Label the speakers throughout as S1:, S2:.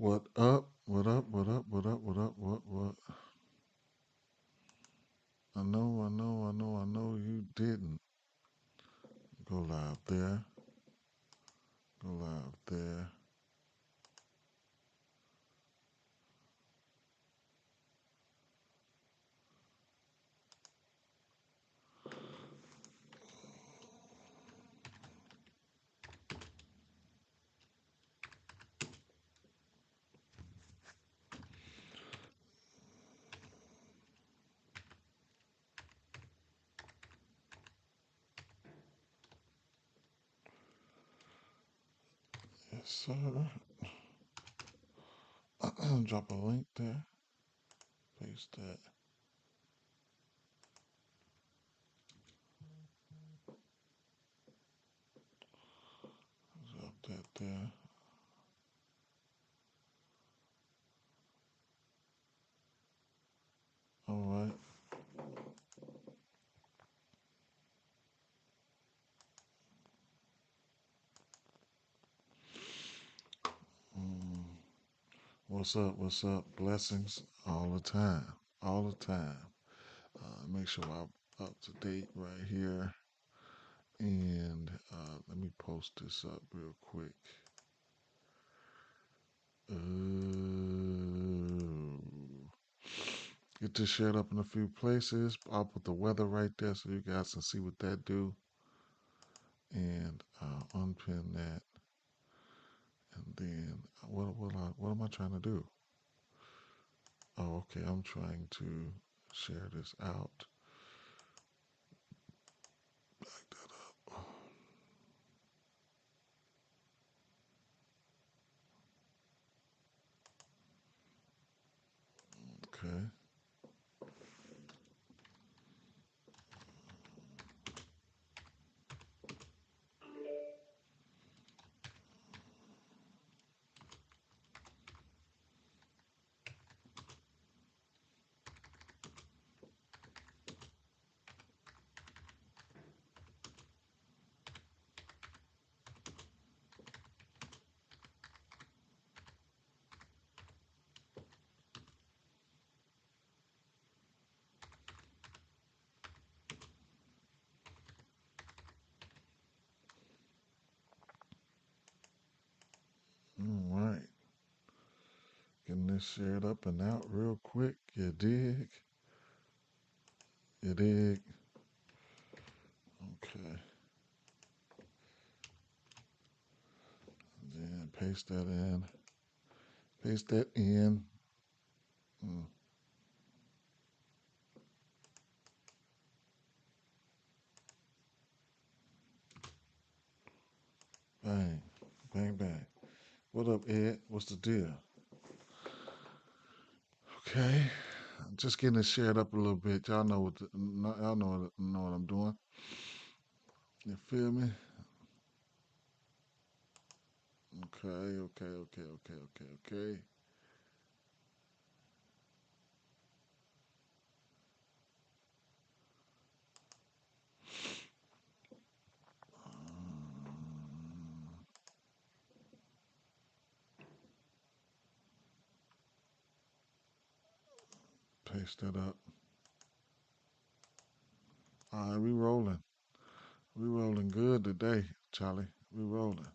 S1: What up? What up? What up? What up? What up? What? I know you didn't go live there. Go live there. Yes, sir. Drop a link there. Paste that. Drop that there. All right. Mm. What's up? What's up? Blessings all the time. All the time. Make sure I'm up to date right here. And let me post this up real quick. Get this shared up in a few places. I'll put the weather right there so you guys can see what that do. And I'll unpin that. And then what am I trying to do? Oh, okay. I'm trying to share this out. Back that up. Okay. All right. Getting this shared up and out real quick. You dig? You dig? Okay. Then paste that in. Paste that in. Mm. Bang. Bang, bang. What up, Ed? What's the deal? Okay. Just getting it shared up a little bit. Y'all know y'all know what I'm doing. You feel me? Okay, okay, okay, okay, okay, okay. Paste that up. All right, we rolling. We rolling good today, Charlie. We rolling.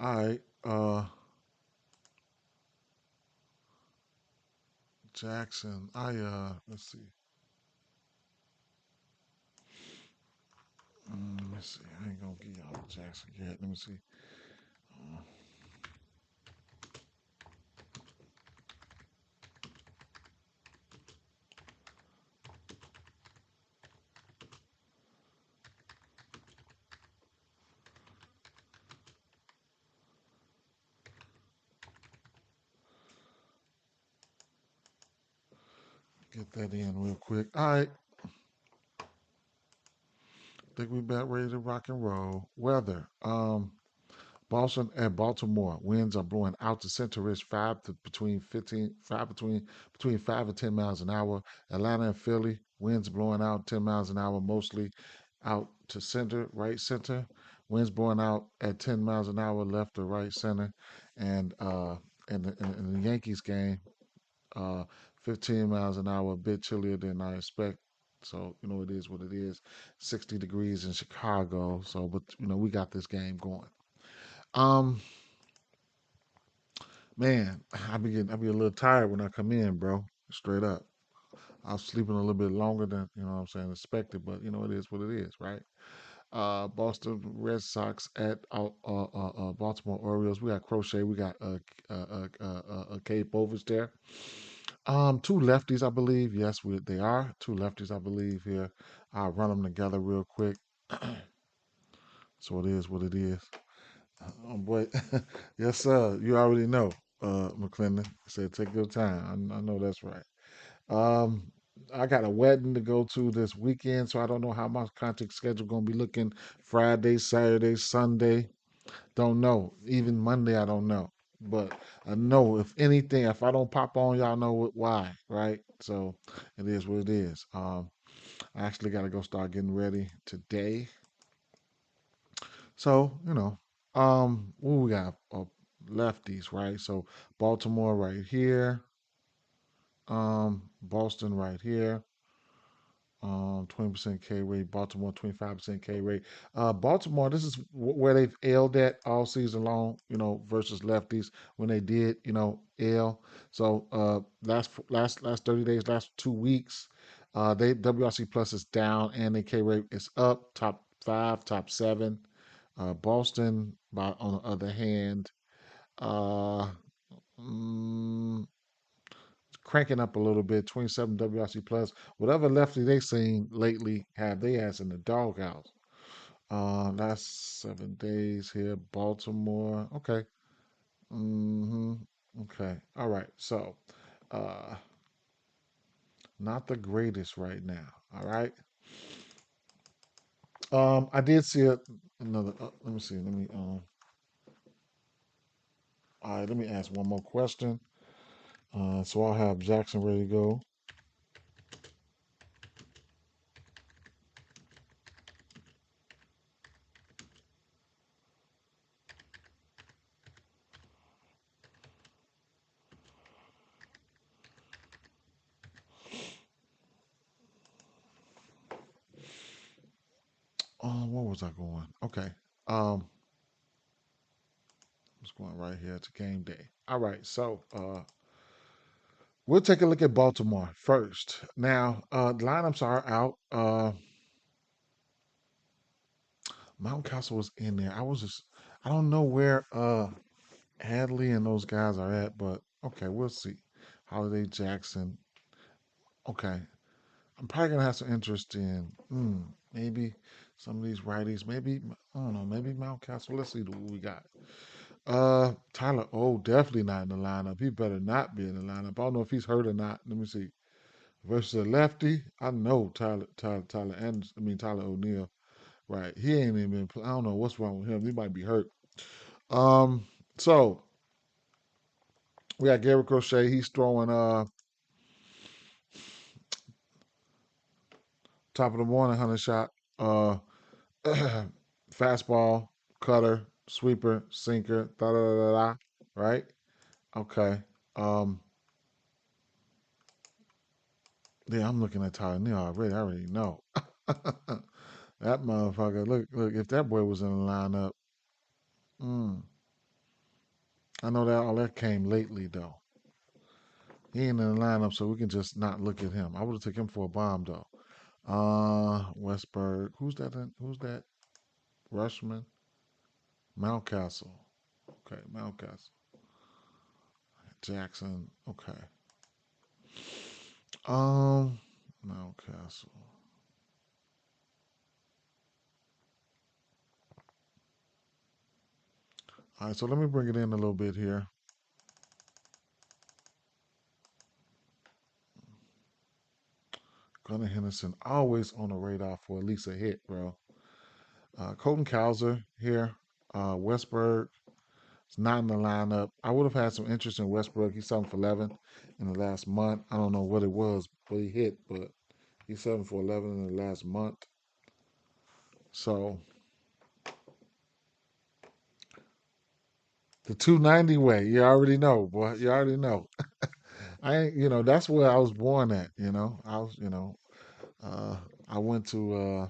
S1: All right. Jackson. Let's see. Let me see. I ain't gonna give y'all Jackson yet. Let me see. Uh, get that in real quick. All right. Think we about ready to rock and roll. Weather. Boston and Baltimore winds are blowing out to center ridge 5 to between 5 and 10 miles an hour. Atlanta and Philly winds blowing out 10 miles an hour, mostly out to center, right center. Winds blowing out at 10 miles an hour, left to right center. And in the Yankees game, uh, 15 miles an hour, a bit chillier than I expect. So, it is what it is. 60 degrees in Chicago. So, but, we got this game going. Um, Man, I be a little tired when I come in, bro. Straight up. I was sleeping a little bit longer than, what I'm saying, expected, but, it is what it is, right? Boston Red Sox at Baltimore Orioles. We got Crochet. We got Cape Overs there. Two lefties, I believe. Yes, they are two lefties, I believe. Here, I'll run them together real quick. So it is what it is. Boy, yes, sir. You already know, McClendon. Said take your time. I know that's right. Um, I got a wedding to go to this weekend, so I don't know how my contact schedule gonna be looking. Friday, Saturday, Sunday. Don't know. Even Monday, I don't know. But I know if anything, if I don't pop on, y'all know why, right? So it is what it is. I actually got to go start getting ready today. So what we got? Lefties, right? So Baltimore right here, Boston right here. 20% K rate. Baltimore 25% K rate. Baltimore, this is where they've ailed at all season long. Versus lefties when they did ail. So last 30 days, last 2 weeks, they WRC plus is down and the K rate is up. Top five, top seven. Boston, by on the other hand, uh, mm, cranking up a little bit. 27 WRC plus. Whatever lefty they seen lately, have they ass in the doghouse. Last 7 days here, Baltimore. Okay. Mm-hmm. Okay. All right. So, uh, not the greatest right now. All right. I did see another. Let me see. Let me. All right. Let me ask one more question. So I'll have Jackson ready to go. Where was I going? Okay. I was going right here to game day. All right. So, we'll take a look at Baltimore first. Now, the lineups are out. Mountcastle was in there. I don't know where Hadley and those guys are at, but okay, we'll see. Holiday Jackson. Okay, I'm probably gonna have some interest in maybe some of these righties. Maybe I don't know. Maybe Mountcastle. Let's see what we got. Tyler. Oh, definitely not in the lineup. He better not be in the lineup. I don't know if he's hurt or not. Let me see. Versus a lefty, I know Tyler Anderson. I mean Tyler O'Neill. Right. He ain't even been. I don't know what's wrong with him. He might be hurt. Um. So we got Gary Crochet. He's throwing top of the morning 100 shot. Uh, fastball, cutter, sweeper, sinker. Da da da da. Right. Okay. Um. Yeah, I'm looking at Tyler Neal already. I already know. That motherfucker. Look. If that boy was in the lineup, mm, I know that all that came lately though. He ain't in the lineup, so we can just not look at him. I would have took him for a bomb though. Westberg. Who's that? Who's that? Rushman. Mountcastle. Okay, Mountcastle. Jackson. Okay. Um, Mountcastle. All right, so let me bring it in a little bit here. Gunnar Henderson always on the radar for at least a hit, bro. Colton Cowser here. Westberg. It's not in the lineup. I would have had some interest in Westbrook. He's 7 for 11 in the last month. I don't know what it was, but he hit, but he's 7 for 11 in the last month. So The 290 way. You already know, boy. You already know. I ain't, that's where I was born at, I was, uh, I went to,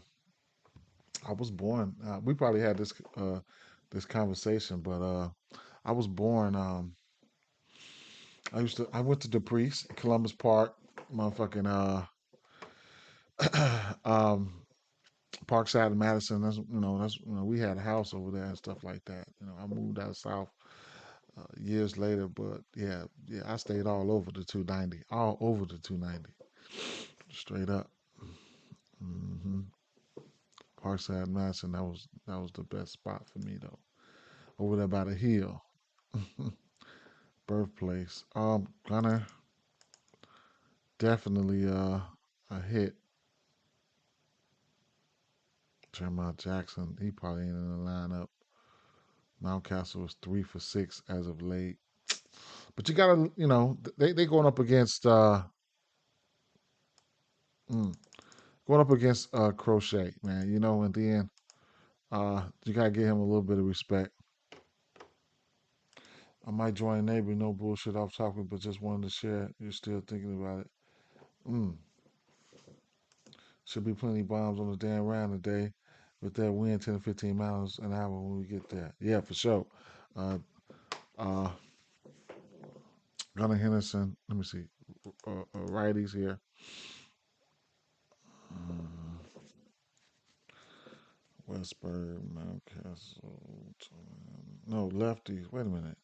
S1: I was born, we probably had this conversation, but, I was born, I went to DePriest, Columbus Park, motherfucking, um, Parkside and Madison. We had a house over there and stuff like that. I moved out south years later, but yeah, I stayed all over the 290, all over the 290, straight up. hmm Parkside, Madison. That was the best spot for me though. Over there by the hill, birthplace. Gunner definitely a hit. Jeremiah Jackson, he probably ain't in the lineup. Mountcastle is 3 for 6 as of late. But you gotta, they going up against mm, Crochet, man. And then you gotta give him a little bit of respect. I might join neighbor, no bullshit off topic, but just wanted to share. You're still thinking about it. Mm, should be plenty of bombs on the damn round today. With that wind 10 to 15 miles an hour when we get there. Yeah, for sure. Uh, uh, Gunnar Henderson, let me see. Righties here. Mm, Westburg, Mountcastle. No, lefties. Wait a minute.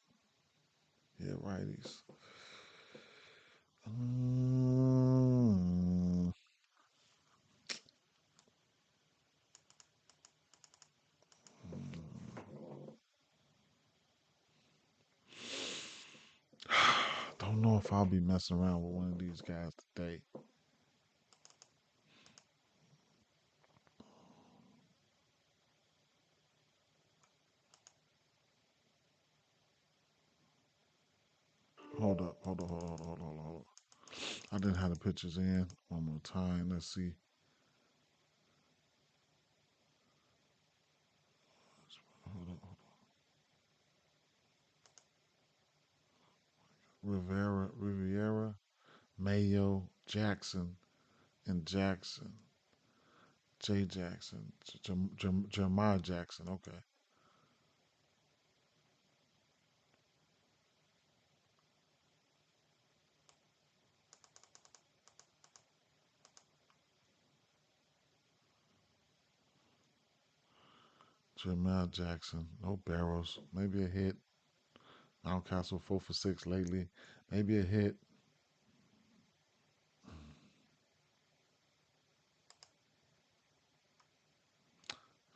S1: Yeah, righties. Mm, don't know if I'll be messing around with one of these guys today. Hold up, hold up. I didn't have the pictures in one more time. Let's see. Hold up. Riviera, Mayo, Jackson, and Jackson. J. Jackson, Jeremiah Jackson. Okay. Jeremiah Jackson. No barrels. Maybe a hit. Mountcastle 4 for 6 lately. Maybe a hit.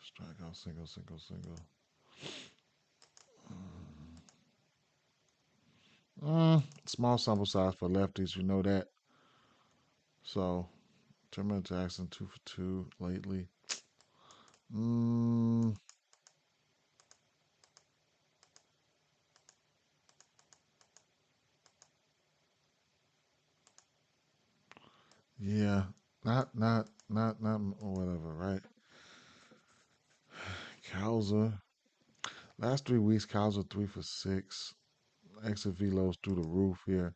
S1: Strikeout, single. Small sample size for lefties, you know that. So, Jeremiah Jackson 2 for 2 lately. Mm, yeah, not whatever, right? Cowser. Last 3 weeks, Cowser 3 for 6. Exit velos through the roof here.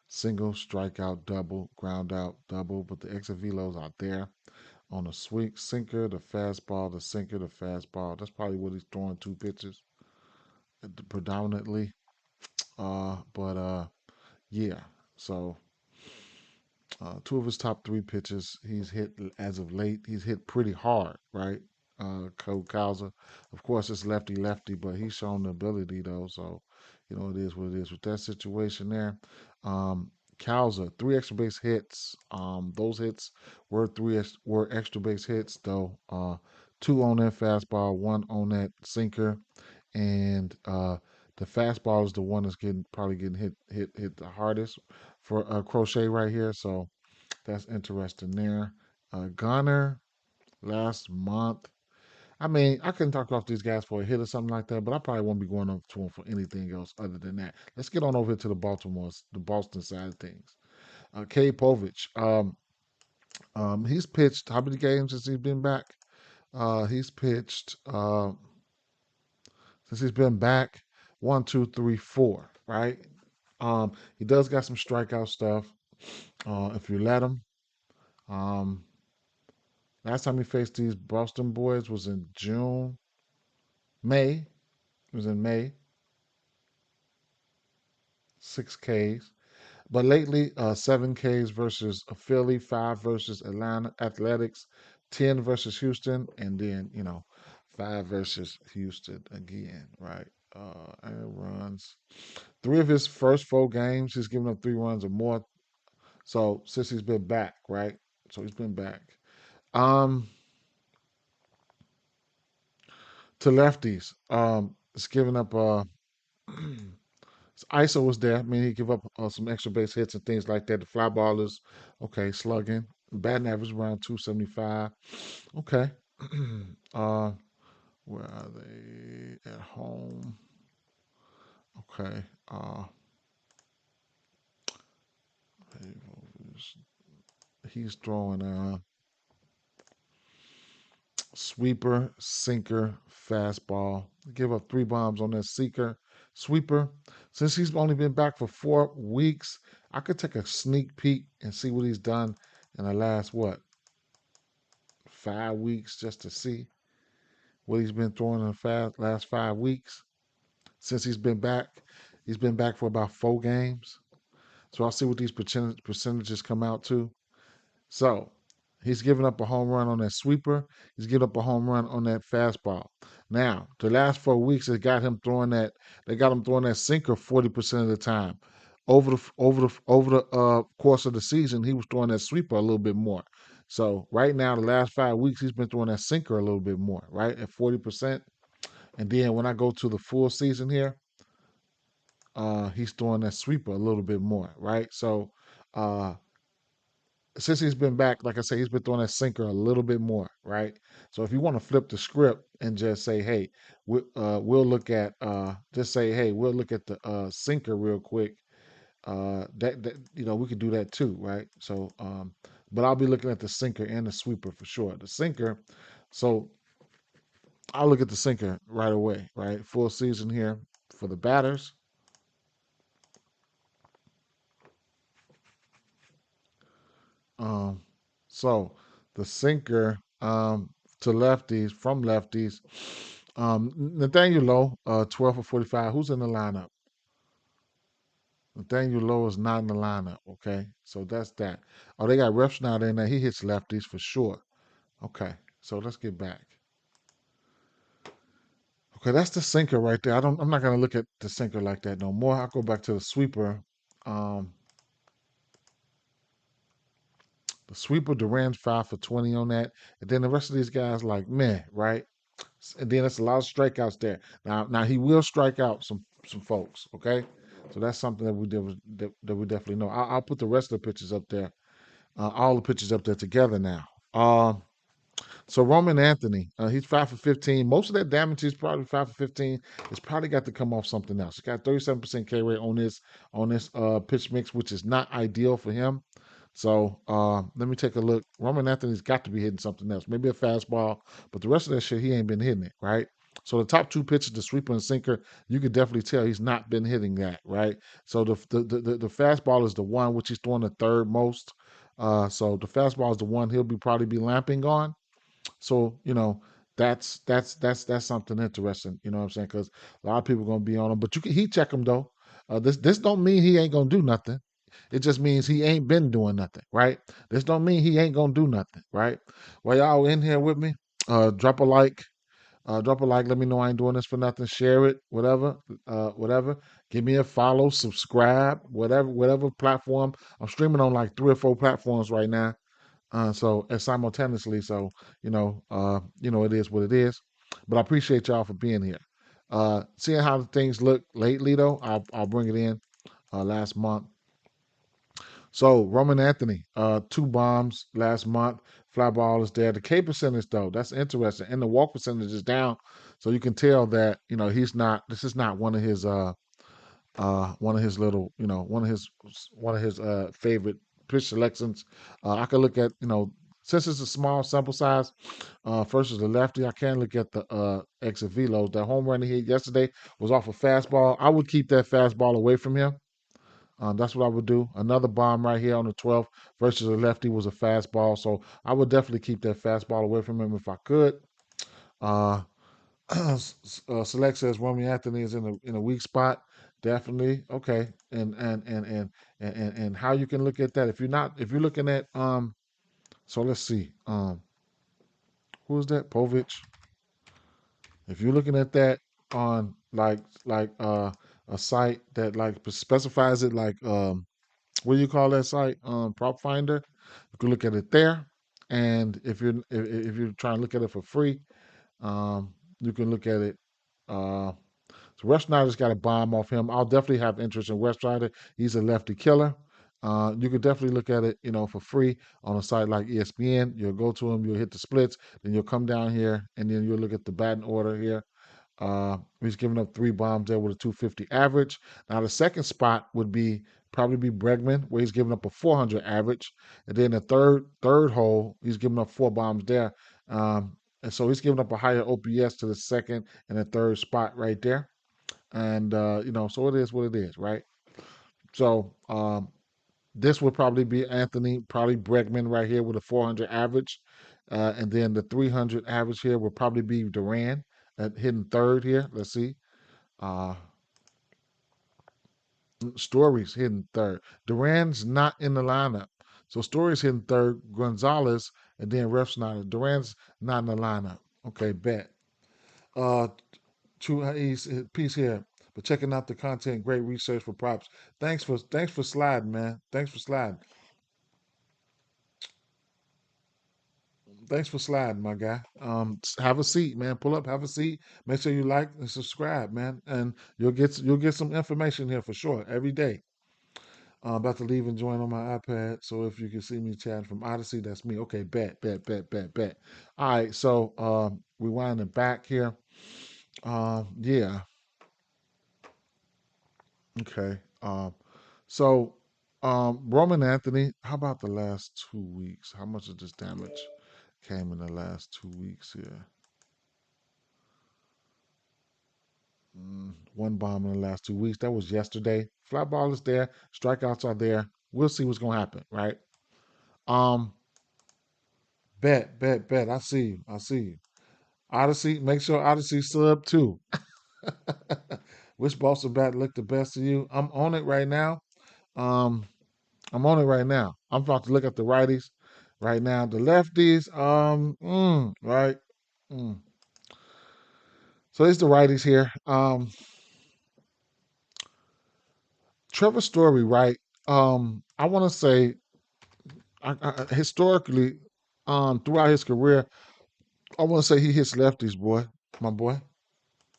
S1: Single, strikeout, double, ground out, double, but the exit velos out there on the sweep, sinker, the fastball, the sinker, the fastball. That's probably what he's throwing 2 pitches predominantly. But yeah. So 2 of his top 3 pitches he's hit as of late. He's hit pretty hard, right? Cole Cowser. Of course, it's lefty lefty, but he's shown the ability though. So, it is what it is with that situation there. Um, Cowser, 3 extra base hits. Those hits were extra base hits though. 2 on that fastball, 1 on that sinker, and the fastball is the one that's probably getting hit the hardest for Crochet right here. So that's interesting there. Gunner last month. I mean, I couldn't talk off these guys for a hit or something like that, but I probably won't be going up to them for anything else other than that. Let's get on over to the Boston side of things. K. Povich. He's pitched how many games since he's been back? He's pitched since he's been back. one, two, three, four, right? He does got some strikeout stuff. If you let him. Um, Last time he faced these Boston boys was in June, May. It was in May, 6 Ks. But lately, 7 Ks versus Philly, 5 versus Atlanta Athletics, 10 versus Houston, and then 5 versus Houston again, right? And runs. 3 of his first 4 games, he's given up 3 runs or more. So since he's been back, right? So he's been back. Um, to lefties, it's giving up. ISO was there. I mean, he give up some extra base hits and things like that. The fly ball is okay, slugging. Batting average around 275. Okay. uh, where are they? At home. Okay. He's throwing sweeper, sinker, fastball. Give up 3 bombs on that seeker, sweeper. Since he's only been back for 4 weeks, I could take a sneak peek and see what he's done in the last 5 weeks, just to see what he's been throwing in the last 5 weeks. Since he's been back, for about 4 games. So I'll see what these percentages come out to. So he's giving up a home run on that sweeper. He's giving up a home run on that fastball. Now, the last 4 weeks, they got him throwing that. They got him throwing that sinker 40% of the time. Over the course of the season, he was throwing that sweeper a little bit more. So right now, the last 5 weeks, he's been throwing that sinker a little bit more, right, at 40%. And then when I go to the full season here, he's throwing that sweeper a little bit more, right? So uh, since he's been back, like I say, he's been throwing that sinker a little bit more, right? So if you want to flip the script and just say, hey, we'll look at just say, hey, we'll look at the sinker real quick. That we could do that too, right? So, but I'll be looking at the sinker and the sweeper for sure. The sinker, so I'll look at the sinker right away, right? Full season here for the batters. Um, so the sinker to lefties from lefties. Nathaniel Lowe, 12 for 45. Who's in the lineup? Nathaniel Lowe is not in the lineup. Okay, so that's that. Oh, they got Ref Schneider in there. He hits lefties for sure. Okay, so let's get back. Okay, that's the sinker right there. I'm not gonna look at the sinker like that no more. I'll go back to the sweeper. Um, the sweeper, Duran's 5 for 20 on that, and then the rest of these guys like meh, right? And then it's a lot of strikeouts there. Now he will strike out some folks. Okay, so that's something that we definitely know. I'll put the rest of the pictures up there, all the pictures up there together now. So Roman Anthony, he's 5 for 15. Most of that damage he's probably 5 for 15. It's probably got to come off something else. He got 37% K rate on this pitch mix, which is not ideal for him. So let me take a look. Roman Anthony's got to be hitting something else, maybe a fastball, but the rest of that shit he ain't been hitting it, right? So the top 2 pitches, the sweeper and sinker, you could definitely tell he's not been hitting that, right? So the fastball is the one which he's throwing the third most. So the fastball is the one he'll be probably be lamping on. So that's something interesting. You know what I'm saying? Because a lot of people gonna be on him, but you can heat check him though. This don't mean he ain't gonna do nothing. It just means he ain't been doing nothing, right? This don't mean he ain't gonna do nothing, right? While y'all in here with me, drop a like. Drop a like. Let me know I ain't doing this for nothing. Share it, whatever, whatever. Give me a follow, subscribe, whatever platform. I'm streaming on like 3 or 4 platforms right now. So and simultaneously, so it is what it is. But I appreciate y'all for being here. Seeing how things look lately, though, I'll bring it in. Last month, so Roman Anthony, 2 bombs last month. Fly ball is there. The K percentage, though, that's interesting, and the walk percentage is down. So you can tell that he's not. This is not one of his little, one of his favorite pitch selections. I could look at since it's a small sample size versus the lefty, I can look at the exit velos. That home run he hit yesterday was off a fastball. I would keep that fastball away from him. That's what I would do. Another bomb right here on the 12th versus the lefty was a fastball. So I would definitely keep that fastball away from him if I could. Uh, Select says Romy Anthony is in a weak spot. Definitely. Okay. And how you can look at that. If you're looking at so let's see. Who is that? Povich. If you're looking at that on a site that like specifies it like what do you call that site? Prop Finder. You can look at it there, and if you're trying to look at it for free, you can look at it. Uh, so West Snyder's got a bomb off him. I'll definitely have interest in West Snyder. He's a lefty killer. You could definitely look at it, for free on a site like ESPN. You'll go to him, you'll hit the splits, then you'll come down here, and then you'll look at the batting order here. He's giving up 3 bombs there with a 250 average. Now the second spot would probably be Bregman, where he's giving up a 400 average, and then the third hole he's giving up 4 bombs there, and so he's giving up a higher OPS to the second and the third spot right there, and so it is what it is, right? So this would probably be Anthony, probably Bregman right here with a 400 average, and then the 300 average here would probably be Duran hitting third here. Let's see. Uh, Story's hitting third. Duran's not in the lineup. So Story's hitting third, Gonzalez, and then Ref Snyder. Duran's not in the lineup. Okay, bet. Uh, True piece here. But checking out the content, great research for props. Thanks for sliding, man. Thanks for sliding. Thanks for sliding, my guy. Have a seat, man. Pull up, have a seat. Make sure you like and subscribe, man, and you'll get some information here for sure every day. I'm about to leave and join on my iPad. So if you can see me chatting from Odyssey, that's me. Okay, bet. All right, so rewinding back here. Yeah, okay. So Roman Anthony, how about the last 2 weeks? How much of this damage came in the last 2 weeks here? 1 bomb in the last 2 weeks. That was yesterday. Fly ball is there. Strikeouts are there. We'll see what's gonna happen, right? Um, bet. I see you. I see you. Odyssey, make sure Odyssey sub too. Which Boston bat looked the best to you? I'm on it right now. Um, I'm on it right now. I'm about to look at the righties right now. The lefties, right. Mm. So it's the righties here. Trevor Story, right? I want to say, historically, throughout his career, I want to say he hits lefties, boy, my boy.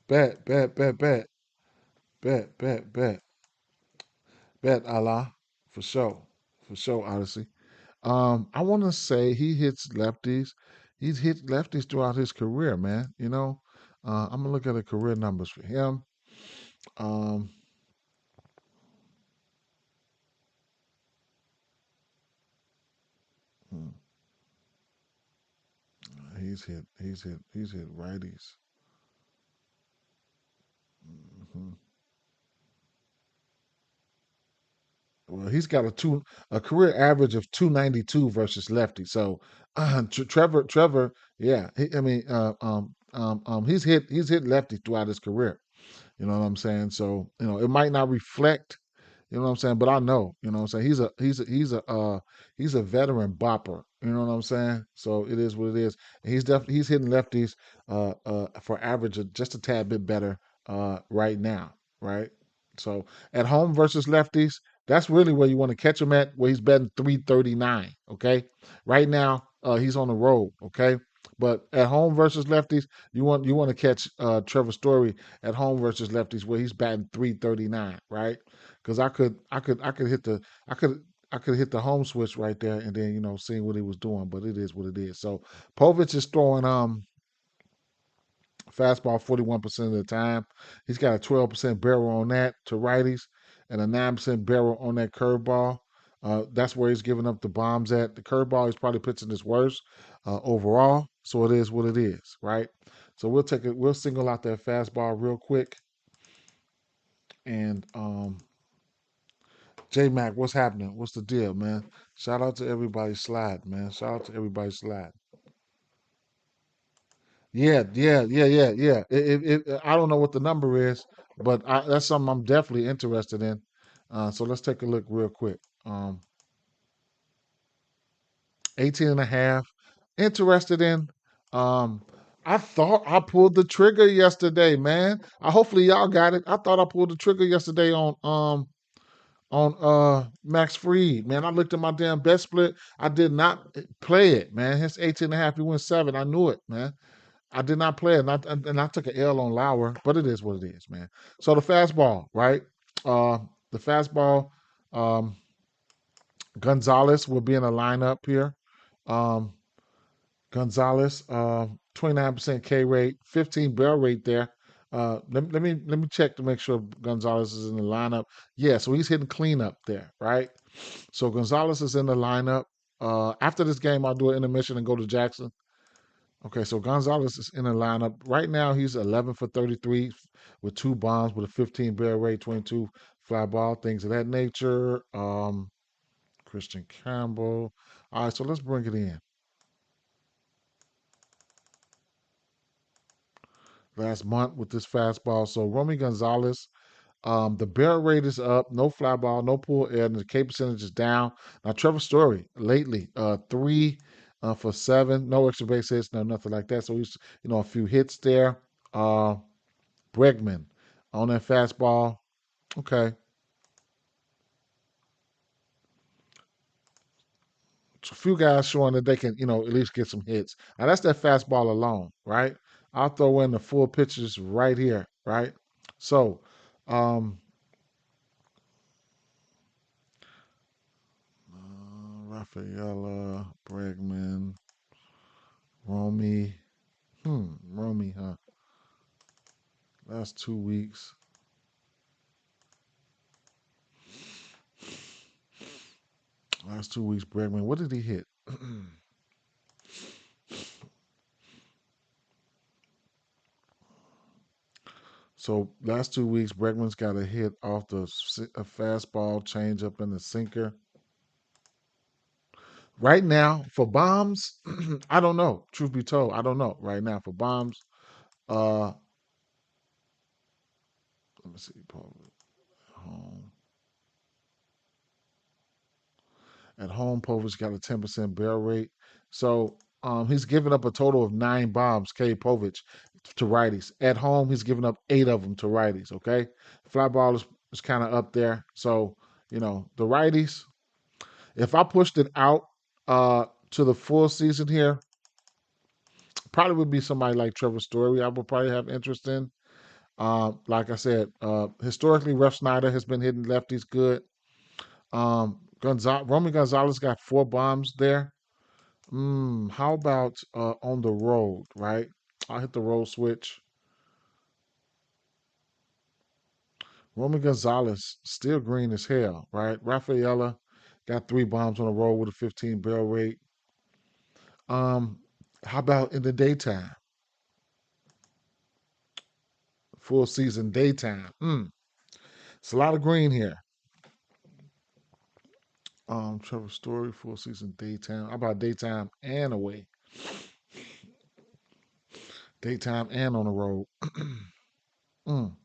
S1: Bet, bet, Allah, for sure, Odyssey. I want to say he hits lefties. He's hit lefties throughout his career, man. I'm gonna look at the career numbers for him. Um, hmm, he's hit righties. Hmm. Well, he's got a career average of 292 versus lefty. So Trevor, yeah, he's hit lefty throughout his career. You know what I'm saying? So it might not reflect. You know what I'm saying? But I know. You know what I'm saying? He's a veteran bopper. You know what I'm saying? So it is what it is. And he's hitting lefties for average of just a tad bit better right now. Right. So at home versus lefties, that's really where you want to catch him at. Where he's betting 339. Okay. Right now, he's on the road. Okay. But at home versus lefties, you want to catch Trevor Story at home versus lefties where he's batting 339, right? Because I could hit the home switch right there and then seeing what he was doing, but it is what it is. So Povich is throwing fastball 41% of the time. He's got a 12% barrel on that to righties and a 9% barrel on that curveball. That's where he's giving up the bombs at. The curveball, he's probably pitching his worst overall. So it is what it is, right? So we'll single out that fastball real quick. And J Mac, what's happening? What's the deal, man? Shout out to everybody slide, man. Shout out to everybody slide. Yeah. I don't know what the number is, but that's something I'm definitely interested in. So let's take a look real quick. 18 and a half. Interested in. Um, I thought I pulled the trigger yesterday, man. Hopefully y'all got it. I thought I pulled the trigger yesterday on Max Freed, man. I looked at my damn bet split. I did not play it, man. His 18 and a half, he went 7. I knew it, man. I did not play it, and I took an L on Lauer, but it is what it is, man. So the fastball, right? The fastball, um, Gonzalez will be in a lineup here. Um, Gonzalez, 29% K rate, 15 barrel rate there. Let me check to make sure Gonzalez is in the lineup. Yeah, so he's hitting cleanup there, right? So Gonzalez is in the lineup. After this game, I'll do an intermission and go to Jackson. Okay, so Gonzalez is in the lineup. Right now, he's 11 for 33 with 2 bombs with a 15 barrel rate, 22 fly ball, things of that nature. Christian Campbell. All right, so let's bring it in. Last month with this fastball. So Romy Gonzalez, the barrel rate is up, no fly ball, no pull air, and the K percentage is down. Now Trevor Story lately, 3 for 7, no extra base hits, no nothing like that. So he's a few hits there. Uh, Bregman on that fastball. Okay. So a few guys showing that they can, at least get some hits. Now that's that fastball alone, right? I'll throw in the full pitches right here, right? So, um, Rafaela, Bregman, Romy. Romy, huh? Last 2 weeks. Last 2 weeks, Bregman. What did he hit? So last 2 weeks, Bregman's got a hit off a fastball, changeup, and the sinker. Right now, for bombs, I don't know. Truth be told, I don't know. Right now, for bombs, let me see. Home. At home, Povich got a 10% barrel rate. So he's given up a total of 9 bombs, K. Povich, to righties. At home, he's given up 8 of them to righties, okay? Fly ball is kind of up there. So, the righties, if I pushed it out to the full season here, probably would be somebody like Trevor Story I would probably have interest in. Like I said, historically, Ref Snyder has been hitting lefties good. Romy Gonzalez got 4 bombs there. How about on the road, right? I'll hit the road switch. Romy Gonzalez, still green as hell, right? Rafaela got 3 bombs on the road with a 15 barrel rate. How about in the daytime? Full season daytime. It's a lot of green here. Trevor Story, full season daytime. How about daytime and away? Daytime and on the road. mm,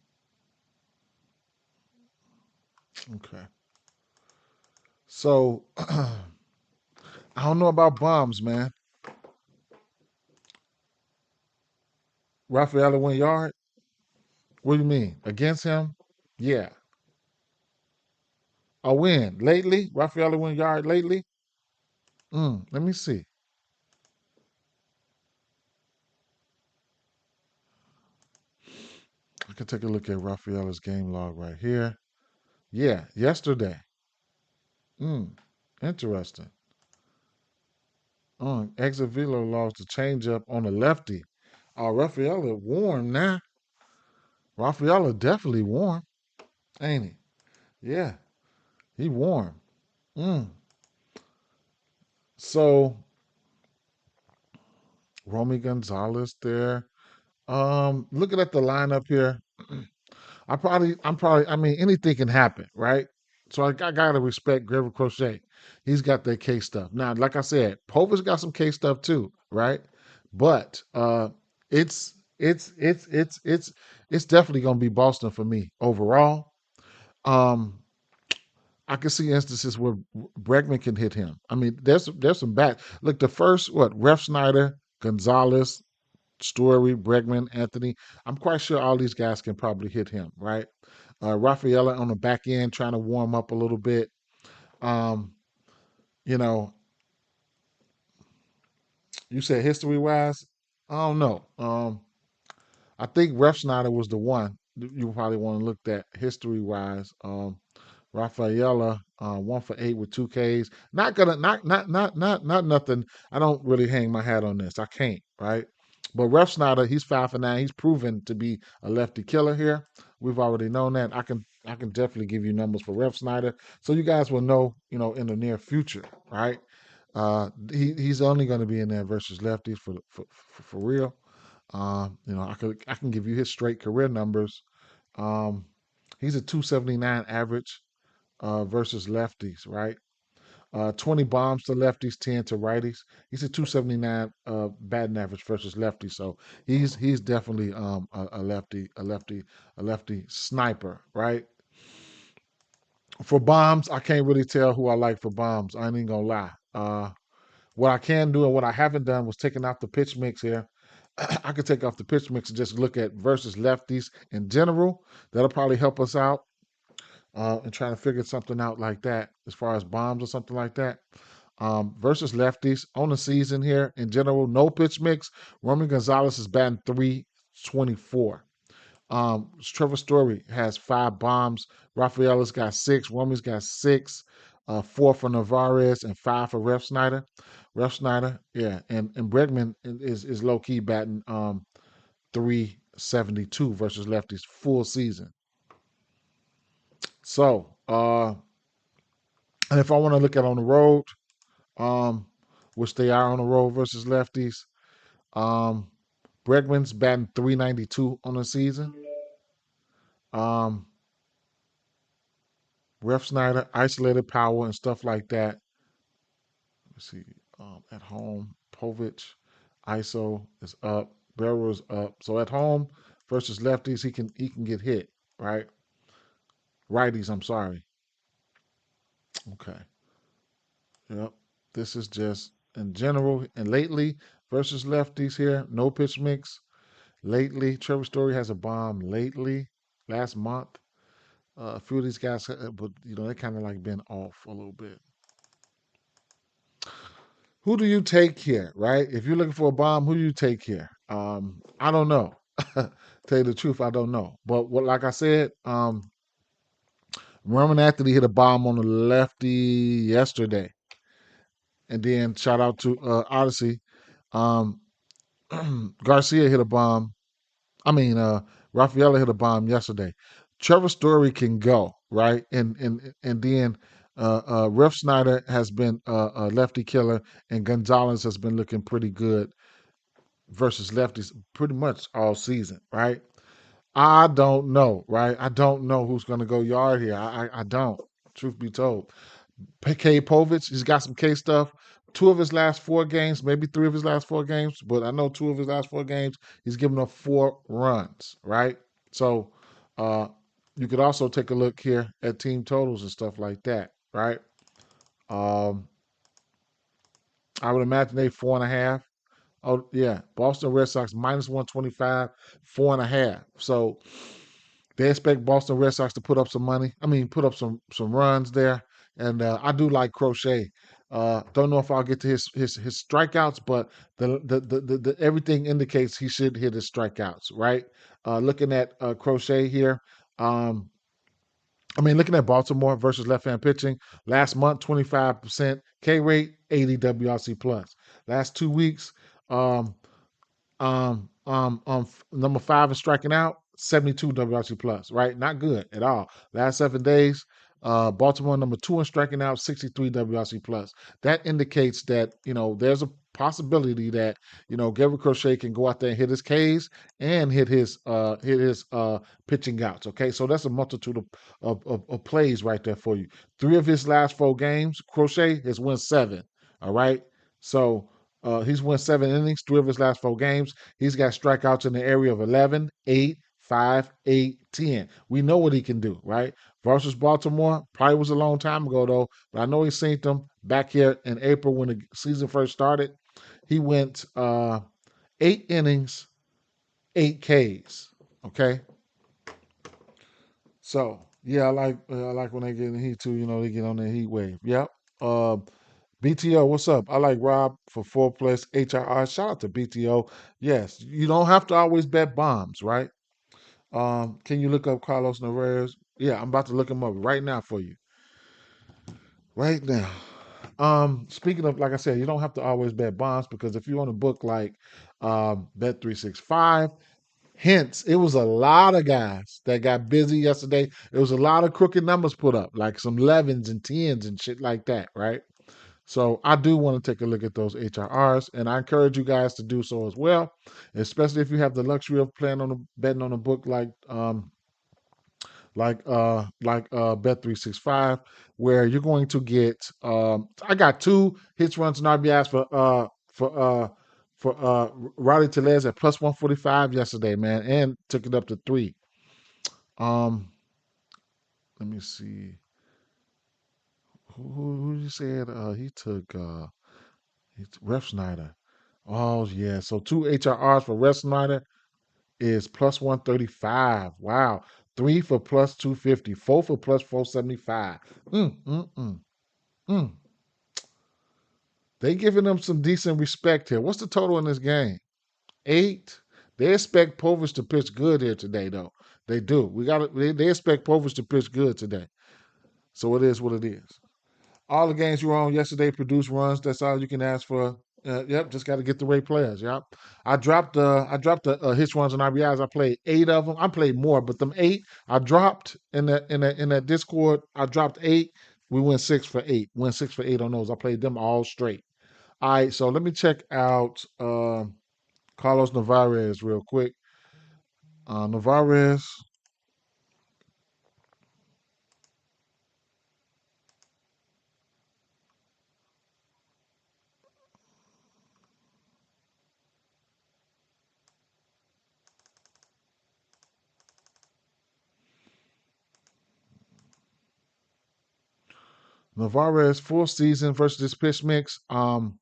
S1: okay. So I don't know about bombs, man. Rafaela went yard. What do you mean? Against him? Yeah. A win. Lately? Rafaela went yard lately? Let me see. I can take a look at Rafaela's game log right here. Yeah, yesterday. Interesting. Exit Velo lost the changeup on a lefty. Rafaela warm now. Rafaela definitely warm, ain't he? Yeah, he warm. Mm. So Romy Gonzalez there. Looking at the lineup here, I mean, anything can happen, right? So I gotta respect Gregor Crochet. He's got that K stuff. Now, like I said, Pover's got some K stuff too, right? But it's definitely gonna be Boston for me overall. Um, I can see instances where Bregman can hit him. I mean, there's some bad. Look, the first Ref Schneider, Gonzalez, Story, Bregman, Anthony. I'm quite sure all these guys can probably hit him, right? Rafaela on the back end trying to warm up a little bit. Um, you know, you said history wise, I don't know. I think Ref Schneider was the one you probably want to look at history wise. Rafaela, 1 for 8 with 2 Ks. Not gonna, not nothing. I don't really hang my hat on this. I can't, right? But Ref Snyder, he's 5 for 9. He's proven to be a lefty killer here. We've already known that. I can definitely give you numbers for Ref Snyder, so you guys will know, in the near future, right? He's only going to be in there versus lefties for real. I can give you his straight career numbers. Um, he's a 279 average versus lefties, right? 20 bombs to lefties, 10 to righties. He's a 279 batting average versus lefties, so he's definitely a lefty sniper, right? For bombs, I can't really tell who I like for bombs. I ain't even gonna lie. What I can do and what I haven't done was taking out the pitch mix here. I could take off the pitch mix and just look at versus lefties in general. That'll probably help us out. And trying to figure something out like that as far as bombs or something like that. Versus lefties on the season here in general, no pitch mix. Romy Gonzalez is batting 324. Trevor Story has 5 bombs. Rafaela's got 6. Romy's got 6. 4 for Navarez and 5 for Ref Snyder. Ref Snyder, yeah, and Bregman is low key batting 372 versus lefties full season. So, and if I want to look at on the road, um, which they are on the road versus lefties, um, Bregman's batting 392 on the season. Um, Ref Snyder, isolated power and stuff like that. Let's see. At home, Povich, ISO is up, Barrow is up. So at home versus lefties, he can get hit, right? Righties, I'm sorry. Okay. Yep. This is just in general and lately versus lefties here. No pitch mix. Lately, Trevor Story has a bomb lately, last month. A few of these guys, but they kind of like been off a little bit. Who do you take here, right? If you're looking for a bomb, who do you take here? I don't know. Tell you the truth, I don't know. But like I said, Roman Anthony hit a bomb on the lefty yesterday, and then shout out to Odyssey. Um, Garcia hit a bomb. I mean, Rafaela hit a bomb yesterday. Trevor Story can go right, and then Ref Snyder has been a lefty killer, and Gonzalez has been looking pretty good versus lefties pretty much all season, right? I don't know, right? I don't know who's going to go yard here. I don't. Truth be told, K. Povich, he's got some K stuff. 2 of his last 4 games, maybe 3 of his last 4 games, but I know 2 of his last 4 games, he's given up 4 runs, right? So you could also take a look here at team totals and stuff like that, right? Um, I would imagine they 4.5. Oh yeah, Boston Red Sox minus 125, 4.5. So they expect Boston Red Sox to put up some money. I mean, put up some runs there. And I do like Crochet. Don't know if I'll get to his strikeouts, but the everything indicates he should hit his strikeouts, right? Looking at Crochet here, um, looking at Baltimore versus left-hand pitching, last month 25% K rate, 80 WRC plus. Last 2 weeks, um, number 5 is striking out, 72 WRC plus, right? Not good at all. Last 7 days, Baltimore number 2 in striking out, 63 WRC plus. That indicates that there's a possibility that Gary Crochet can go out there and hit his Ks and hit his pitching outs. Okay, so that's a multitude of plays right there for you. 3 of his last 4 games, Crochet has won 7. All right, so he's won 7 innings, 3 of his last 4 games. He's got strikeouts in the area of 11, 8, 5, 8, 10. We know what he can do, right? Versus Baltimore, probably was a long time ago though, but I know he's seen them back here in April when the season first started. He went 8 innings, 8 Ks. Okay, so yeah, I like when they get in the heat too. They get on the heat wave. Yep. Uh, BTO, what's up? I like Rob for 4+ HRR. Shout out to BTO. Yes, you don't have to always bet bombs, right? Can you look up Carlos Narvaez? Yeah, I'm about to look him up right now for you. Right now. Speaking of, like I said, you don't have to always bet bonds because if you want to book like Bet 365, hence it was a lot of guys that got busy yesterday. There was a lot of crooked numbers put up, like some 11s and 10s and shit like that, right? So I do want to take a look at those HRRs, and I encourage you guys to do so as well, especially if you have the luxury of playing on a betting on a book like Bet365, where you're going to get I got 2 hits, runs, and RBIs for Rowdy Tellez at +145 yesterday, man, and took it up to 3. Let me see. Who you said he took Ref Snyder. Oh yeah. So 2 HRRs for Ref Snyder is +135. Wow. 3 for +250. 4 for +475. Mm, mm, mm, mm. They giving them some decent respect here. What's the total in this game? 8. They expect Povich to pitch good here today, though. They do. They expect Povich to pitch good today. So it is what it is. All the games you were on yesterday produced runs. That's all you can ask for. Yep, just got to get the right players. Yep. I dropped the hits, runs, and RBIs. I played 8 of them. I played more, but them 8 I dropped in that Discord. I dropped 8. We went 6 for 8. Went 6 for 8 on those. I played them all straight. All right, so let me check out Carlos Narvaez real quick. Narvaez. Narvaez full season versus this pitch mix. Damn,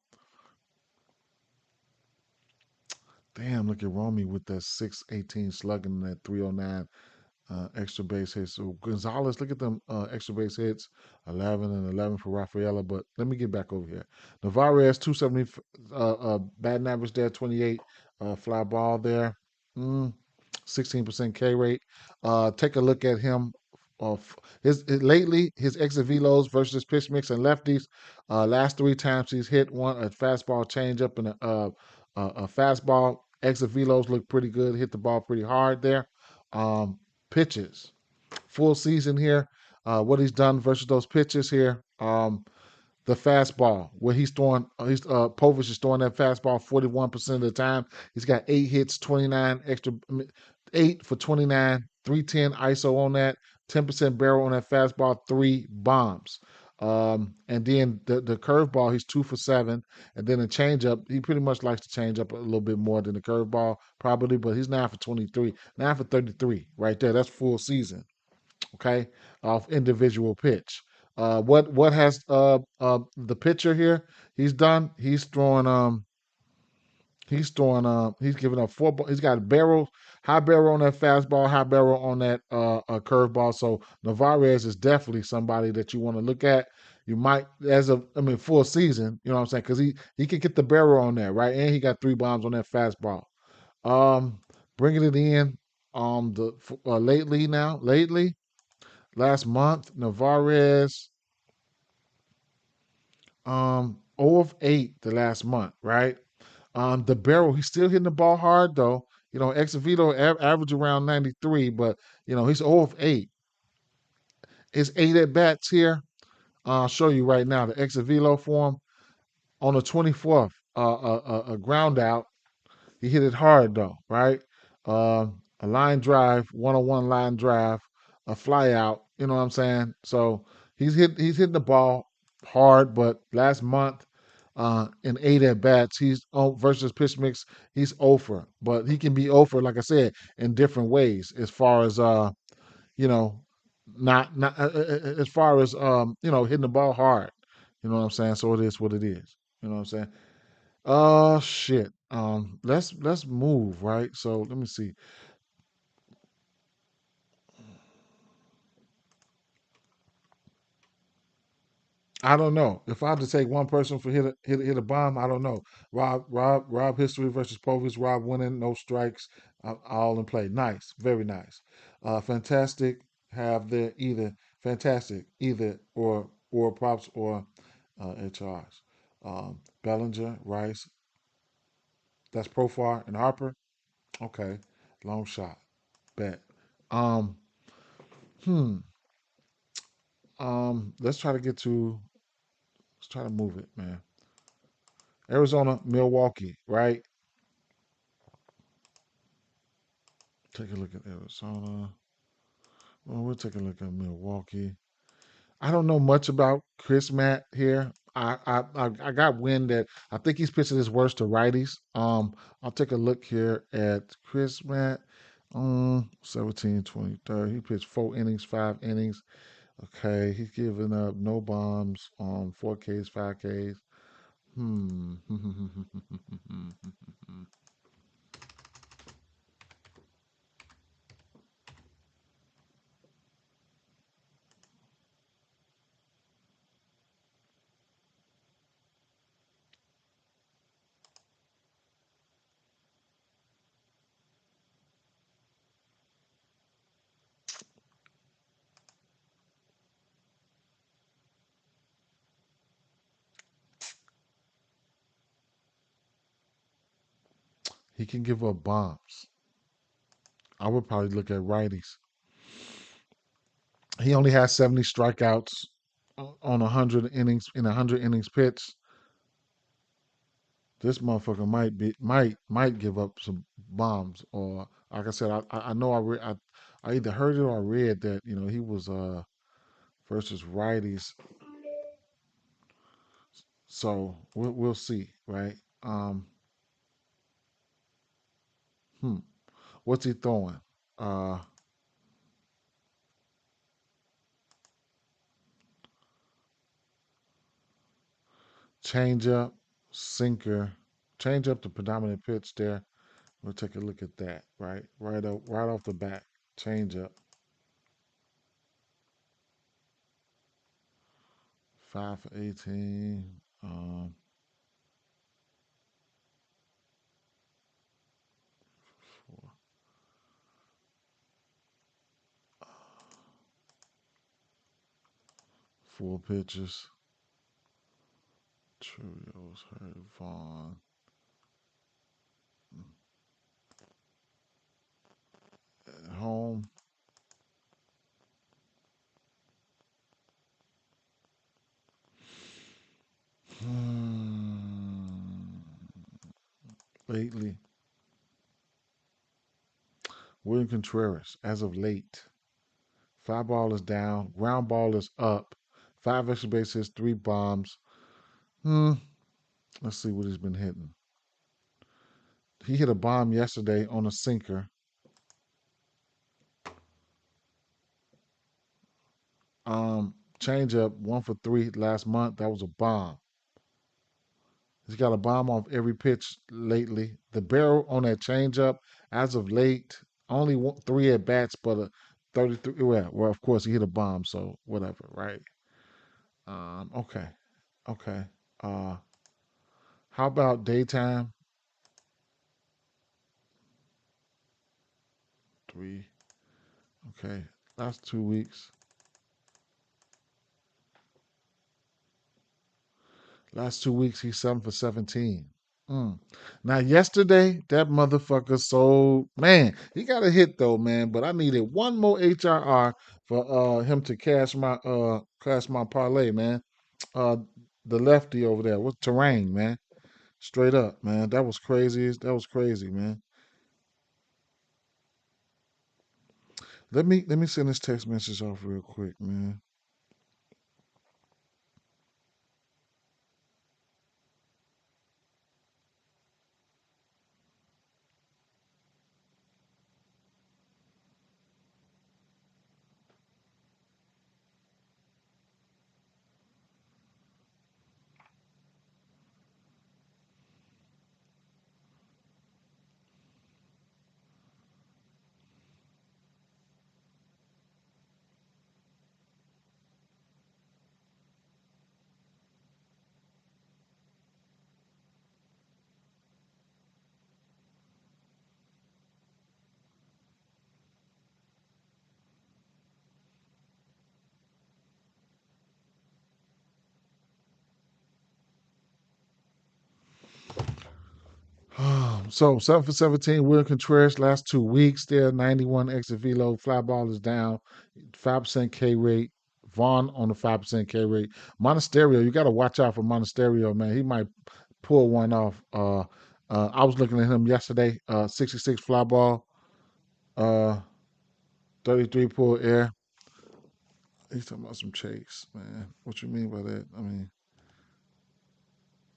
S1: look at Romy with that 618 slugging and that 309 extra base hits. So Gonzalez, look at them extra base hits, 11 and 11 for Rafaela. But let me get back over here. Narvaez, 270 batting average there, 28 fly ball there, 16% K rate. Take a look at him. Lately, his exit velos versus pitch mix and lefties. Last 3 times he's hit a fastball changeup and a fastball. Exit velos look pretty good. Hit the ball pretty hard there. Pitches, full season here. What he's done versus those pitches here. The fastball, where he's throwing, Povich is throwing that fastball 41% of the time. He's got 8 hits, 29 extra, 8 for 29, 310 ISO on that, 10% barrel on that fastball, 3 bombs. And then the curveball, he's 2 for 7. And then the changeup, he pretty much likes to change up a little bit more than the curveball, probably, but he's 9 for 23, 9 for 33 right there. That's full season, okay, off individual pitch. What has the pitcher here? He's done. He's giving up 4. He's got high barrel on that fastball, high barrel on that curveball. So Narvaez is definitely somebody that you want to look at. You might, full season, you know what I'm saying? Because he can get the barrel on that, right? And he got 3 bombs on that fastball. Bringing it in lately, last month, Narvaez 0 of 8 the last month, right? The barrel, he's still hitting the ball hard though. Exit veto average around 93, but he's 0 of 8. his 8 at bats here. I'll show you right now the exit velo form on the 24th. A ground out. He hit it hard though, right? A line drive, 101 line drive, a fly out. You know what I'm saying? So he's hitting the ball hard, but last month in 8 at bats, he's versus pitch mix, he's over. But he can be over, like I said, in different ways as far as you know, not as far as hitting the ball hard. You know what I'm saying? So it is what it is. You know what I'm saying? Shit. Let's move, right? So let me see. I don't know. If I have to take one person for hit a bomb, I don't know. Rob history versus Povich. Rob winning, no strikes, all in play. Nice, very nice. Fantastic. Have their either fantastic either or props or HRs. Bellinger, Rice. That's Profar and Harper. Okay, long shot. Bet. Um. Hmm. Let's try to get to. Let's try to move it, man. Arizona, Milwaukee, right? Take a look at Arizona. Well, we'll take a look at Milwaukee. I don't know much about Chris Matt here. I got wind that I think he's pitching his worst to righties. I'll take a look here at Chris Matt. 17, 23. He pitched 4 innings, 5 innings. Okay, he's giving up no bombs on 4Ks, 5Ks. Hmm. He can give up bombs. I would probably look at righties. He only has 70 strikeouts on 100 innings in 100 innings pitched. This motherfucker might give up some bombs, or like I said, I know I either heard it or I read that he was versus righties, so we'll see, right? Um, hmm, what's he throwing? Uh, Changeup, sinker, changeup the predominant pitch there. We'll take a look at that, right? Right off the bat, changeup. 5 for 18. 4, 4 pitches. Trios, Hurt, Vaughn. At home. Lately, William Contreras, as of late. Fly ball is down. Ground ball is up. 5 extra bases, 3 bombs. Hmm. Let's see what he's been hitting. He hit a bomb yesterday on a sinker. Changeup 1 for 3 last month. That was a bomb. He's got a bomb off every pitch lately. The barrel on that changeup, as of late, only 3 at bats, but a 33. Well, of course he hit a bomb, so whatever, right? Okay, okay. Uh, how about daytime? 3. Okay, last 2 weeks. Last 2 weeks he's 7 for 17. Mm. Now, yesterday, that motherfucker sold. Man, he got a hit though, man. But I needed one more HRR for him to cash my parlay, man. Uh, the lefty over there was terrain, man. Straight up, man. That was crazy. That was crazy, man. Let me send this text message off real quick, man. So 7 for 17, Will Contreras last 2 weeks there, 91 exit velo, fly ball is down, 5% K rate. Vaughn on the 5% K rate. Monasterio, you got to watch out for Monasterio, man. He might pull one off. I was looking at him yesterday. 66 fly ball, uh, 33 pull air. He's talking about some chase, man. What you mean by that? I mean,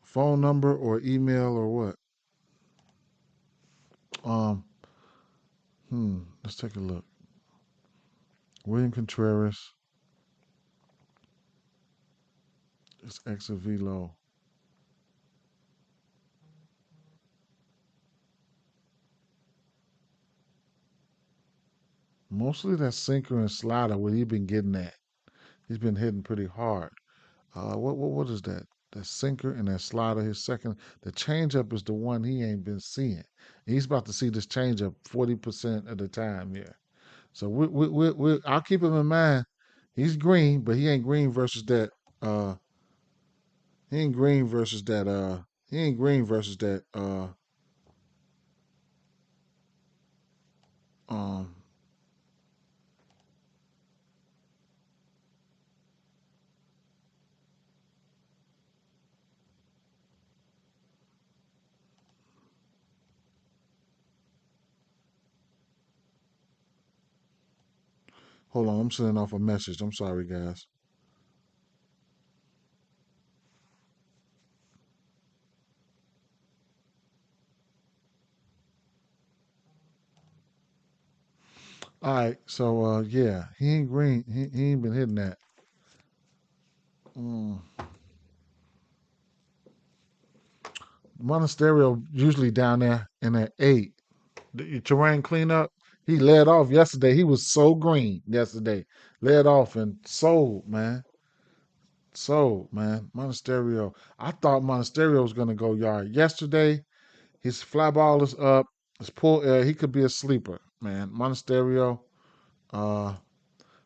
S1: phone number or email or what? Um, let's take a look. William Contreras. It's exit velo. Mostly that sinker and slider where he been getting at. He's been hitting pretty hard. What is that? That sinker and that slider. His second, the changeup is the one he ain't been seeing. He's about to see this changeup 40% of the time here. So I'll keep him in mind. He's green, but he ain't green versus that. Uh, he ain't green versus that. He ain't green versus that. Um, Hold on, I'm sending off a message. I'm sorry, guys. All right, so yeah, he ain't green. He ain't been hitting that. Mm. Monasterio usually down there in that 8. The terrain cleanup. He led off yesterday. He was so green yesterday. Led off and sold, man. Sold, man. Monasterio. I thought Monasterio was gonna go yard yesterday. His fly ball is up. His pull air. He could be a sleeper, man. Monasterio. Uh,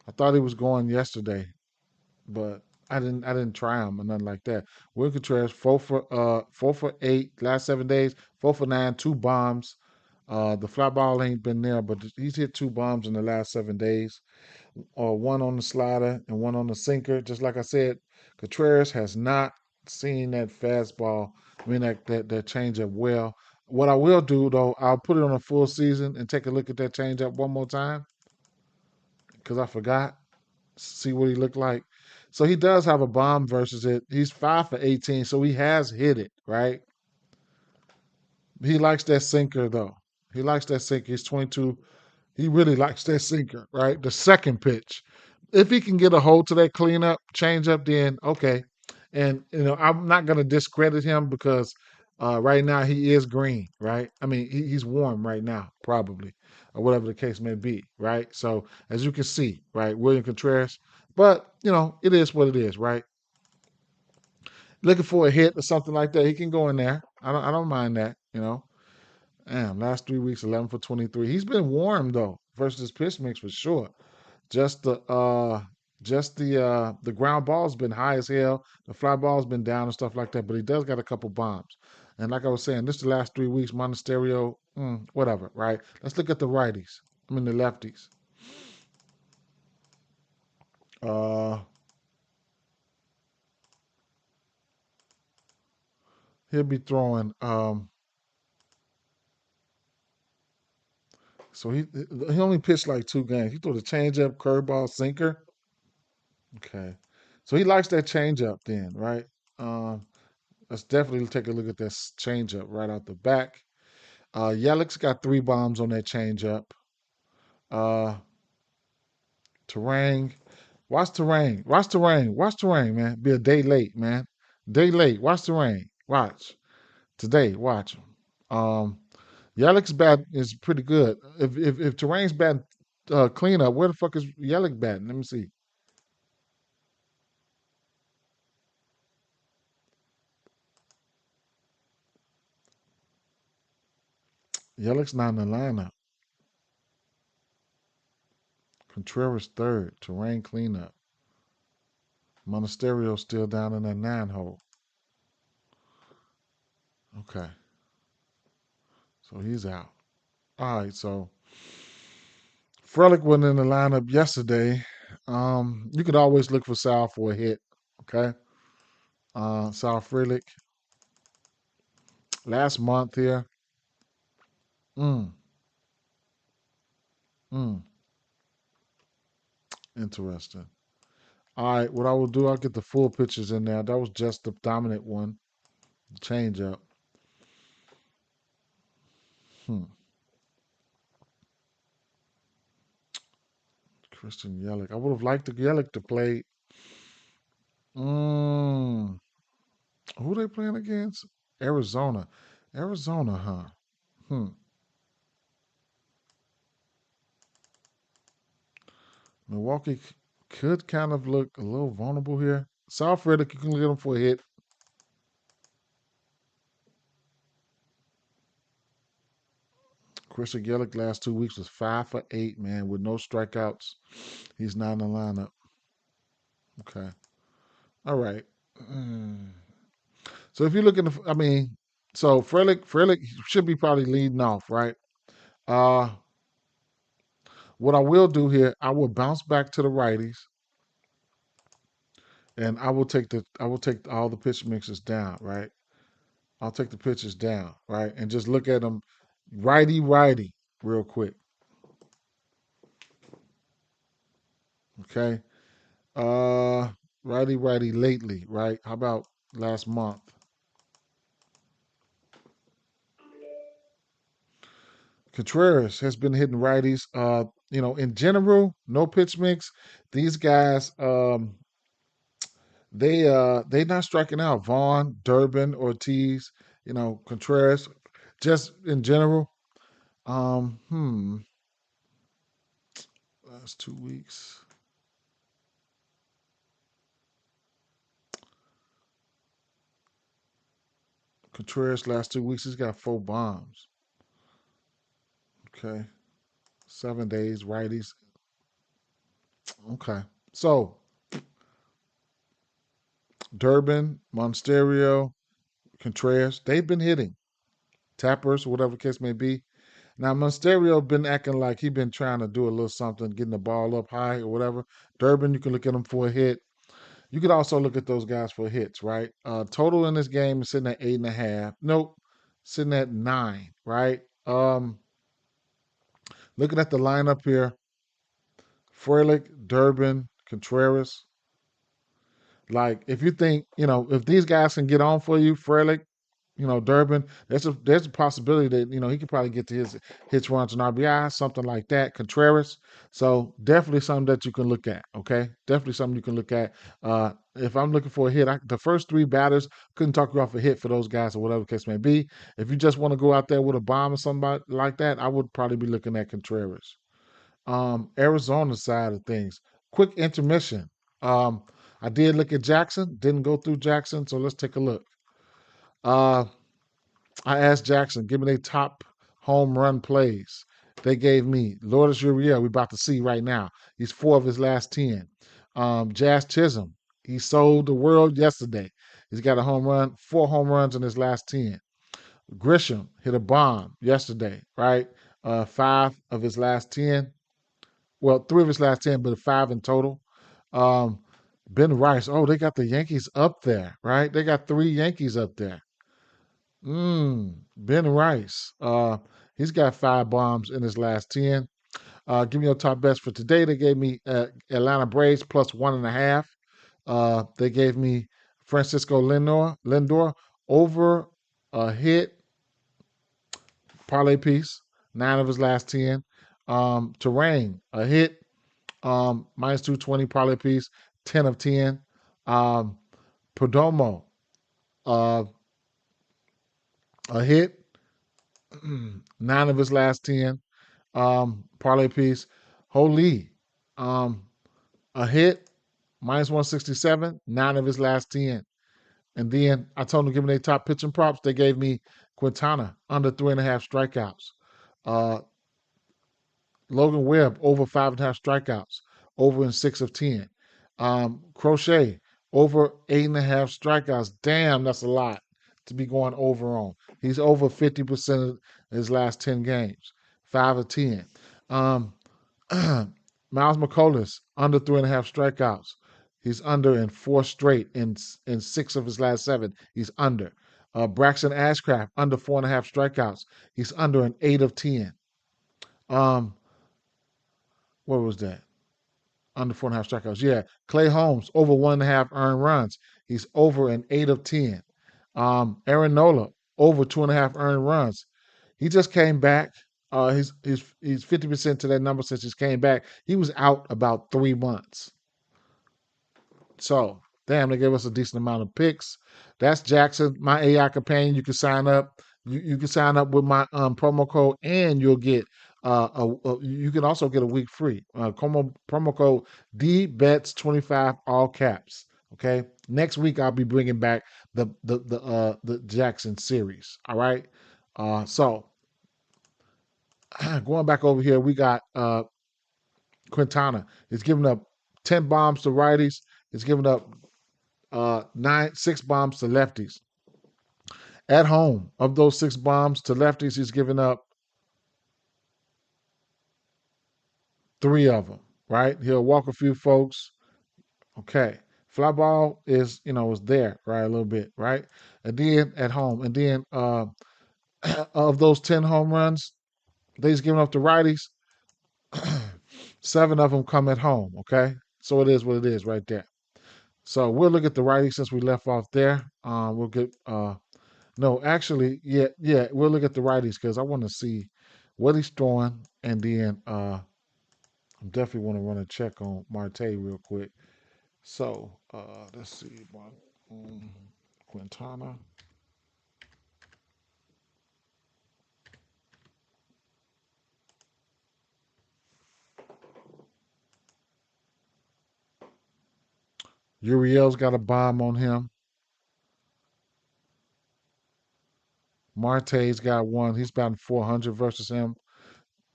S1: I thought he was going yesterday, but I didn't try him or nothing like that. Will Contreras 4 for 8 last 7 days, 4 for 9, 2 bombs. The fly ball ain't been there, but he's hit 2 bombs in the last 7 days. One on the slider and one on the sinker. Just like I said, Contreras has not seen that fastball. I mean that changeup well. What I will do though, I'll put it on a full season and take a look at that changeup one more time because I forgot. See what he looked like. So he does have a bomb versus it. He's 5 for 18, so he has hit it, right? He likes that sinker though. He likes that sinker. He's 22. He really likes that sinker, right? The second pitch. If he can get a hold to that cleanup, change up, then okay. And I'm not gonna discredit him because right now he is green, right? I mean, he's warm right now, probably, or whatever the case may be, right? So as you can see, right, William Contreras, but it is what it is, right? Looking for a hit or something like that, he can go in there. I don't mind that. Damn, last 3 weeks, 11 for 23. He's been warm though versus pitch mix for sure. Just the ground ball's been high as hell. The fly ball's been down and stuff like that, but he does got a couple bombs. And like I was saying, this is the last 3 weeks, Monasterio, whatever, right? Let's look at the righties. I mean the lefties. Uh, he'll be throwing. So he only pitched like 2 games. He threw the changeup, curveball, sinker. Okay, so he likes that changeup then, right? Um, let's definitely take a look at this changeup right out the back. Yelik's got 3 bombs on that changeup. Uh, Terang, watch Terang, watch Terang, watch Terang, man. Be a day late, man. Day late. Watch Terang. Watch today. Watch him. Yelik's bat is pretty good. If Terang's batting cleanup, where the fuck is Yelik batting? Let me see. Yelik's not in the lineup. Contreras third. Terang cleanup. Monasterio still down in that 9 hole. Okay, so he's out. All right, so Frelick wasn't in the lineup yesterday. You could always look for Sal for a hit. Okay, Sal Frelick last month here. Mm, mm, interesting. All right, what I will do, I'll get the full pictures in there. That was just the dominant one, change up. Hmm. Christian Yelich. I would have liked the Yelich to play. Mm, who they playing against? Arizona. Arizona, huh? Hmm. Milwaukee could kind of look a little vulnerable here. South Reddick, you can get him for a hit. Christian Yelich last 2 weeks was 5 for 8, man, with no strikeouts. He's not in the lineup. Okay. All right. Mm. So if you look at the, I mean, so Frelick should be probably leading off, right? Uh, what I will do here, I will bounce back to the righties, and I will take all the pitch mixes down, right? I'll take the pitches down, right, and just look at them, righty, real quick. Okay. Uh, righty lately, right? How about last month? Contreras has been hitting righties. In general, no pitch mix. These guys, they not striking out. Vaughn, Durbin, Ortiz, Contreras, just in general. Um, last 2 weeks. Contreras last 2 weeks, he's got 4 bombs. Okay. 7 days, righties. Okay. So Durbin, Monsterio, Contreras, they've been hitting. Tappers, whatever the case may be. Now Monsterio been acting like he been trying to do a little something, getting the ball up high or whatever. Durbin, you can look at him for a hit. You could also look at those guys for hits, right? Total in this game is sitting at 8.5. Nope, sitting at 9, right? Looking at the lineup here, Frelick, Durbin, Contreras. Like if you think, if these guys can get on for you, Frelick, Durbin, there's a possibility that, he could probably get to his hits, runs, and RBI, something like that. Contreras. So definitely something that you can look at. Okay. Definitely something you can look at. If I'm looking for a hit, the first 3 batters couldn't talk you off a hit for those guys or whatever the case may be. If you just want to go out there with a bomb or somebody like that, I would probably be looking at Contreras. Arizona side of things. Quick intermission. Um, I did look at Jackson, didn't go through Jackson, so let's take a look. Uh, I asked Jackson, give me their top home run plays. They gave me Lourdes Uriel, we're about to see right now. He's 4 of his last 10. Jazz Chisholm, he sold the world yesterday. He's got a home run, 4 home runs in his last 10. Grisham hit a bomb yesterday, right? 5 of his last 10. Well, 3 of his last 10, but 5 in total. Um, Ben Rice. Oh, they got the Yankees up there, right? They got 3 Yankees up there. Ben Rice. He's got 5 bombs in his last 10. Give me your top bets for today. They gave me Atlanta Braves plus 1.5. They gave me Francisco Lindor over a hit parlay piece, 9 of his last 10. Terrain, a hit, minus 220 parlay piece, 10 of 10. Um, Perdomo, uh, a hit, 9 of his last 10. Parlay piece. Holy, um, a hit, minus 167, 9 of his last 10. And then I told them to give me their top pitching props. They gave me Quintana under 3.5 strikeouts. Uh, Logan Webb over 5.5 strikeouts, over in 6 of 10. Crochet over 8.5 strikeouts. Damn, that's a lot to be going over on. He's over 50% of his last 10 games, 5 of 10. Um, Miles McCollum under 3.5 strikeouts. He's under in 4 straight. In 6 of his last 7, he's under. Braxton Ashcraft under 4.5 strikeouts. He's under in 8 of 10. Um, what was that? Under 4.5 strikeouts. Yeah. Clay Holmes over 1.5 earned runs. He's over in 8 of 10. Aaron Nola over 2.5 earned runs. He just came back. He's 50% to that number since he came back. He was out about 3 months. So, damn, they gave us a decent amount of picks. That's Jackson, my AI companion. You can sign up. You can sign up with my promo code, and you'll get you can also get a week free. Promo code Dee Bets 25, all caps. Okay. Next week I'll be bringing back the Jackson series. All right. So going back over here, we got Quintana. He's giving up 10 bombs to righties. He's giving up 6 bombs to lefties. At home, of those 6 bombs to lefties, he's given up 3 of them. Right? He'll walk a few folks. Okay. Fly ball is there, right? A little bit, right? And then at home, and then of those 10 home runs that he's giving up to righties, 7 of them come at home. Okay, so it is what it is, right there. So we'll look at the righties since we left off there. We'll get no, actually, yeah, we'll look at the righties because I want to see what he's throwing, and then I definitely want to run a check on Marte real quick. So let's see, Quintana. Uriel's got a bomb on him. Marte's got one. He's batting 400 versus him.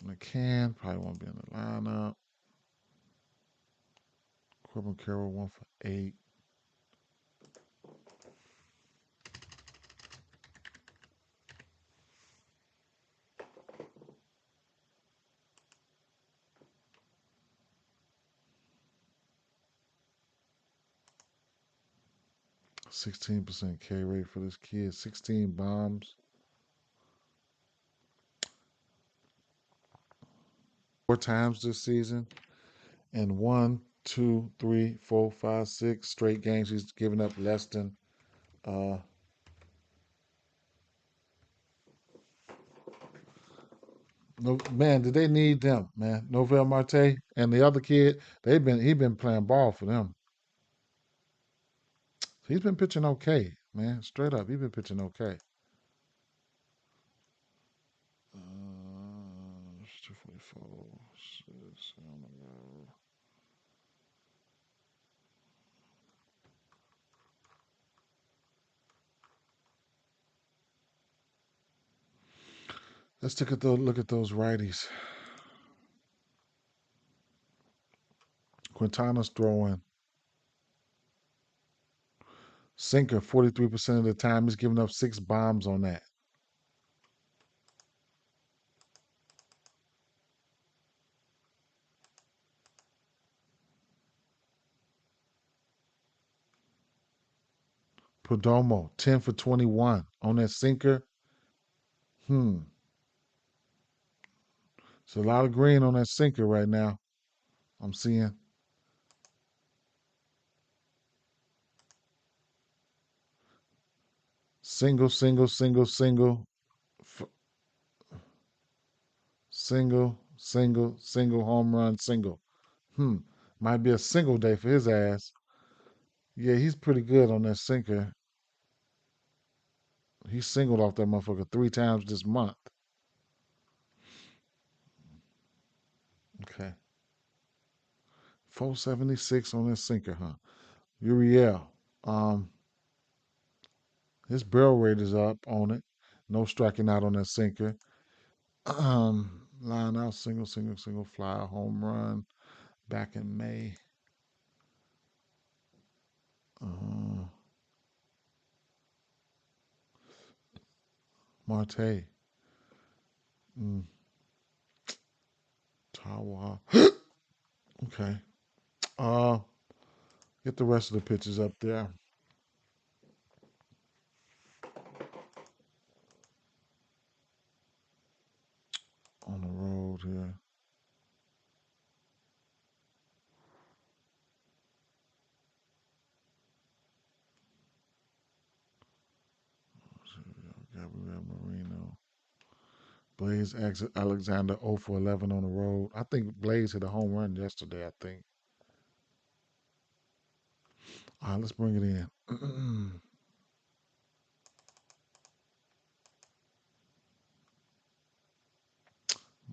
S1: McCann probably won't be in the lineup. Corbin Carroll 1 for 8. %16 K rate for this kid. 16 bombs. 4 times this season. And 1, 2, 3, 4, 5, 6 straight games he's given up less than no man, did they need them, man? Novel Marte and the other kid, he been playing ball for them. He's been pitching okay, man. Straight up, he's been pitching okay. 244. Let's take a look at those righties. Quintana's throwing sinker 43% of the time. He's giving up 6 bombs on that. Perdomo, 10 for 21 on that sinker. It's a lot of green on that sinker right now. I'm seeing single, single, single, single, single, single, single, home run, single. Hmm. Might be a single day for his ass. Yeah, he's pretty good on that sinker. He singled off that motherfucker 3 times this month. Okay. 476 on that sinker, huh? Uriel. Um, his barrel rate is up on it. No striking out on that sinker. Line out, single, single, single, fly, home run back in May. Uh, Marte. Mm, Tawa. Okay. Uh, get the rest of the pitches up there on the road here. Gabriel Marino. Blaze Alexander 0 for 11 on the road. I think Blaze hit a home run yesterday, I think. All right, let's bring it in.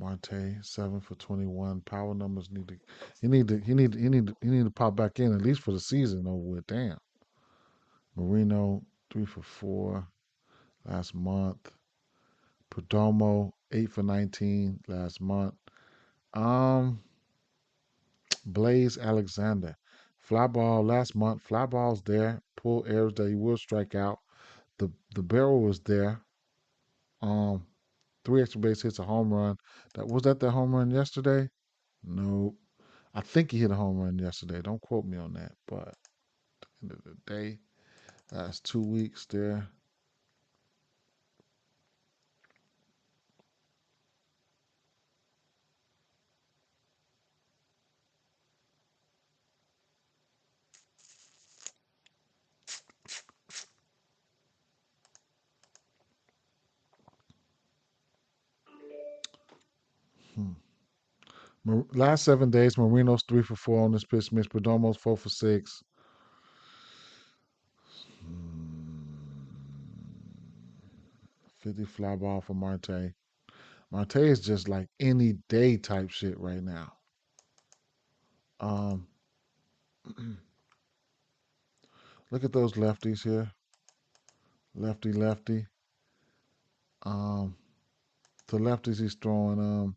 S1: Marte 7 for 21. Power numbers need to. He need to pop back in at least for the season over with. Damn. Marino 3 for 4 last month. Perdomo 8 for 19 last month. Um, Blaze Alexander. Fly ball last month. Fly ball's there. Pull errors that he will strike out. The barrel was there. Um, 3 extra base hits, a home run. That the home run yesterday? No, I think he hit a home run yesterday. Don't quote me on that, but at the end of the day, that's 2 weeks there. Hmm. Last 7 days, Marino's 3 for 4 on this pitch mix. Perdomo's 4 for 6. 50 fly ball for Marte. Marte is just like any day type shit right now. Um, look at those lefties here. Lefty, lefty. Um, the lefties he's throwing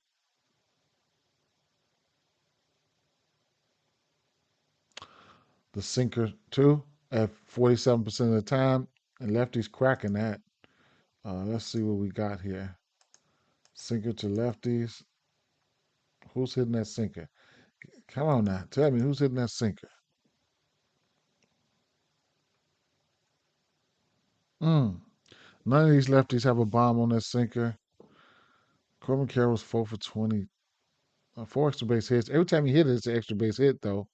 S1: the sinker too at 47% of the time, and lefties cracking that. Let's see what we got here. Sinker to lefties. Who's hitting that sinker? Come on now, tell me who's hitting that sinker. Mm. None of these lefties have a bomb on that sinker. Corbin Carroll's 4 for 20. 4 extra base hits. Every time he hit it, it's an extra base hit though.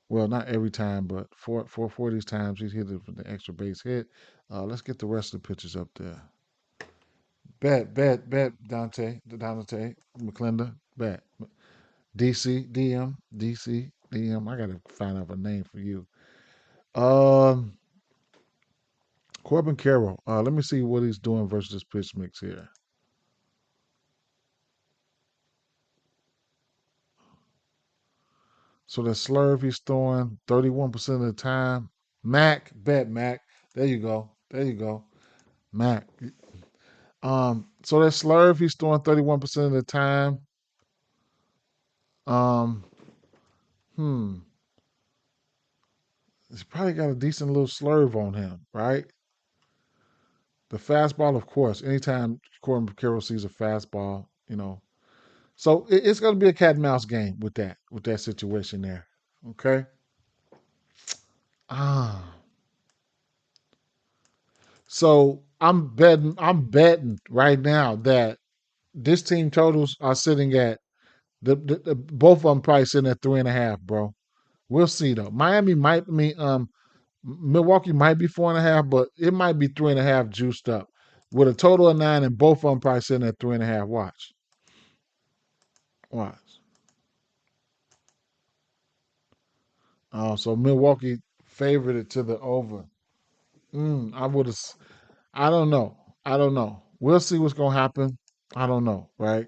S1: Well, not every time, but four of these times he's hit it for the extra base hit. Let's get the rest of the pitchers up there. Bet, Dante, McClendon, bet. DC, DM. I gotta find out a name for you. Um, Corbin Carroll. Let me see what he's doing versus this pitch mix here. So that slurve he's throwing 31% of the time. Bet Mac. There you go. There you go. Mac. So that slurve he's throwing 31% of the time. Um, hmm. He's probably got a decent little slurve on him, right? The fastball, of course. Anytime Corbin Carroll sees a fastball, So it's going to be a cat and mouse game with that situation there. Okay. Ah, So I'm betting right now that this team totals are sitting at the both of them probably sitting at 3.5, bro. We'll see though. Miami might Milwaukee might be 4.5, but it might be 3.5 juiced up with a total of 9, and both of them probably sitting at 3.5. Watch. Oh, so Milwaukee favored it to the over. I would have. I don't know. I don't know. We'll see what's gonna happen. I don't know. Right.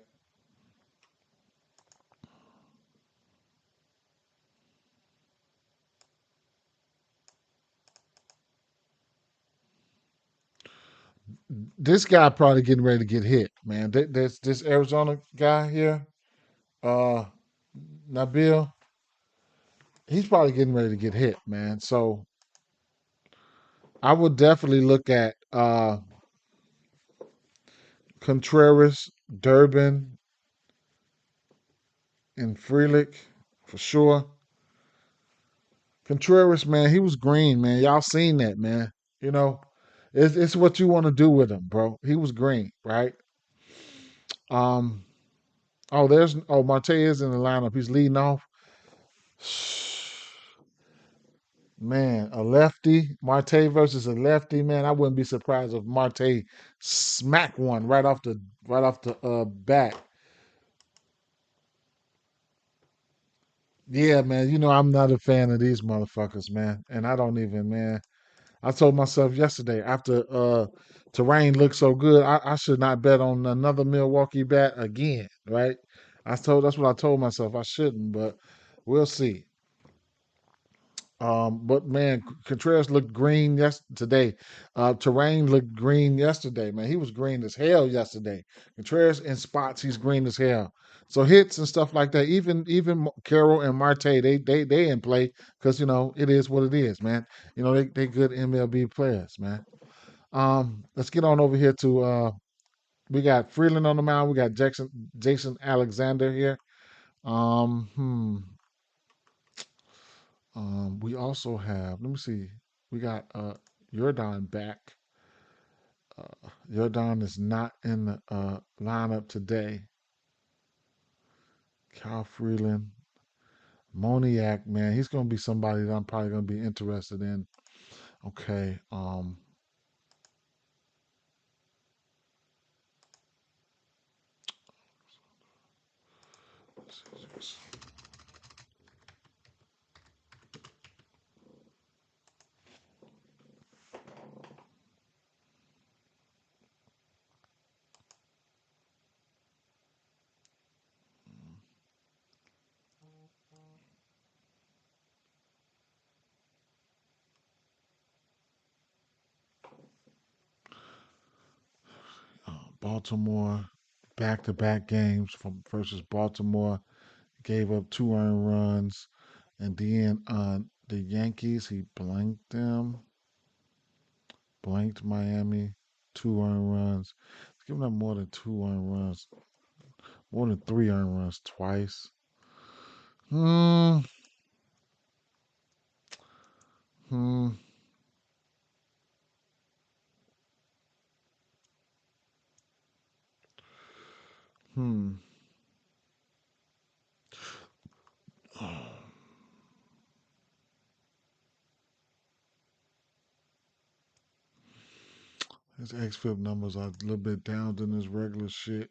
S1: This guy probably getting ready to get hit, man. This Arizona guy here, uh, Nabil. He's probably getting ready to get hit, man. So I would definitely look at Contreras, Durbin, and Freelick for sure. Contreras, man, he was green, man. Y'all seen that, man. You know, it's what you want to do with him, bro. He was green, right? Um. Marte is in the lineup. He's leading off. Man, a lefty, Marte versus a lefty, man. I wouldn't be surprised if Marte smacked one right off the bat. Yeah, man. You know I'm not a fan of these motherfuckers, man. And I don't even, man. I told myself yesterday after terrain looked so good, I should not bet on another Milwaukee bat again, right? That's what I told myself I shouldn't, but we'll see. But man, Contreras looked green yesterday. Terrain looked green yesterday, man. He was green as hell yesterday. Contreras in spots, he's green as hell. So hits and stuff like that. Even Carroll and Marte, they in play because it is what it is, man. They good MLB players, man. Let's get on over here to we got Freeland on the mound. We got Jason Alexander here. Um, hmm. We also have, let me see, we got Jordan back. Jordan is not in the lineup today. Kyle Freeland, Moniak, man, he's going to be somebody that I'm probably going to be interested in. Okay. Baltimore, back-to-back games from versus Baltimore, gave up 2 earned runs, and then the Yankees, he blanked Miami, 2 earned runs. He's giving up more than 2 earned runs, more than 3 earned runs twice. Hmm. Hmm. Hmm. His XFIP numbers are a little bit down than his regular shit.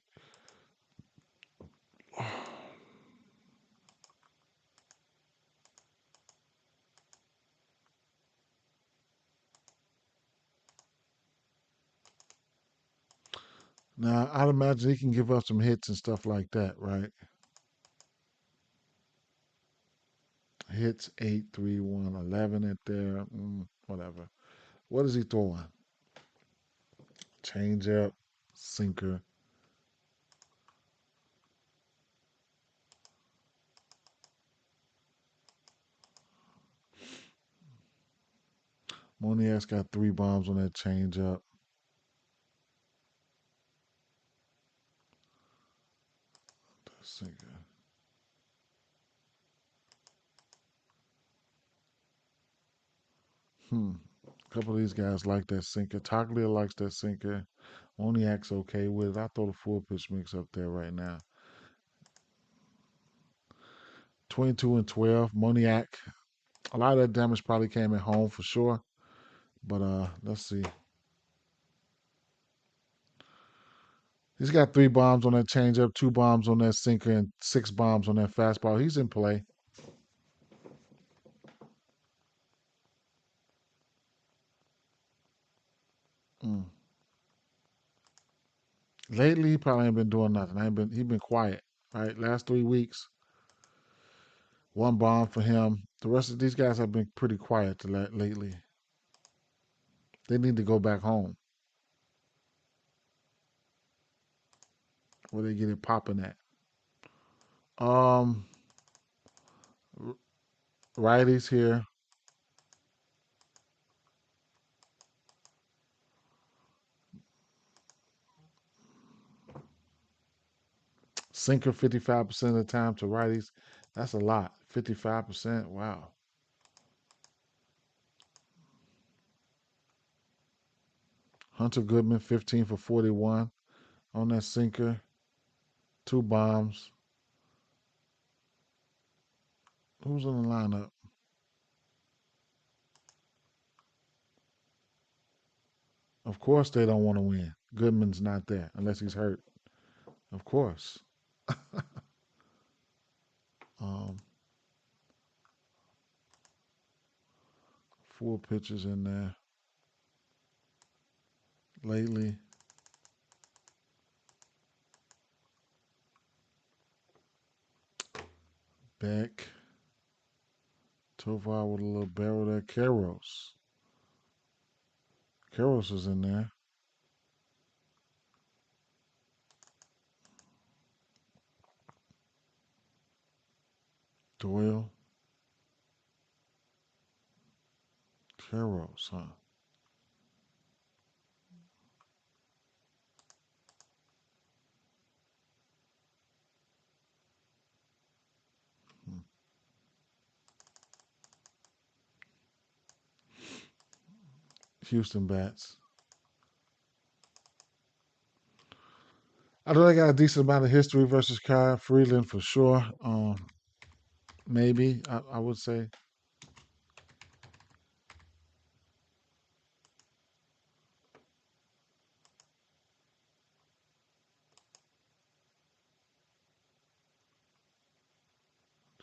S1: Now, I'd imagine he can give up some hits and stuff like that, right? Hits 8, 3, 1, 11 at there. Whatever. What is he throwing? Change up, sinker. Moniak's got 3 bombs on that change up. Sinker. Hmm. A couple of these guys like that sinker. Toglia likes that sinker. Moniac's okay with it. I throw the full pitch mix up there right now. 22 and 12. Moniac. A lot of that damage probably came at home for sure. But let's see. He's got 3 bombs on that changeup, 2 bombs on that sinker, and 6 bombs on that fastball. He's in play. Mm. Lately, he probably ain't been doing nothing. He been quiet. Right, last 3 weeks, 1 bomb for him. The rest of these guys have been pretty quiet lately. They need to go back home where they get it popping at. Um, righties here. Sinker 55% of the time to righties. That's a lot. 55%. Wow. Hunter Goodman 15 for 41 on that sinker. 2 bombs. Who's in the lineup? Of course they don't want to win. Goodman's not there unless he's hurt. Of course. Um, 4 pitchers in there lately. Beck. Tovar with a little barrel there. Keros. Keros is in there. Doyle. Keros, huh? Houston bats. I know they got a decent amount of history versus Kyle Freeland for sure. Maybe I would say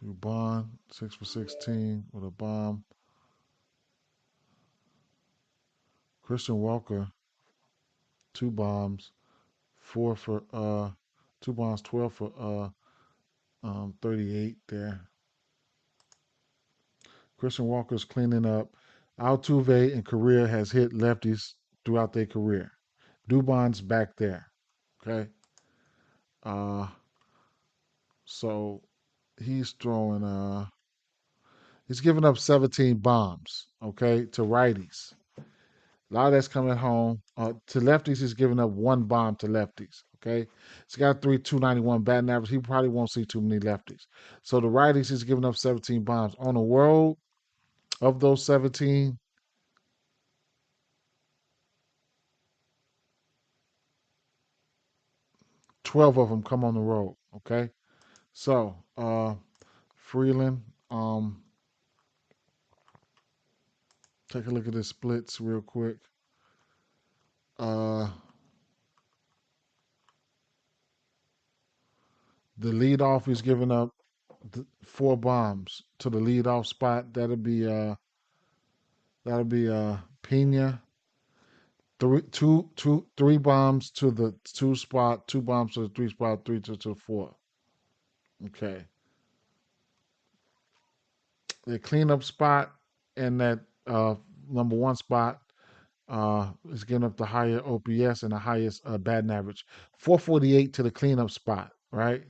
S1: do Bond 6 for 16 with a bomb. Christian Walker 2 bombs, 4 for 2 bombs, 12 for 38 there. Christian Walker's cleaning up. Altuve and Correa has hit lefties throughout their career. Dubon's back there. Okay. Uh, so he's throwing he's giving up 17 bombs, okay, to righties. A lot of that's coming home. To lefties, he's giving up 1 bomb to lefties. Okay. He's got 291 batting average. He probably won't see too many lefties. So the righties, he's giving up 17 bombs. On the world, of those 17, 12 of them come on the road. Okay. So, Freeland, take a look at his splits real quick. Uh, the leadoff, he's giving up 4 bombs to the leadoff spot. That'll be Pena. 3 bombs to the 2 spot, 2 bombs to the 3 spot, 3 to the 4. Okay. The cleanup spot and that number 1 spot is getting up the higher OPS and the highest batting average. 448 to the cleanup spot, right?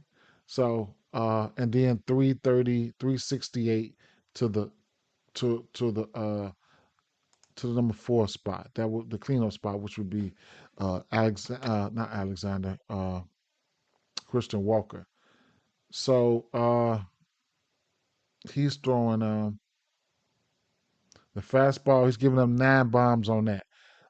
S1: So and then 330, 368 to the to the to the number 4 spot. That would the cleanup spot, which would be not Alexander, Christian Walker. So he's throwing The fastball, he's giving them 9 bombs on that.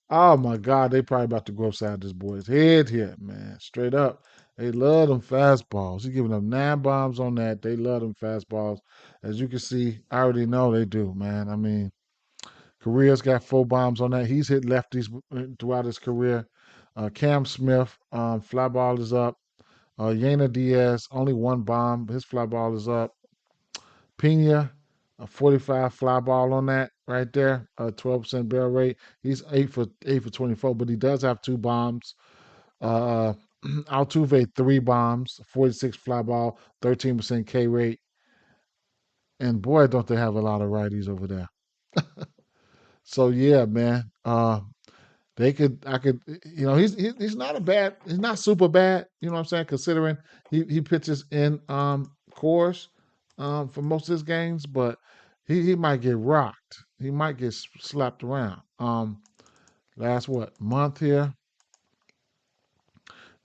S1: Oh my God, they probably about to go upside this boy's head here, man. Straight up. They love them fastballs. He's giving them 9 bombs on that. They love them fastballs. As you can see, I already know they do, man. I mean, Correa's got 4 bombs on that. He's hit lefties throughout his career. Cam Smith, fly ball is up. Yana Diaz, only 1 bomb. His fly ball is up. Pena, a 45 fly ball on that right there, a 12% barrel rate. He's 8 for 24, but he does have 2 bombs. Uh, Altuve 3 bombs, 46 fly ball, 13% K rate. And boy, don't they have a lot of righties over there. So yeah, man. I could, he's not he's not super bad. You know what I'm saying? Considering he pitches in course for most of his games, but he might get rocked. He might get slapped around. Last month here,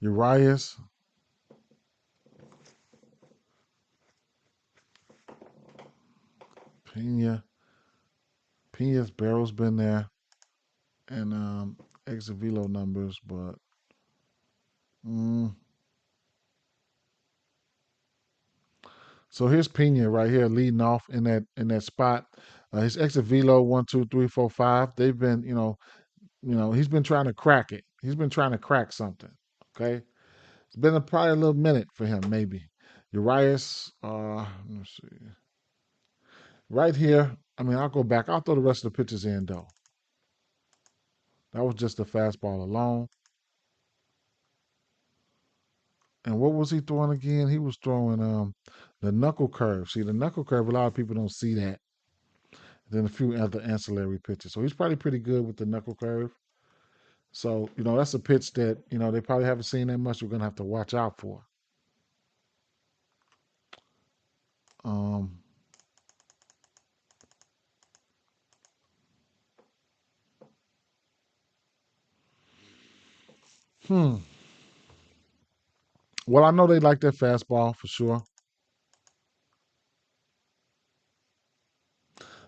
S1: Urias, Pena, Pena's barrel's been there, and exit velo numbers, but mm, so here's Pena right here leading off in that spot. His exit velo 1, 2, 3, 4, 5. They've been he's been trying to crack it. He's been trying to crack something. Okay, it's been probably a little minute for him, maybe. Urias, let me see. Right here, I mean, I'll go back. I'll throw the rest of the pitches in though. That was just the fastball alone. And what was he throwing again? He was throwing the knuckle curve. See, the knuckle curve, a lot of people don't see that. Then a few other ancillary pitches. So he's probably pretty good with the knuckle curve. So, that's a pitch that, they probably haven't seen that much. We're going to have to watch out for. Um, hmm. Well, I know they like that fastball for sure.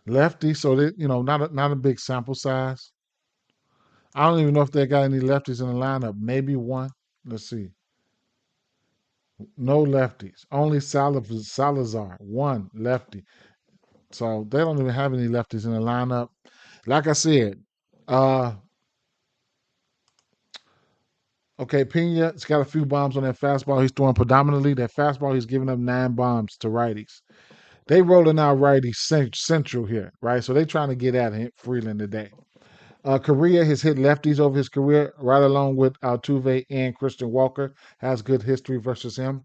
S1: Lefty, so they, not a big sample size. I don't even know if they got any lefties in the lineup. Maybe one. Let's see. No lefties. Only Salazar, one lefty. So they don't even have any lefties in the lineup. Like I said, uh, okay, Pena's got a few bombs on that fastball. He's throwing predominantly that fastball. He's giving up 9 bombs to righties. They rolling out righty central here, right? So they trying to get at Freeland today. Correa has hit lefties over his career, right along with Altuve and Christian Walker. Has good history versus him.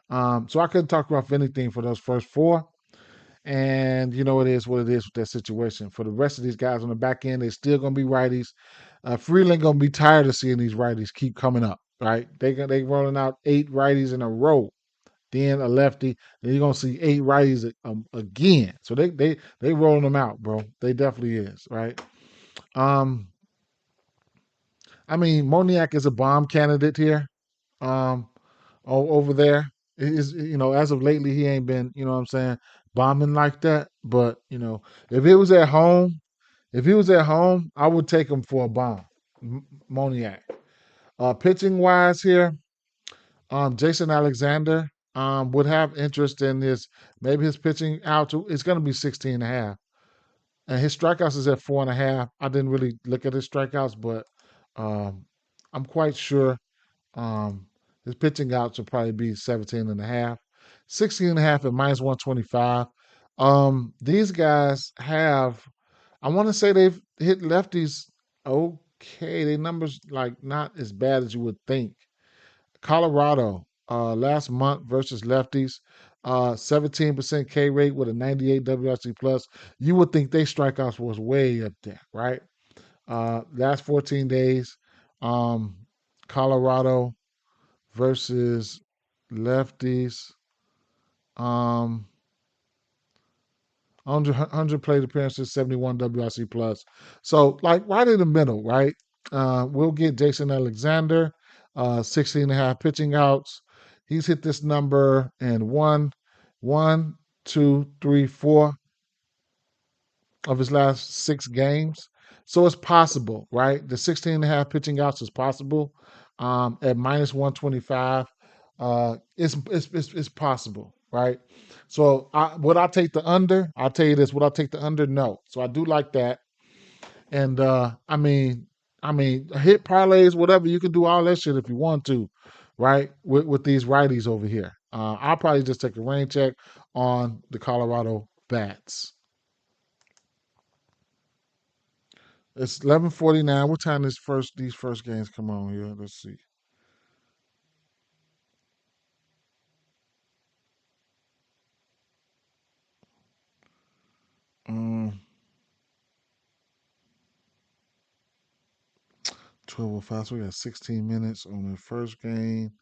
S1: So I couldn't talk about anything for those first 4. And it is what it is with that situation. For the rest of these guys on the back end, they're still going to be righties. Freeland going to be tired of seeing these righties keep coming up, right? They rolling out 8 righties in a row, then a lefty. Then you're gonna see 8 righties again. So they rolling them out, bro. They definitely is, right? Um, I mean, Moniak is a bomb candidate here. Um, over there is as of lately he ain't been what I'm saying bombing like that. But if it was at home, I would take him for a bomb. Moniak. Pitching wise here, Jason Alexander would have interest in maybe his pitching out to it's going to be 16 and a half. And his strikeouts is at 4.5. I didn't really look at his strikeouts, but um, I'm quite sure his pitching outs will probably be 17 and a half. 16 and a half at minus 125. These guys have, I want to say they've hit lefties okay. Their numbers like not as bad as you would think. Colorado, last month versus lefties, 17% K rate with a 98 WRC plus. You would think they strikeouts was way up there, right? Last 14 days, um, Colorado versus lefties, um, 100 plate appearances, 71 WRC plus. So, like, right in the middle, right? We'll get Jason Alexander, 16 and a half pitching outs. He's hit this number in one, two, three, four. of his last 6 games. So it's possible, right? The 16.5 pitching outs is possible. At minus 125, it's possible, right? So would I take the under? I'll tell you this. Would I take the under? No. So I do like that. And I mean, hit parlays, whatever. You can do all that shit if you want to, right? With these righties over here. I'll probably just take a rain check on the Colorado bats. It's 11:49. What time these first games come on here? Let's see. Um, 12:05. So we got 16 minutes on the first game.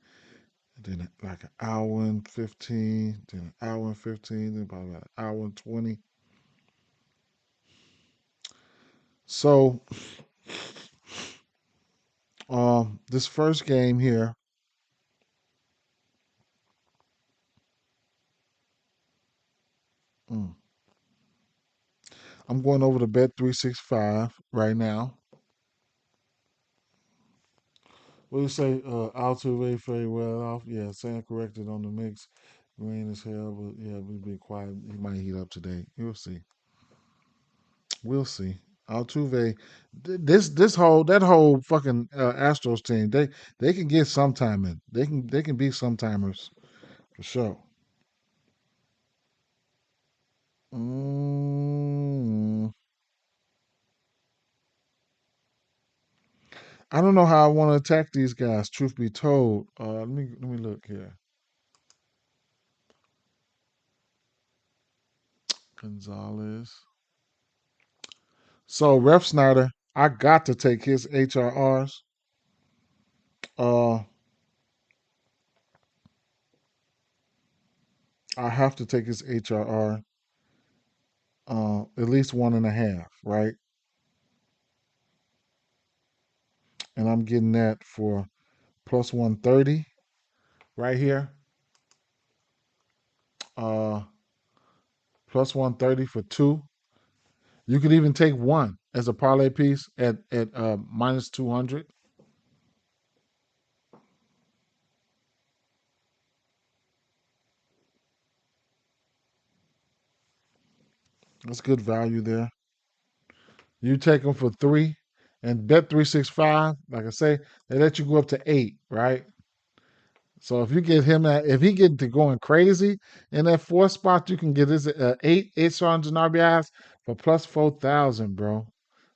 S1: And then like an hour and 15. Then an hour and 15. Then about an hour and 20. So, this first game here. mm, I'm going over to Bet 365 right now. What do you say? Altuve very well off. Yeah, Sam corrected on the mix. Rain as hell, but yeah, we've been quiet. He might heat up today. You'll see. We'll see. Altuve, that whole fucking Astros team, they can get some time in. They can be sometimers for sure. Mm, I don't know how I want to attack these guys. Truth be told, let me look here. Gonzalez. So Ref Snyder, I got to take his HRRs. Uh, I have to take his HRR. At least 1.5, right? And I'm getting that for plus 130 right here. Uh, plus 130 for two. You could even take one as a parlay piece at minus 200. That's good value there. You take them for three, and bet 365. Like I say, they let you go up to eight, right? So if you get him if he get to going crazy in that fourth spot, you can get his eight runs and RBIs for plus 4,000, bro.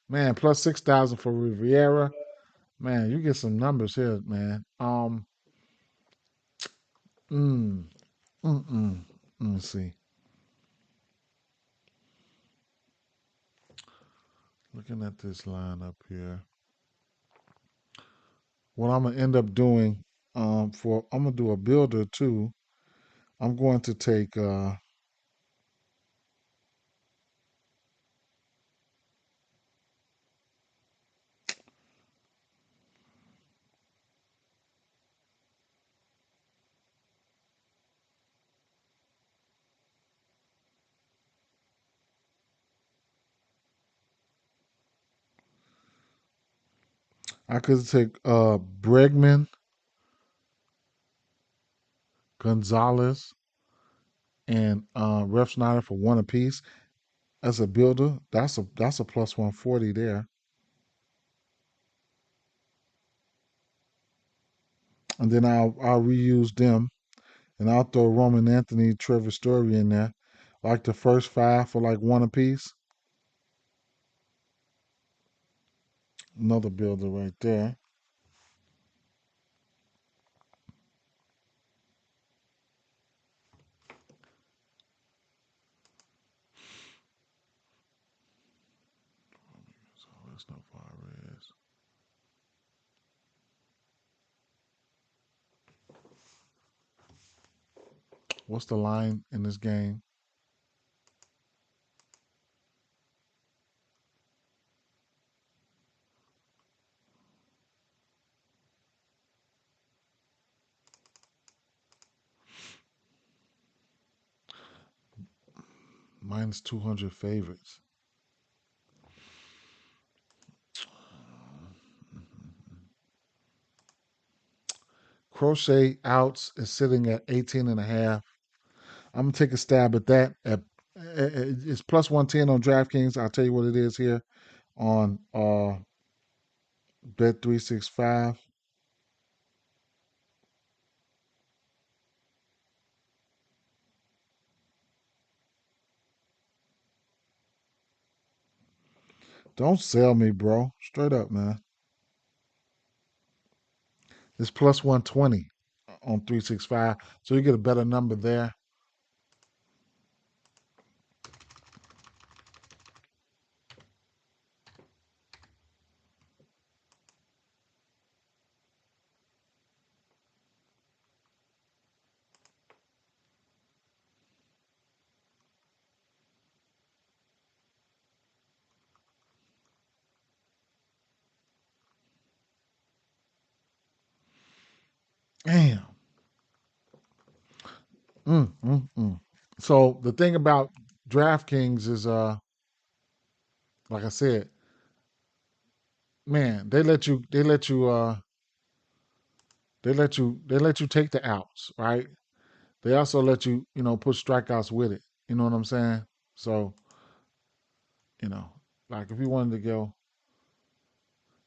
S1: Man, plus 6,000 for Riviera. Man, you get some numbers here, man. Mm, mm. Let me see. Looking at this line up here, what I'm gonna end up doing, for I'm gonna do a builder too. I'm going to take. I could take Bregman, Gonzalez, and Ref Snyder for one apiece as a builder. That's a plus 140 there, and then I'll reuse them, and I'll throw Roman Anthony, Trevor Story in there, like the first five for like one apiece. Another builder right there. So that's no Fares. What's the line in this game? Minus 200 favorites. Crochet outs is sitting at 18 and a half. I'm gonna take a stab at that. It's plus 110 on DraftKings. I'll tell you what it is here on Bet 365. Don't sell me, bro. Straight up, man. It's plus 120 on 365, so you get a better number there. Damn. Mm, mm, mm. So the thing about DraftKings is, like I said, man, they let you take the outs, right? They also let you, put strikeouts with it. You know what I'm saying? So, you know, like if you wanted to go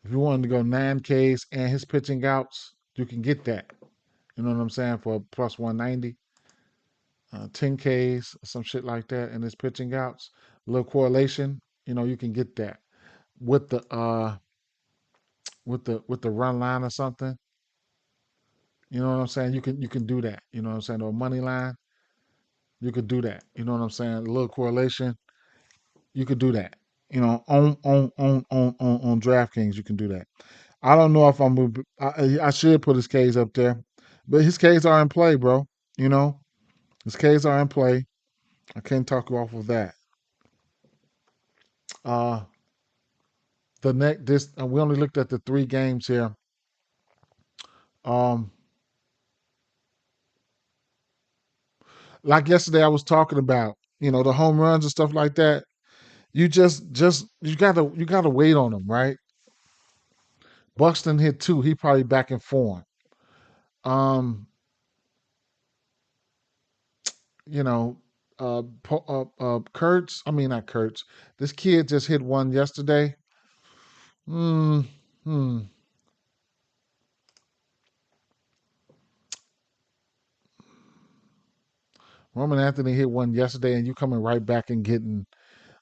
S1: 9Ks and his pitching outs, you can get that. You know what I'm saying? For plus 190, 10Ks, some shit like that, and his pitching outs, a little correlation. You can get that with the run line or something. You know what I'm saying? You can do that. You know what I'm saying? Or money line, you could do that. You know what I'm saying? A little correlation, you could do that. On DraftKings, you can do that. I don't know if I should put his K's up there, but his K's are in play, bro. You know, his K's are in play. I can't talk you off of that. Uh, the next this we only looked at the 3 games here. Um, like yesterday, I was talking about the home runs and stuff like that. You just you gotta wait on them, right? Buxton hit 2. He probably back in form. Um, you know, Kurtz. I mean, not Kurtz. This kid just hit one yesterday. Hmm. Hmm. Roman Anthony hit one yesterday, and you coming right back and getting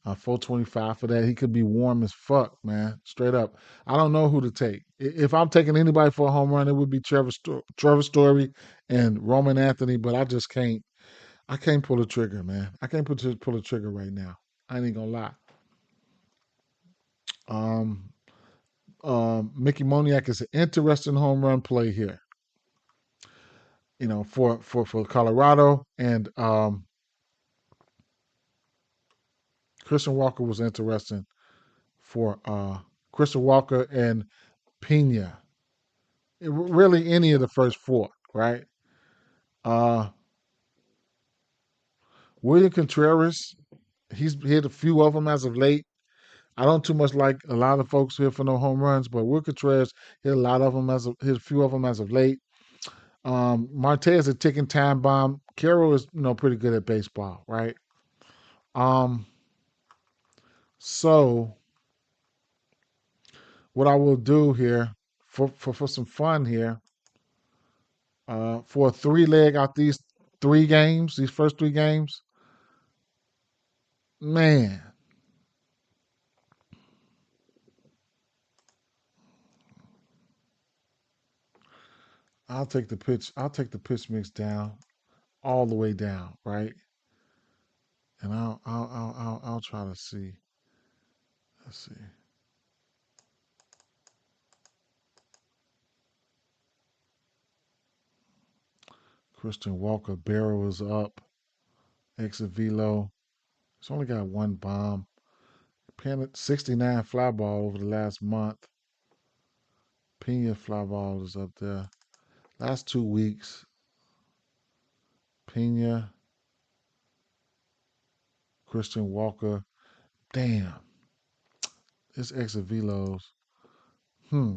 S1: 425 for that. He could be warm as fuck, man. Straight up. I don't know who to take. If I'm taking anybody for a home run, it would be Trevor Story and Roman Anthony, but I just can't. I can't pull the trigger, man. I can't pull the trigger right now. I ain't gonna lie. Um, Mickey Moniak is an interesting home run play here. For Colorado, and Christian Walker was interesting for Christian Walker and Pena. Really, any of the first 4, right? Uh, William Contreras, he's hit a few of them as of late. I don't too much like a lot of folks here for no home runs, but Will Contreras hit a lot of them hit a few of them as of late. Marte is a ticking time bomb. Carroll is pretty good at baseball, right? Um, so what I will do here for some fun here, for a 3 leg out these 3 games, these first 3 games, man, I'll take the pitch mix down, all the way down, right? And I'll try to see. Let's see. Christian Walker barrel is up. Exit velo. It's only got 1 bomb. Pennant 69 fly ball over the last month. Pena fly ball is up there. Last 2 weeks. Pena, Christian Walker. Damn. It's exit velos.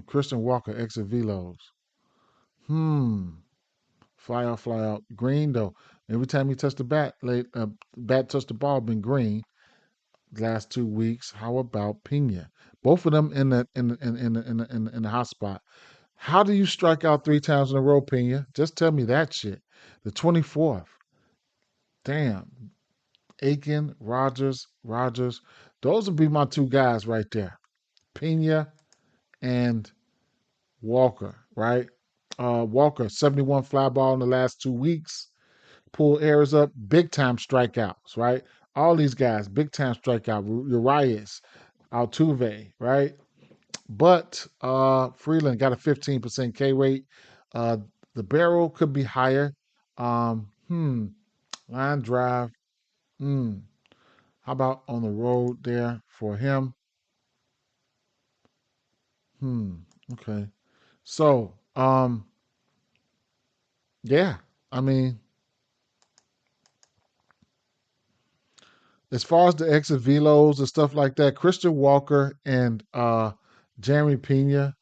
S1: Christian Walker exit velos. Hmm. Fly out, fly out. Green though. Every time he touched the bat, bat touched the ball, been green. Last 2 weeks. How about Pena? Both of them in the hot spot. How do you strike out 3 times in a row, Pena? Just tell me that shit. The 24th. Damn. Aiken, Rogers. Those would be my two guys right there. Pena and Walker, right? Walker, 71 fly ball in the last 2 weeks. Pull errors up, big time strikeouts, right? All these guys, big time strikeout. Urias, Altuve, right? But Freeland got a 15% K rate. Uh, the barrel could be higher. Line drive. How about on the road there for him? Okay. So, yeah. I mean, as far as the exit velos and stuff like that, Christian Walker and Jeremy Pena.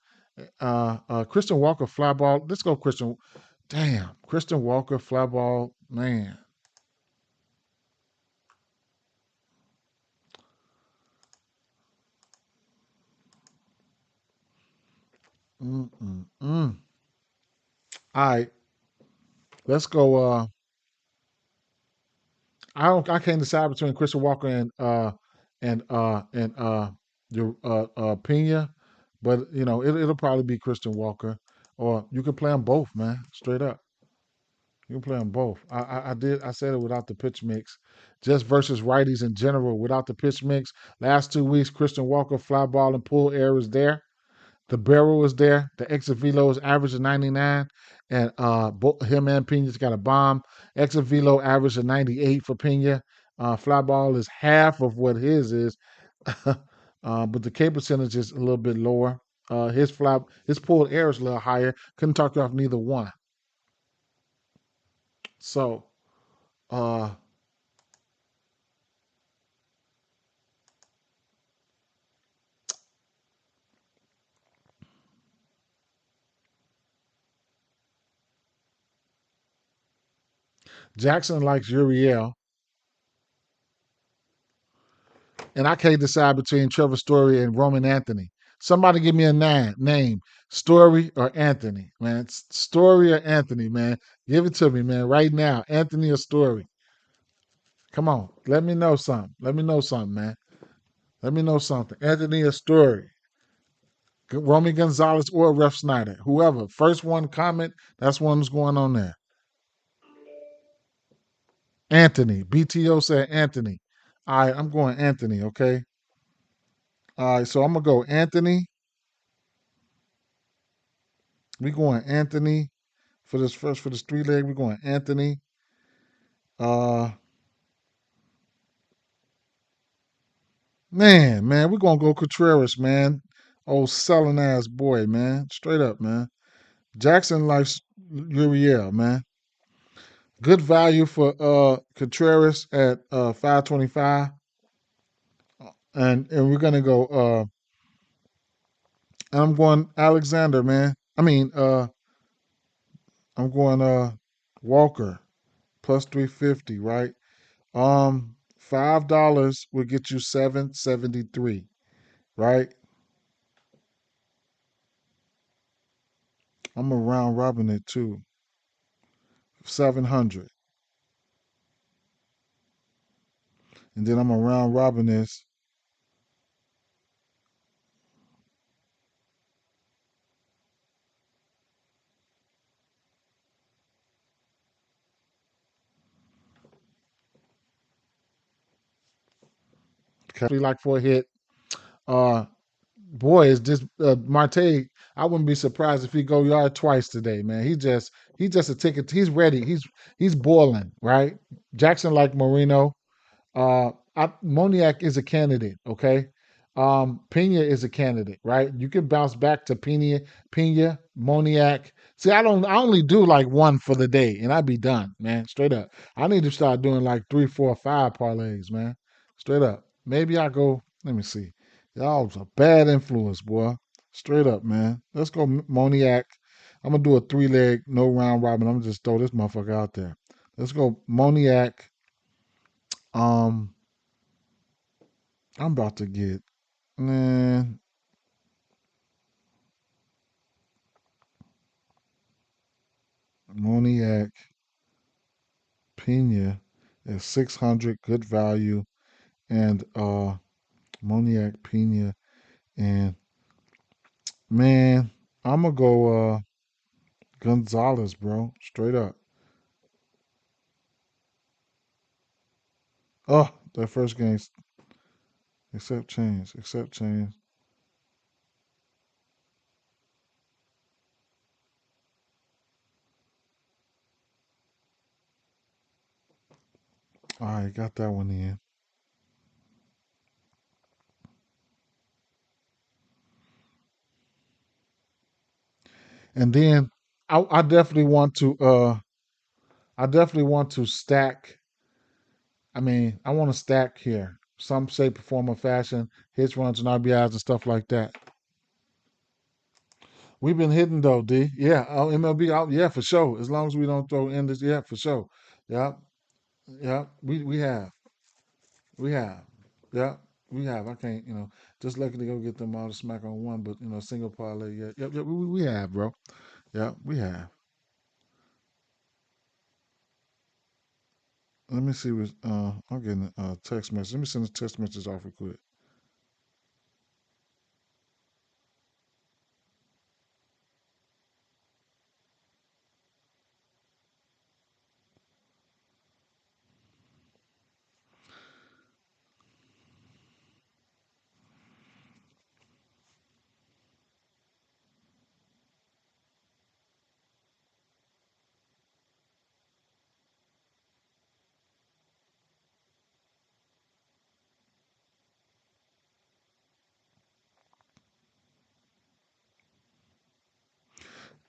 S1: Christian Walker fly ball. Let's go, Christian. Damn, Christian Walker fly ball, man. Mm-mm-mm. All right, let's go. I can't decide between Christian Walker and your Pena, but it'll probably be Christian Walker, or you can play them both, man. Straight up, you can play them both. I said it without the pitch mix, just versus righties in general without the pitch mix. Last 2 weeks, Christian Walker fly ball and pull errors there. The barrel is there. The exit velo is average of 99, and him and Pena's got a bomb. Exit velo average of 98 for Pena. Fly ball is half of what his is, but the K percentage is a little bit lower. His pulled air is a little higher. Couldn't talk you off neither one. So uh, Jackson likes Uriel, and I can't decide between Trevor Story and Roman Anthony. Somebody give me a name, Story or Anthony, man. Story or Anthony, man. Give it to me, man, right now. Anthony or Story. Come on, let me know something. Let me know something, man. Let me know something. Anthony or Story. Romy Gonzalez or Ref Snyder. Whoever. First one comment, that's what's going on there. Anthony. BTO said Anthony. All right, I'm going Anthony, okay? All right, so I'm going to go Anthony. We going Anthony for this 3 leg. We're going Anthony. Uh man, we're gonna go Contreras, man. Old selling ass boy, man. Straight up, man. Jackson likes Uriel, man. Good value for Contreras at 525. And we're gonna go I'm going Alexander, man. I'm going Walker plus 350, right? $5 will get you 773, right? I'm a round robin it too. 700. And then I'm a round robin this. Like for a hit. Uh boy, is this Marte. I wouldn't be surprised if he go yard twice today, man. He just a ticket. He's ready. He's boiling, right? Jackson like Marino. Moniak is a candidate, okay? Pena is a candidate, right? You can bounce back to Pena, Moniak. See, I only do like one for the day, and I'd be done, man. Straight up. I need to start doing like 3, 4, 5 parlays, man. Straight up. Maybe I go. Let me see. Y'all's a bad influence, boy. Straight up, man. Let's go Moniak. I'm gonna do a 3-leg, no round robin. I'm gonna just throw this motherfucker out there. Let's go, Moniac. Um, I'm about to get man Moniac Pena is 600, good value, and Moniac Pena, and man, I'm gonna go Gonzalez, bro, straight up. Oh, that first game, accept change. All right, got that one in. And then I definitely want to I definitely want to stack. I mean, I want to stack here. Some shape, form, or fashion, hits, runs, and RBIs and stuff like that. We've been hitting though, D. Yeah, MLB out. Yeah, for sure. As long as we don't throw in this, yeah, for sure. Yeah, yeah. We have, we have, yeah, we have. I can't, just lucky to go get them all to smack on one, but single parlay. Yeah, yep, yep. We have, bro. Yeah, we have. Let me see what. I'm getting a text message. Let me send a text message off real quick.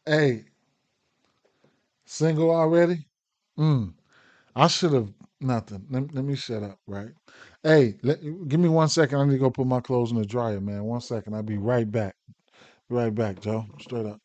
S1: Hey, single already? Mm. I should have nothing. Let me shut up, right? Hey, give me 1 second. I need to go put my clothes in the dryer, man. 1 second. I'll be right back. Be right back, Joe. Straight up.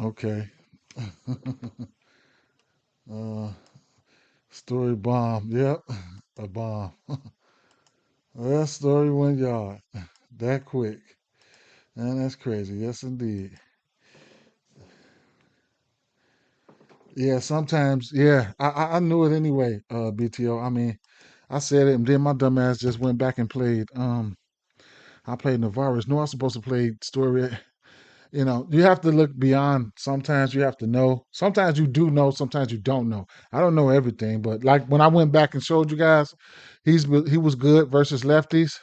S1: Okay. uh, Story bomb. Yep. A bomb. That story went yard that quick. And that's crazy. Yes, indeed. Yeah, sometimes, yeah. I knew it anyway, BTO. I mean, I said it, and then my dumb ass just went back and played. I played Navarro's. No, I was supposed to play story. You have to look beyond. Sometimes you have to know. Sometimes you do know. Sometimes you don't know. I don't know everything, but like when I went back and showed you guys, he was good versus lefties.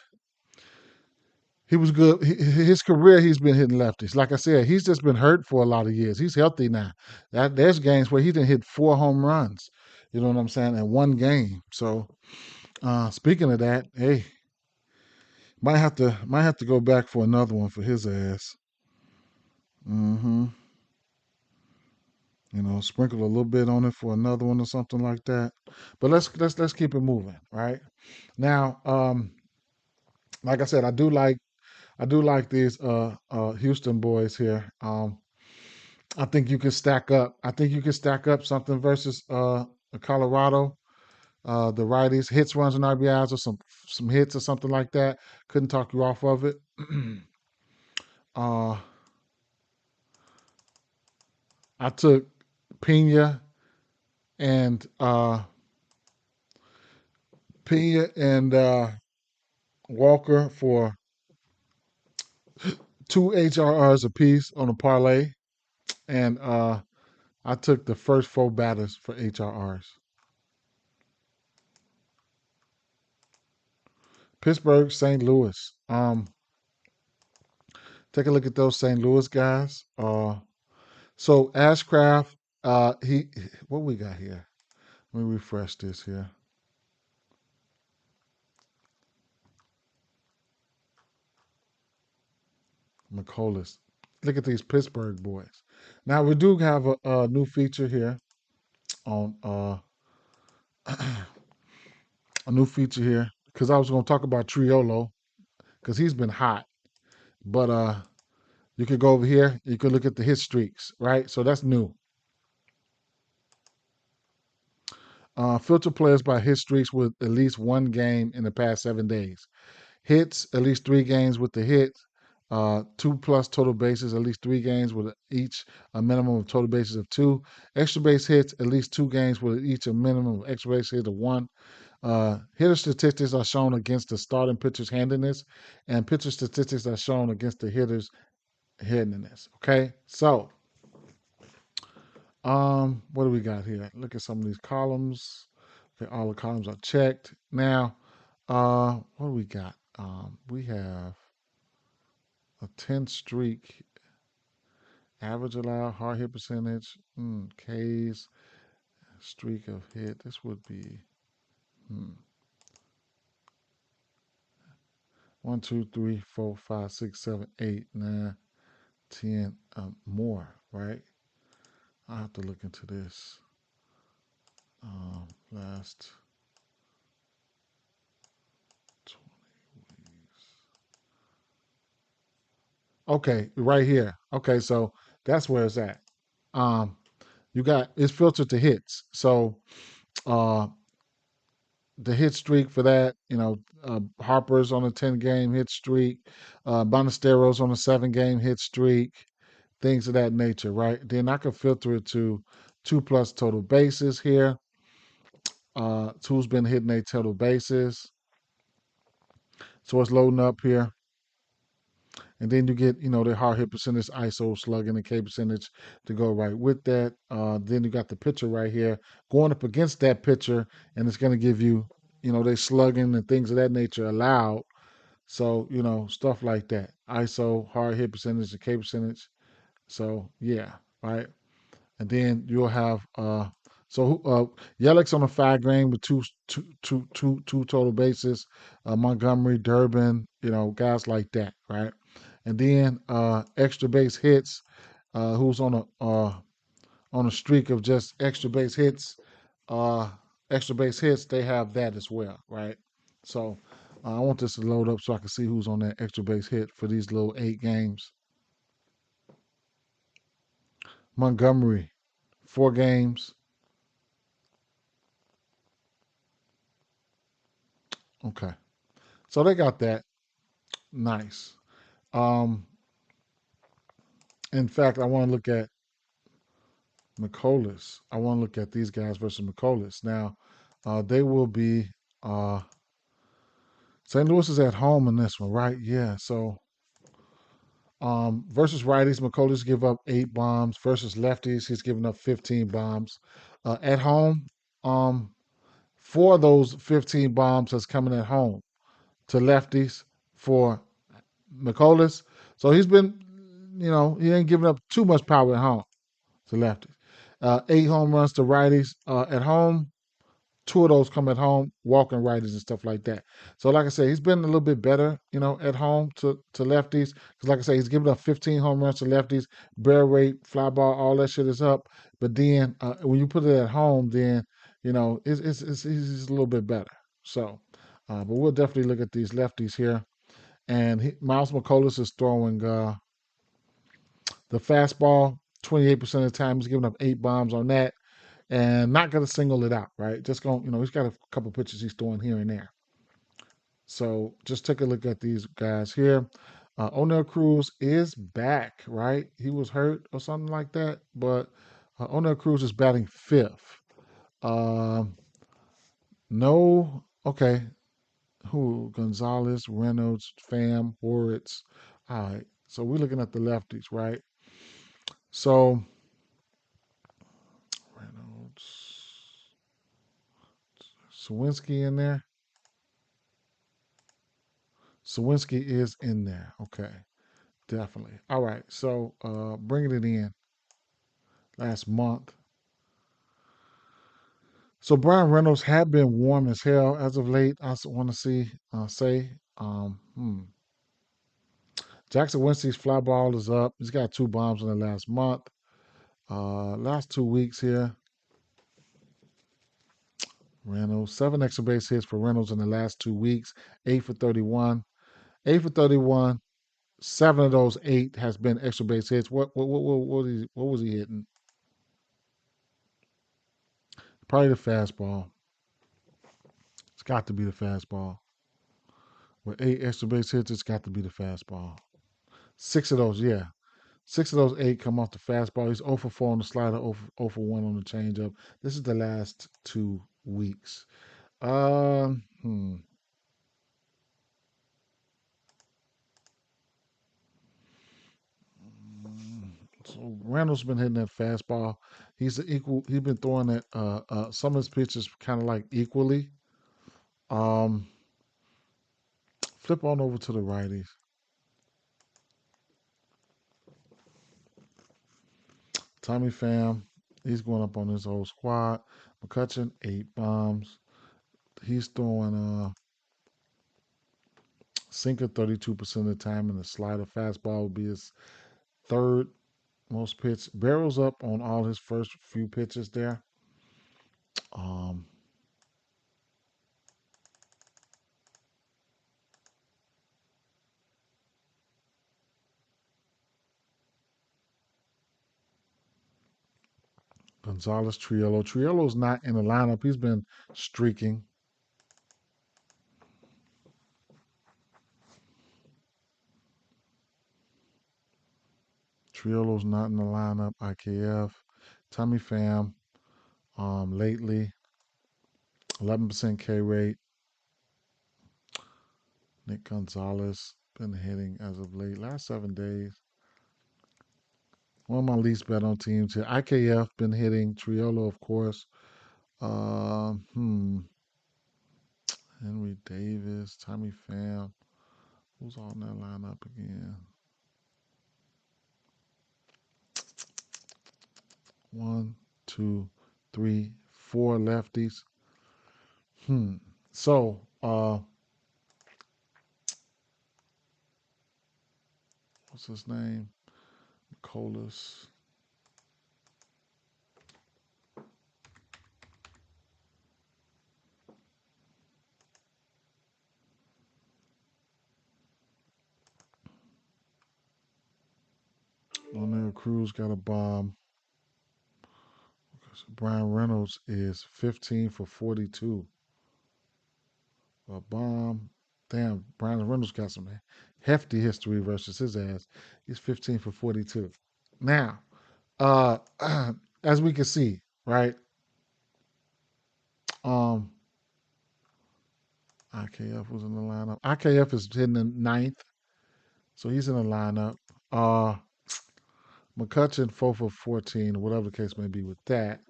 S1: He was good. His career, he's been hitting lefties. Like I said, he's just been hurt for a lot of years. He's healthy now. There's games where he didn't hit 4 home runs. You know what I'm saying? In one game. So speaking of that, hey, might have to go back for another one for his ass. Mm-hmm. Sprinkle a little bit on it for another one or something like that. But let's keep it moving, right? Now, like I said, I do like these Houston boys here. I think you can stack up. I think you can stack up something versus Colorado. The righties, hits, runs, and RBIs, or some hits or something like that. Couldn't talk you off of it. uh, I took Pena and Walker for 2 HRRs apiece on a parlay, and I took the first 4 batters for HRRs. Pittsburgh, St. Louis. Take a look at those St. Louis guys. So Ashcraft, he what we got here? Let me refresh this here. McCollus. Look at these Pittsburgh boys. Now we do have a new feature here on a new feature here because I was going to talk about Triolo because he's been hot, but you could go over here. You could look at the hit streaks, right? So that's new. Filter players by hit streaks with at least one game in the past 7 days. Hits, at least 3 games with the hit. 2+ total bases, at least 3 games with each a minimum of total bases of 2. Extra base hits, at least 2 games with each a minimum of extra base hits of 1. Hitter statistics are shown against the starting pitcher's handiness, and pitcher statistics are shown against the hitter's handiness. Okay, so what do we got here? Look at some of these columns. Okay, all the columns are checked. Now, what do we got? We have a 10 streak, average allowed, hard hit percentage, K's, streak of hit. This would be hmm, 1, 2, 3, 4, 5, 6, 7, 8, 9, 10 more, right? I have to look into this. Last 20 weeks. Okay, right here. Okay, so that's where it's at. Um, you got it's filtered to hits. So uh the hit streak for that, Harper's on a 10 game hit streak, Bonesteros on a 7 game hit streak, things of that nature, right? Then I can filter it to 2+ total bases here. Who's been hitting a total bases. So it's loading up here. And then you get, the hard hit percentage, ISO, slugging, and K percentage to go right with that. Then you got the pitcher right here going up against that pitcher, and it's going to give you, they slugging and things of that nature allowed. So, stuff like that. ISO, hard hit percentage, and K percentage. So, yeah, right. And then you'll have Yelik's on a 5 game with two total bases. Montgomery, Durbin, guys like that, right? And then extra base hits. Who's on a streak of just extra base hits? Uh, Extra base hits. They have that as well, right? So I want this to load up so I can see who's on that extra base hit for these little 8 games. Montgomery, 4 games. Okay. So they got that. Nice. Um, in fact, I want to look at McCollus. I want to look at these guys versus McCollus. Now, they will be St. Louis is at home in this one, right? Yeah. So versus righties, McCullers give up 8 bombs. Versus lefties, he's given up 15 bombs. At home, 4 of those 15 bombs has coming at home to lefties for McCullers. So he's been, he ain't giving up too much power at home to lefties. 8 home runs to righties at home. 2 of those come at home, walking righties and stuff like that. So, like I said, he's been a little bit better, at home to lefties. Because, like I said, he's given up 15 home runs to lefties. Barrel rate, fly ball, all that shit is up. But then when you put it at home, then he's a little bit better. So, but we'll definitely look at these lefties here. And Miles McCollus is throwing the fastball 28% of the time. He's giving up 8 bombs on that and not going to single it out, right? Just going, he's got a couple pitches he's throwing here and there. So just take a look at these guys here. O'Neal Cruz is back, right? He was hurt or something like that, but O'Neal Cruz is batting fifth. No, okay. Who? Gonzalez, Reynolds, Pham, Horitz. All right. So we're looking at the lefties, right? So Reynolds, Sawinski in there. Sawinski is in there. Okay, definitely. All right, so bringing it in last month. So Brian Reynolds had been warm as hell as of late. I want to say. Jackson Winsley's fly ball is up. He's got 2 bombs in the last month. Last 2 weeks here. Reynolds, 7 extra base hits for Reynolds in the last 2 weeks. 8 for 31. 8 for 31. 7 of those 8 has been extra base hits. What was he hitting? Probably the fastball. It's got to be the fastball. With 8 extra base hits, it's got to be the fastball. 6 of those, yeah. 6 of those 8 come off the fastball. He's 0 for 4 on the slider, 0 for 1 on the changeup. This is the last 2 weeks. Um, hmm. So Randall's been hitting that fastball. He's equal. He's been throwing that. Some of his pitches kind of like equally. Um, Flip on over to the righties. Tommy Pham, he's going up on his whole squad. McCutcheon, 8 bombs. He's throwing sinker 32% of the time, and the slider fastball will be his third most pitch. Barrels up on all his first few pitches there. Um, Gonzalez, Triolo. Triolo's not in the lineup. He's been streaking. Triolo's not in the lineup. IKF. Tommy Pham, lately, 11% K rate. Nick Gonzalez been hitting as of late. Last 7 days. One of my least bet on teams here. IKF been hitting. Triolo, of course. Uh, hmm. Henry Davis, Tommy Pham. Who's on that lineup again? 1, 2, 3, 4 lefties. So, what's his name? Colas. O'Neal Cruz got a bomb. Brian Reynolds is 15 for 42. A bomb. Damn, Brian Reynolds got some hefty history versus his ass. He's 15 for 42. Now, uh, as we can see, right? Um, IKF was in the lineup. IKF is hitting the ninth, so he's in the lineup. Uh, McCutcheon 4 for 14, whatever the case may be with that.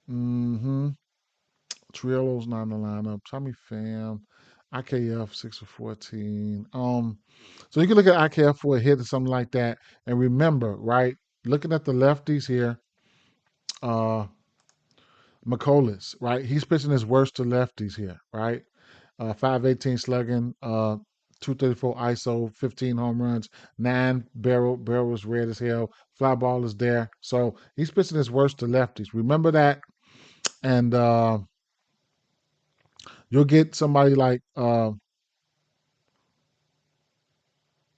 S1: Mm-hmm. Triolo's not in the lineup. Tommy Pham, IKF 6 for 14. So you can look at IKF for a hit or something like that. And remember, right, looking at the lefties here, uh McCollins, right? He's pitching his worst to lefties here, right? 518 slugging, 234 ISO, 15 home runs, 9 barrel is red as hell, fly ball is there. So he's pitching his worst to lefties. Remember that. And you'll get somebody like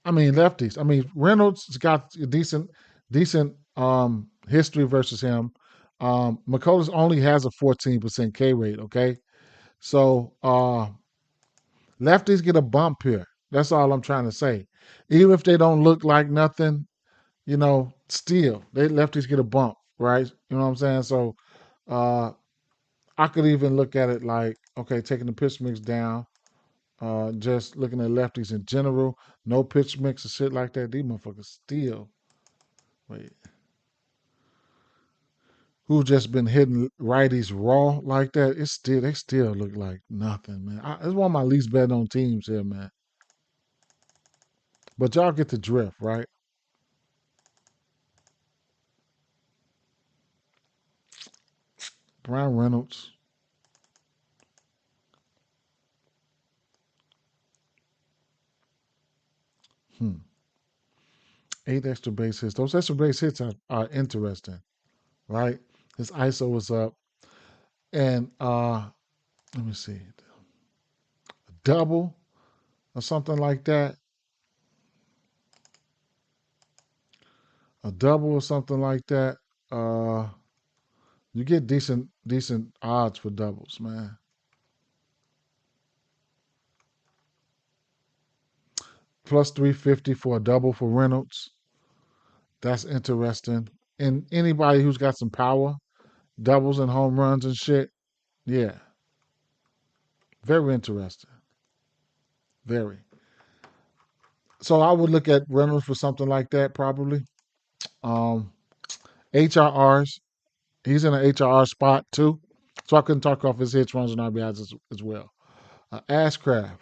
S1: lefties. Reynolds has got a decent history versus him. McCullers only has a 14% K rate, okay? So lefties get a bump here. That's all I'm trying to say. Even if they don't look like nothing, still they lefties get a bump, right? You know what I'm saying? So uh I could even look at it like, okay, taking the pitch mix down, just looking at lefties in general, no pitch mix and shit like that. These motherfuckers still, wait, who just been hitting righties raw like that? They still look like nothing, man. It's one of my least bet on teams here, man. But y'all get the drift, right? Brian Reynolds. 8 extra base hits. Those extra base hits are interesting, right? His ISO was up. And let me see, a double or something like that. A double or something like that. Uh, you get decent odds for doubles, man. Plus 350 for a double for Reynolds. That's interesting. And anybody who's got some power, doubles and home runs and shit, yeah, very interesting. Very. So I would look at Reynolds for something like that probably. Um, HRRs, he's in an HRR spot too. So I couldn't talk off his hits, runs, and RBIs as well. Ashcraft.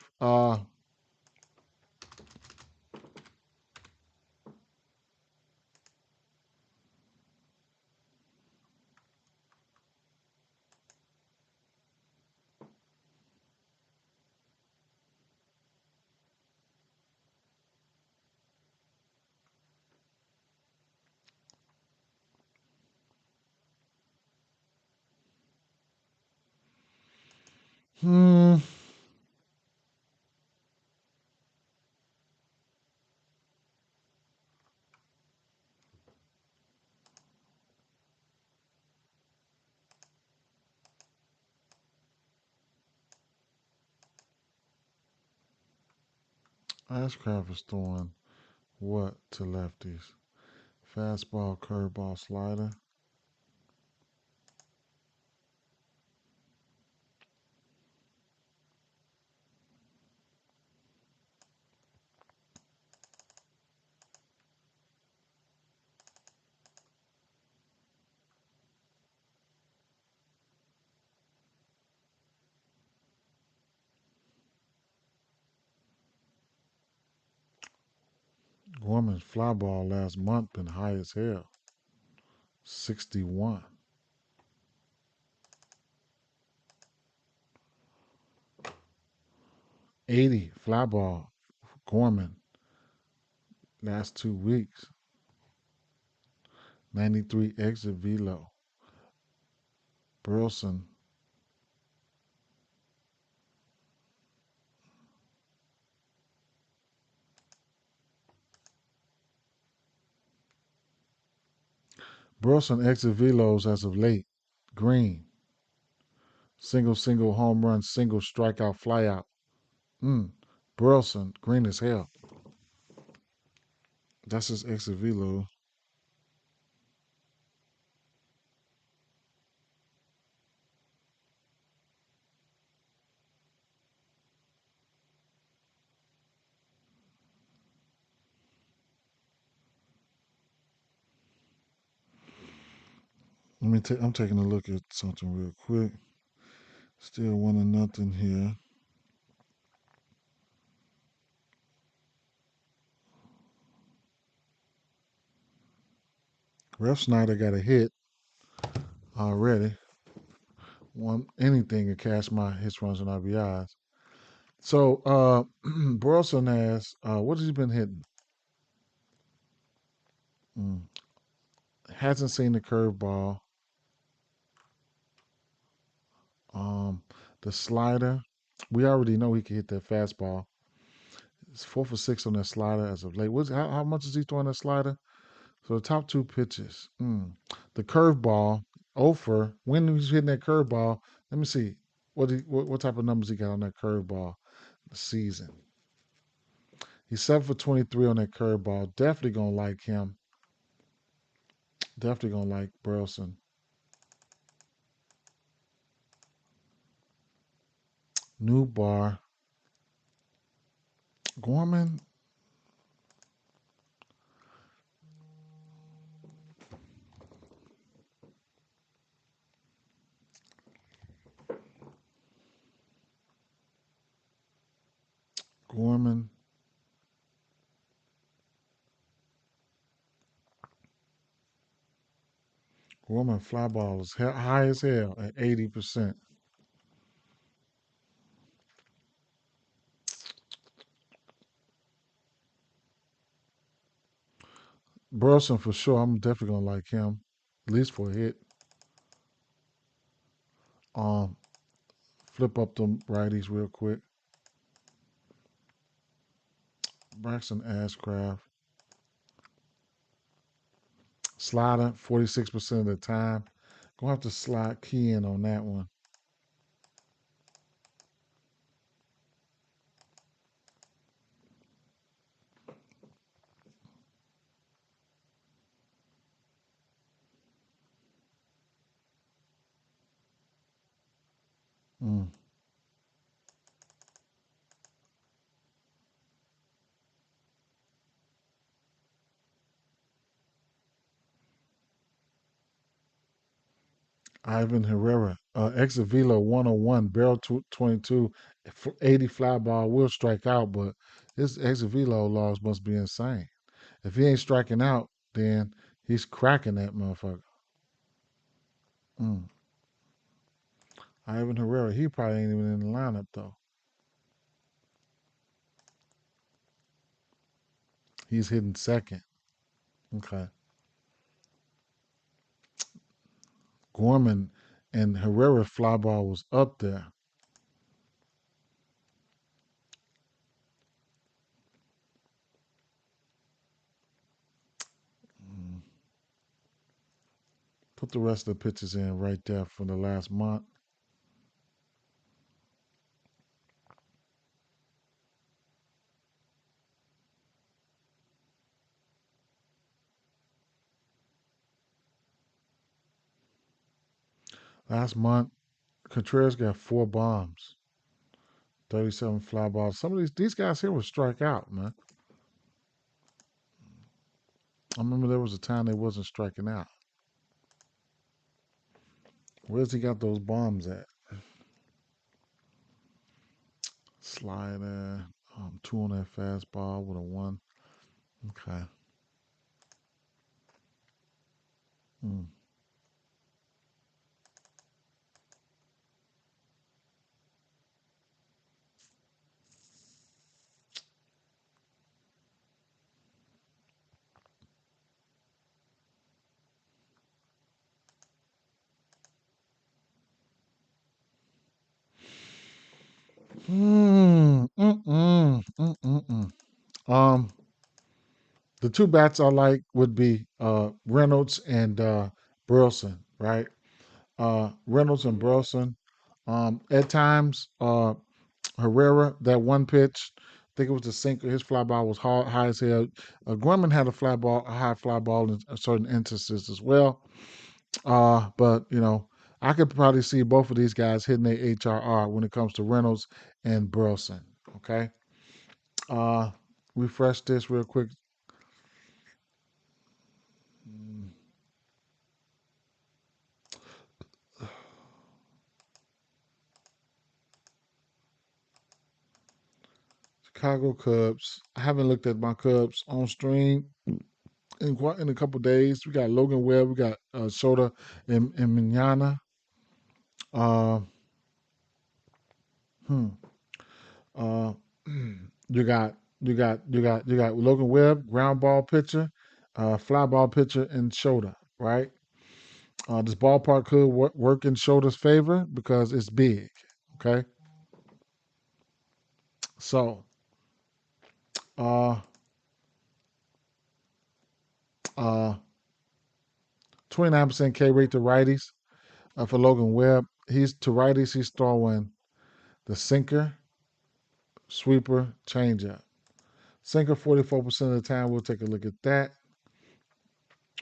S1: Hmm. Ashcraft is throwing what to lefties? Fastball, curveball, slider. Gorman's fly ball last month been high as hell. 61. 80 fly ball. Gorman last 2 weeks. 93 exit velo. Burleson. Burleson exit velos as of late. Green. Single, home run, single, strikeout, flyout. Burleson, green as hell. That's his exit velo. I'm taking a look at something real quick. Still 1-0 here. Ref Snyder got a hit already. Anything to cash my hits, runs, and RBIs. So Burleson has what has he been hitting? Hasn't seen the curveball. The slider, we already know he can hit that fastball. It's 4 for 6 on that slider as of late. How much is he throwing that slider? So the top two pitches. The curveball, Ofer, when he's hitting that curveball, let me see. What type of numbers he got on that curveball the season? He's 7 for 23 on that curveball. Definitely gonna like him. Definitely gonna like Burleson. New bar. Gorman. Gorman. Gorman fly ball is high as hell at 80%. Burleson for sure. I'm definitely gonna like him, at least for a hit. Um, Flip up the righties real quick. Braxton Ashcraft. Slider 46% of the time. Gonna have to slide key in on that one. Mm. Ivan Herrera, exit velo 101, barrel 22, 80 fly ball will strike out, but his exit velo logs must be insane. If he ain't striking out, then he's cracking that motherfucker. Mm. Ivan Herrera, he probably ain't even in the lineup though. He's hitting second. Okay. Gorman and Herrera fly ball was up there. Mm. Put the rest of the pitches in right there for the last month. Last month, Contreras got 4 bombs, 37 fly balls. Some of these guys here will strike out, man. I remember there was a time they wasn't striking out. Where's he got those bombs at? Slider, 2 on that fastball with a 1. Okay. Mm. Mm, mm, mm, mm, mm, mm. Um, the two bats I like would be Reynolds and Burleson, right? Reynolds and Burleson. At times, Herrera, that one pitch, I think it was the sinker. His fly ball was high as hell. Gorman had a high fly ball in certain instances as well. But I could probably see both of these guys hitting their HRR when it comes to Reynolds and Burleson. Okay. Uh, Refresh this real quick. Chicago Cubs. I haven't looked at my Cubs on stream in a couple days. We got Logan Webb, we got Shota and Manana. Uh, hmm. Uh, you got Logan Webb, ground ball pitcher, fly ball pitcher, and Shota. Right. This ballpark could work in Shota's favor because it's big. Okay. So, uh, uh, 29% K rate to righties for Logan Webb. He's to righties. He's throwing the sinker, sweeper, changeup. Sinker 44% of the time. We'll take a look at that.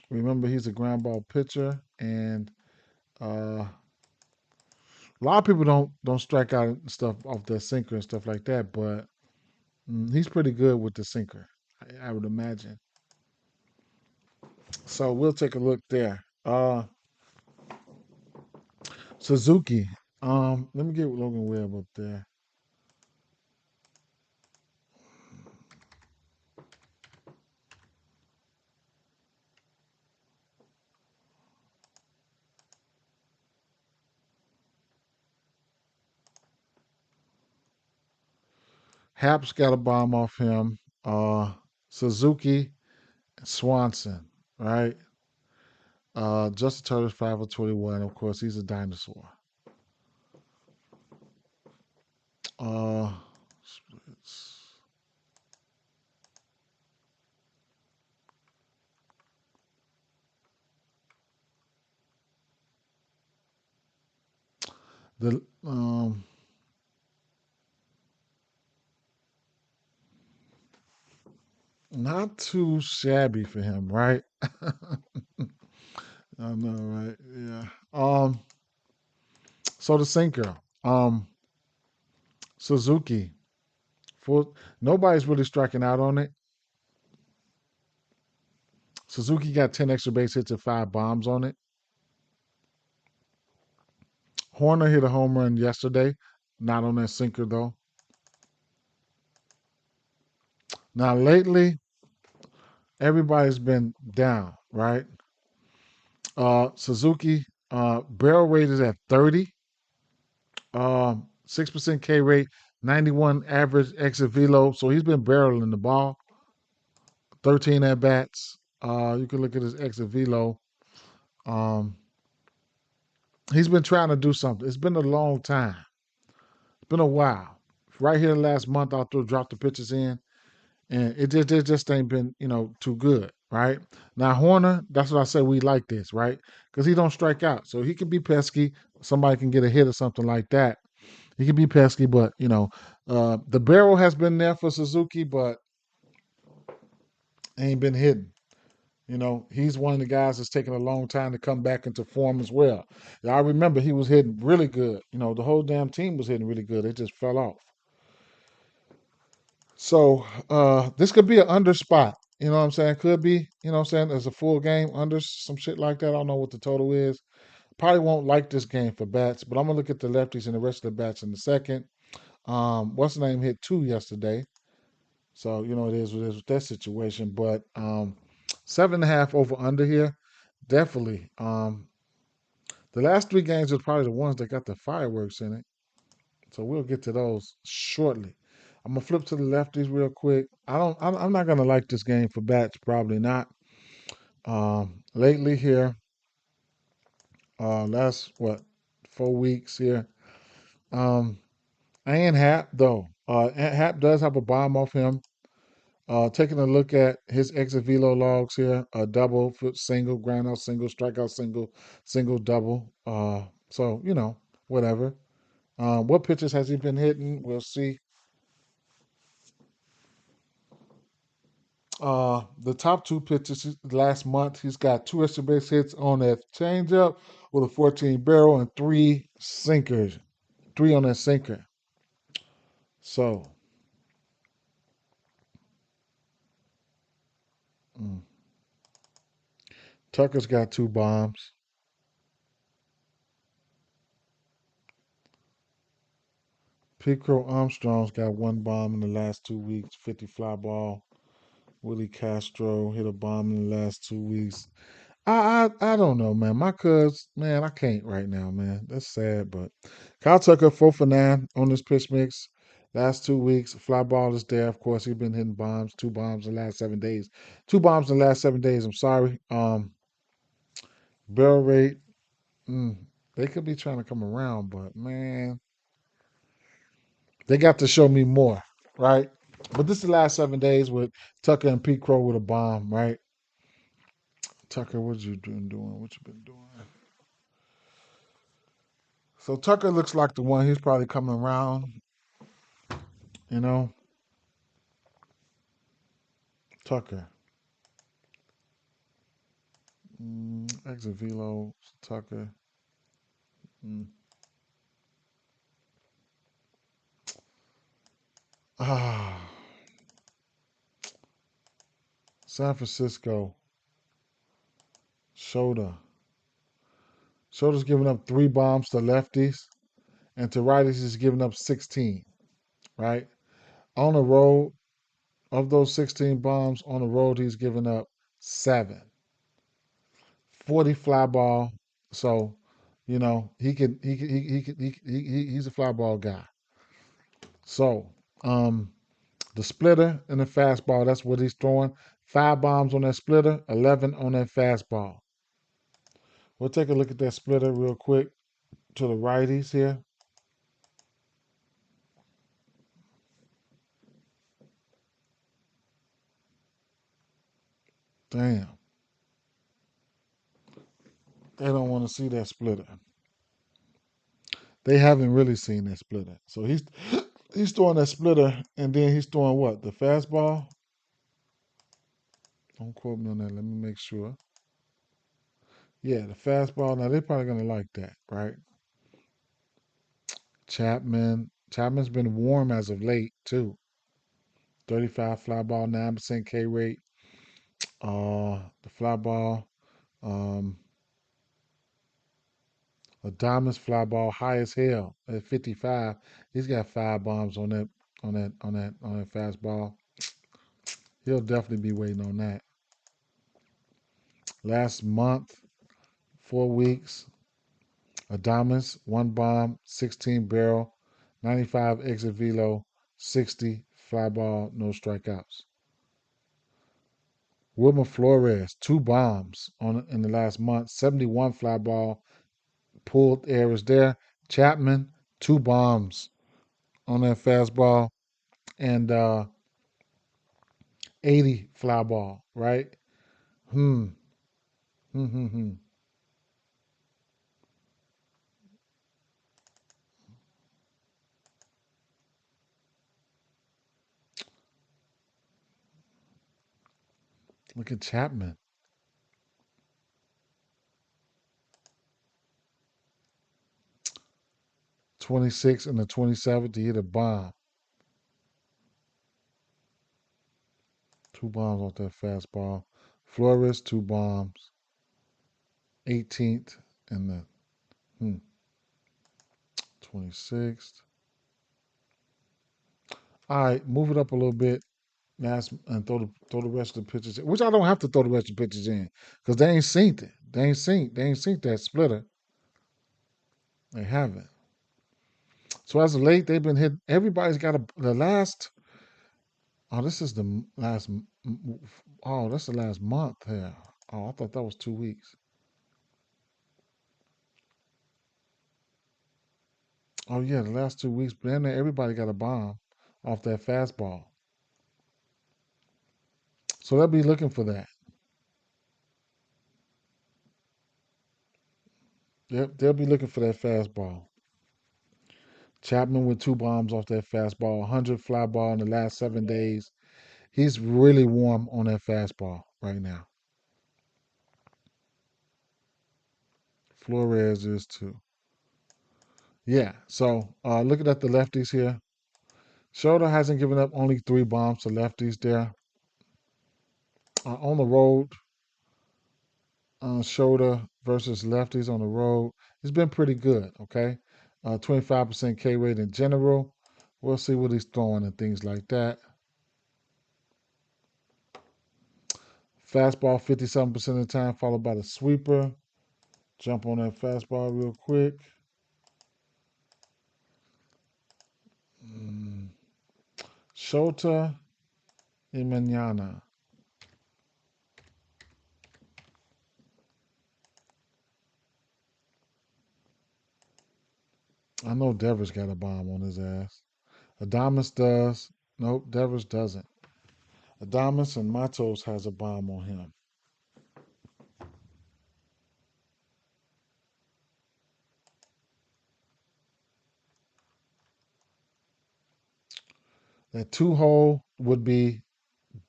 S1: Remember, he's a ground ball pitcher, and a lot of people don't strike out and stuff off the sinker and stuff like that, but he's pretty good with the sinker, I would imagine. So we'll take a look there. Suzuki. Let me get Logan Webb up there. Haps got a bomb off him. Suzuki, Swanson, right? Justin Turner's 5 of 21. Of course, he's a dinosaur. Uh, the Not too shabby for him, right? I know, right? Yeah. So the sinker, Suzuki. For nobody's really striking out on it. Suzuki got 10 extra base hits and 5 bombs on it. Horner hit a home run yesterday, not on that sinker though. Now lately, everybody's been down, right? Suzuki barrel rate is at 30, 6% K rate, 91 average exit velo. So he's been barreling the ball. 13 at bats. You can look at his exit velo. Um, he's been trying to do something. It's been a long time. It's been a while. Right here, last month, I dropped the pitches in, and it just ain't been too good. Right now, Horner. That's what I said. We like this, right? Because he don't strike out, so he can be pesky. Somebody can get a hit or something like that. He can be pesky, but the barrel has been there for Suzuki, but ain't been hitting. He's one of the guys that's taking a long time to come back into form as well. I remember he was hitting really good. The whole damn team was hitting really good. It just fell off. So this could be an under spot. You know what I'm saying? Could be, what I'm saying, as a full game under some shit like that. I don't know what the total is. Probably won't like this game for bats, but I'm gonna look at the lefties and the rest of the bats in a second. What's the name hit 2 yesterday. So, it is what it is with that situation. But 7.5 over under here, definitely. The last 3 games are probably the ones that got the fireworks in it. So we'll get to those shortly. I'm gonna flip to the lefties real quick. I'm not gonna like this game for bats. Probably not. Lately here, last what 4 weeks here. Um, and Hap though. Hap does have a bomb off him. Taking a look at his exit velo logs here: a double, single, ground out single, strikeout single, single double. So whatever. What pitches has he been hitting? We'll see. The top two pitches last month, he's got two extra base hits on that changeup with a 14 barrel and three sinkers, three on that sinker. So, mm. Tucker's got two bombs. Pico Armstrong's got one bomb in the last 2 weeks, 50 fly ball. Willie Castro hit a bomb in the last 2 weeks. I don't know, man. My cuz, man, I can't right now, man. That's sad, but Kyle Tucker 4 for 9 on this pitch mix. Last 2 weeks, fly ball is there. Of course, he's been hitting bombs, two bombs in the last 7 days. Two bombs in the last 7 days. I'm sorry. Barrel rate, mm, they could be trying to come around, but man, they got to show me more, right? But this is the last 7 days with Tucker and Pete Crow with a bomb, right? Tucker, what you been doing? What you been doing? So Tucker looks like the one. He's probably coming around, you know. Tucker. Exit Velo, Tucker. Mm. Ah, San Francisco. Shoda. Shoda's giving up three bombs to lefties, and to righties he's giving up 16. Right on the road, of those 16 bombs on the road, he's giving up seven. 40 fly ball. So, he's a fly ball guy. So, the splitter and the fastball, that's what he's throwing. 5 bombs on that splitter, 11 on that fastball. We'll take a look at that splitter real quick to the righties here. Damn. They don't want to see that splitter. They haven't really seen that splitter. So he's throwing that splitter and then he's throwing what? The fastball? Don't quote me on that. Let me make sure. Yeah, the fastball. Now they're probably gonna like that, right? Chapman. Chapman's been warm as of late too. 35 fly ball, 9% K rate. The fly ball. Um, Adamas fly ball high as hell at 55. He's got 5 bombs on that fastball. He'll definitely be waiting on that. Last month, 4 weeks, Adamas, one bomb, 16 barrel, 95 exit velo, 60 fly ball, no strikeouts. Wilmer Flores, 2 bombs in the last month, 71 fly ball, pulled errors there. Chapman, 2 bombs on that fastball, and 80 fly ball, right? Hmm. Hmm. Hmm. Hmm. Look at Chapman. 26 and the 27th to hit a bomb. 2 bombs off that fastball. Flores, 2 bombs. 18th and the 26th. All right, move it up a little bit. Last and throw the rest of the pitches in, which I don't have to throw the rest of the pitches in because they ain't synced it. They ain't synced that splitter. They haven't. So as of late, they've been hit. Everybody's got the last. Oh, this is the last. Oh, that's the last month here. Oh, I thought that was 2 weeks. Oh yeah, the last 2 weeks. But then everybody got a bomb off that fastball. So they'll be looking for that. They'll be looking for that fastball. Chapman with 2 bombs off that fastball, 100 fly ball in the last 7 days. He's really warm on that fastball right now. Flores is too. Yeah. So looking at the lefties here, Schroeder hasn't given up, only 3 bombs to lefties there. On the road, Schroeder versus lefties on the road, he's been pretty good. Okay, 25% K rate in general. We'll see what he's throwing and things like that. Fastball 57% of the time, followed by the sweeper. Jump on that fastball real quick. Shota y mañana. I know Devers got a bomb on his ass. Adamas does. Nope, Devers doesn't. Adamas and Matos has a bomb on him. That 2 hole would be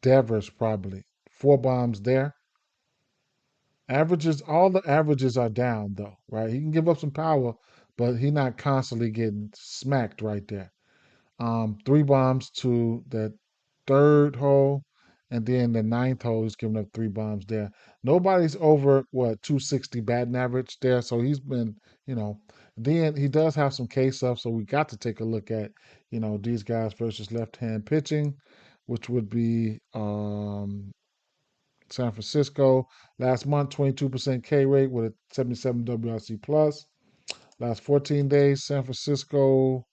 S1: Devers probably. 4 bombs there. Averages, all the averages are down though, right? He can give up some power, but he's not constantly getting smacked right there. 3 bombs to the 3rd hole, and then the 9th hole, he's giving up 3 bombs there. Nobody's over what 260 batting average there, so he's been, you know. Then he does have some K stuff, so we got to take a look at, these guys versus left-hand pitching, which would be San Francisco last month, 22% K rate with a 77 WRC plus. Last 14 days, San Francisco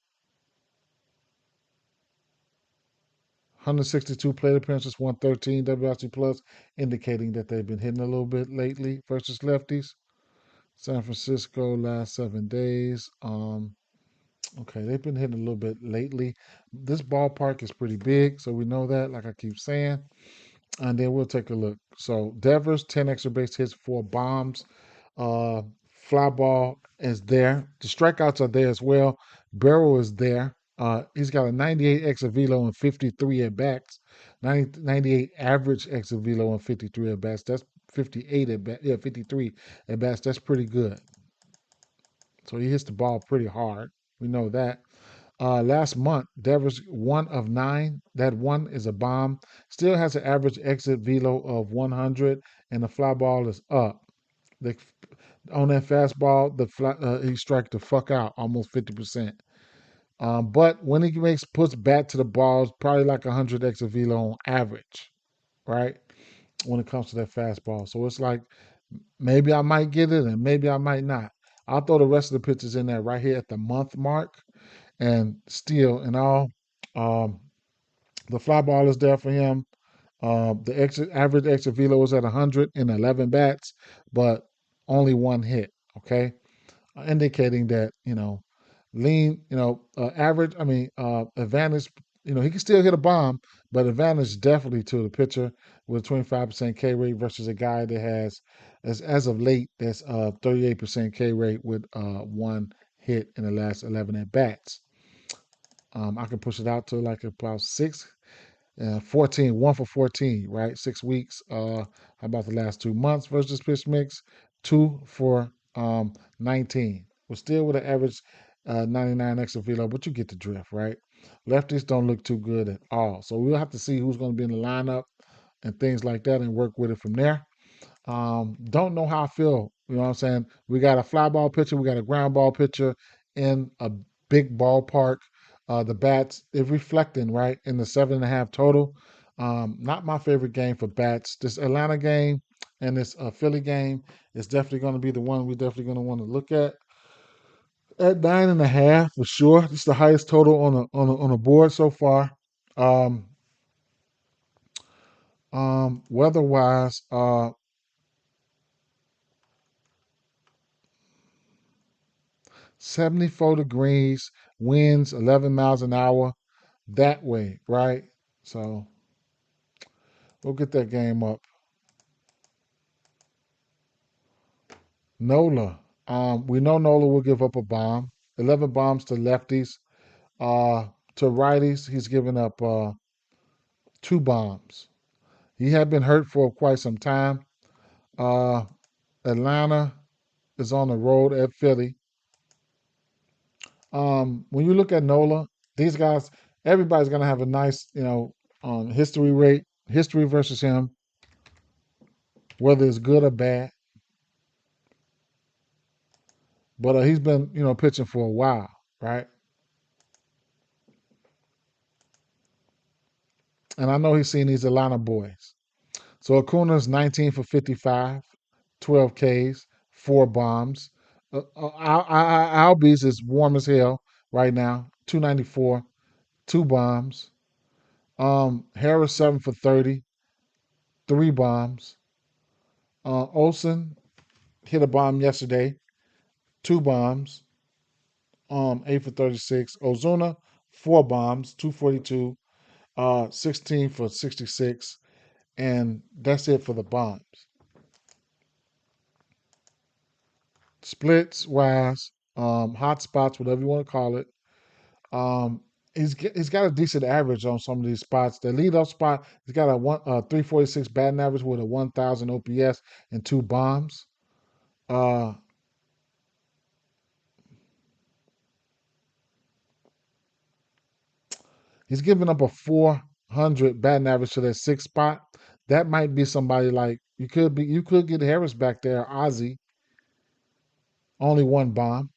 S1: 162 plate appearances, 113 WRC plus, indicating that they've been hitting a little bit lately versus lefties. San Francisco last 7 days. Okay, they've been hitting a little bit lately. This ballpark is pretty big, so we know that, like I keep saying. And then we'll take a look. So Devers, 10 extra base hits, 4 bombs. Uh, Fly ball is there. The strikeouts are there as well. Barrel is there. He's got a 98 exit velo and 53 at bats. 98 average exit velo and 53 at bats. That's 58 at bats. Yeah, 53 at bats. That's pretty good. So he hits the ball pretty hard. We know that. Last month, Devers 1 of 9. That one is a bomb. Still has an average exit velo of 100, and the fly ball is up. The, on that fastball, he strikes the fuck out almost 50%. But when he puts bat to the balls, probably like 100 exit velo on average, right? When it comes to that fastball, so it's like maybe I might get it and maybe I might not. I'll throw the rest of the pitches in there right here at the month mark, and still in all, um, the fly ball is there for him. The average exit velo is at 111 bats, but only 1 hit. Okay, indicating that lean, average. I mean, advantage. He can still hit a bomb, but advantage definitely to the pitcher with a 25% K rate versus a guy that has, as of late, that's 38% K rate with 1 hit in the last 11 at bats. I can push it out to like about 14, 1 for 14, right? 6 weeks. How about the last 2 months versus pitch mix? 2 for 19. We're still with an average 99 extra velo, but you get the drift, right? Lefties don't look too good at all. So we'll have to see who's going to be in the lineup and things like that and work with it from there. Don't know how I feel. You know what I'm saying? We got a fly ball pitcher, we got a ground ball pitcher in a big ballpark. The bats, they're reflecting, right, in the 7.5 total. Not my favorite game for bats. This Atlanta game and this Philly game is definitely going to be the one we're definitely going to want to look at 9.5 for sure. This is the highest total on a board so far. Um, Weather wise, 74 degrees, winds 11 miles an hour that way, right? So We'll get that game up. Nola. We know Nola will give up a bomb. 11 bombs to lefties. Uh, to righties, he's given up 2 bombs. He had been hurt for quite some time. Uh, Atlanta is on the road at Philly. When you look at Nola, these guys, everybody's gonna have a nice, history rate, history versus him, whether it's good or bad. But he's been, pitching for a while, right? And I know he's seen these Atlanta boys. So Acuna's 19 for 55, 12 Ks, 4 bombs. Albies is warm as hell right now, 294, 2 bombs. Harris 7 for 30, 3 bombs. Olson hit a bomb yesterday, 2 bombs. 8 for 36. Ozuna, 4 bombs, 242, 16 for 66, and that's it for the bombs. Splits wise, hot spots, whatever you want to call it. Um, he's got a decent average on some of these spots. The leadoff spot, he's got a 346 batting average with a 1,000 OPS and 2 bombs. Uh, he's giving up a 400 batting average to that 6th spot. That might be somebody like you could get Harris back there, Ozzy, only 1 bomb.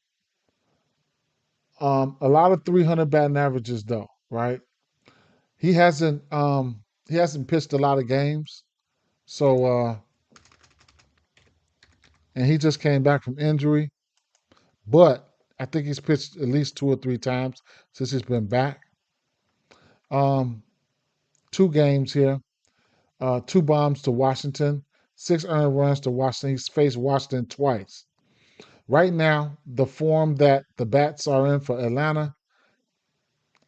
S1: A lot of 300 batting averages though, right? He hasn't pitched a lot of games, so and he just came back from injury. But I think he's pitched at least 2 or 3 times since he's been back. Um, 2 games here. 2 bombs to Washington, 6 earned runs to Washington. He's faced Washington twice. Right now, the form that the bats are in for Atlanta,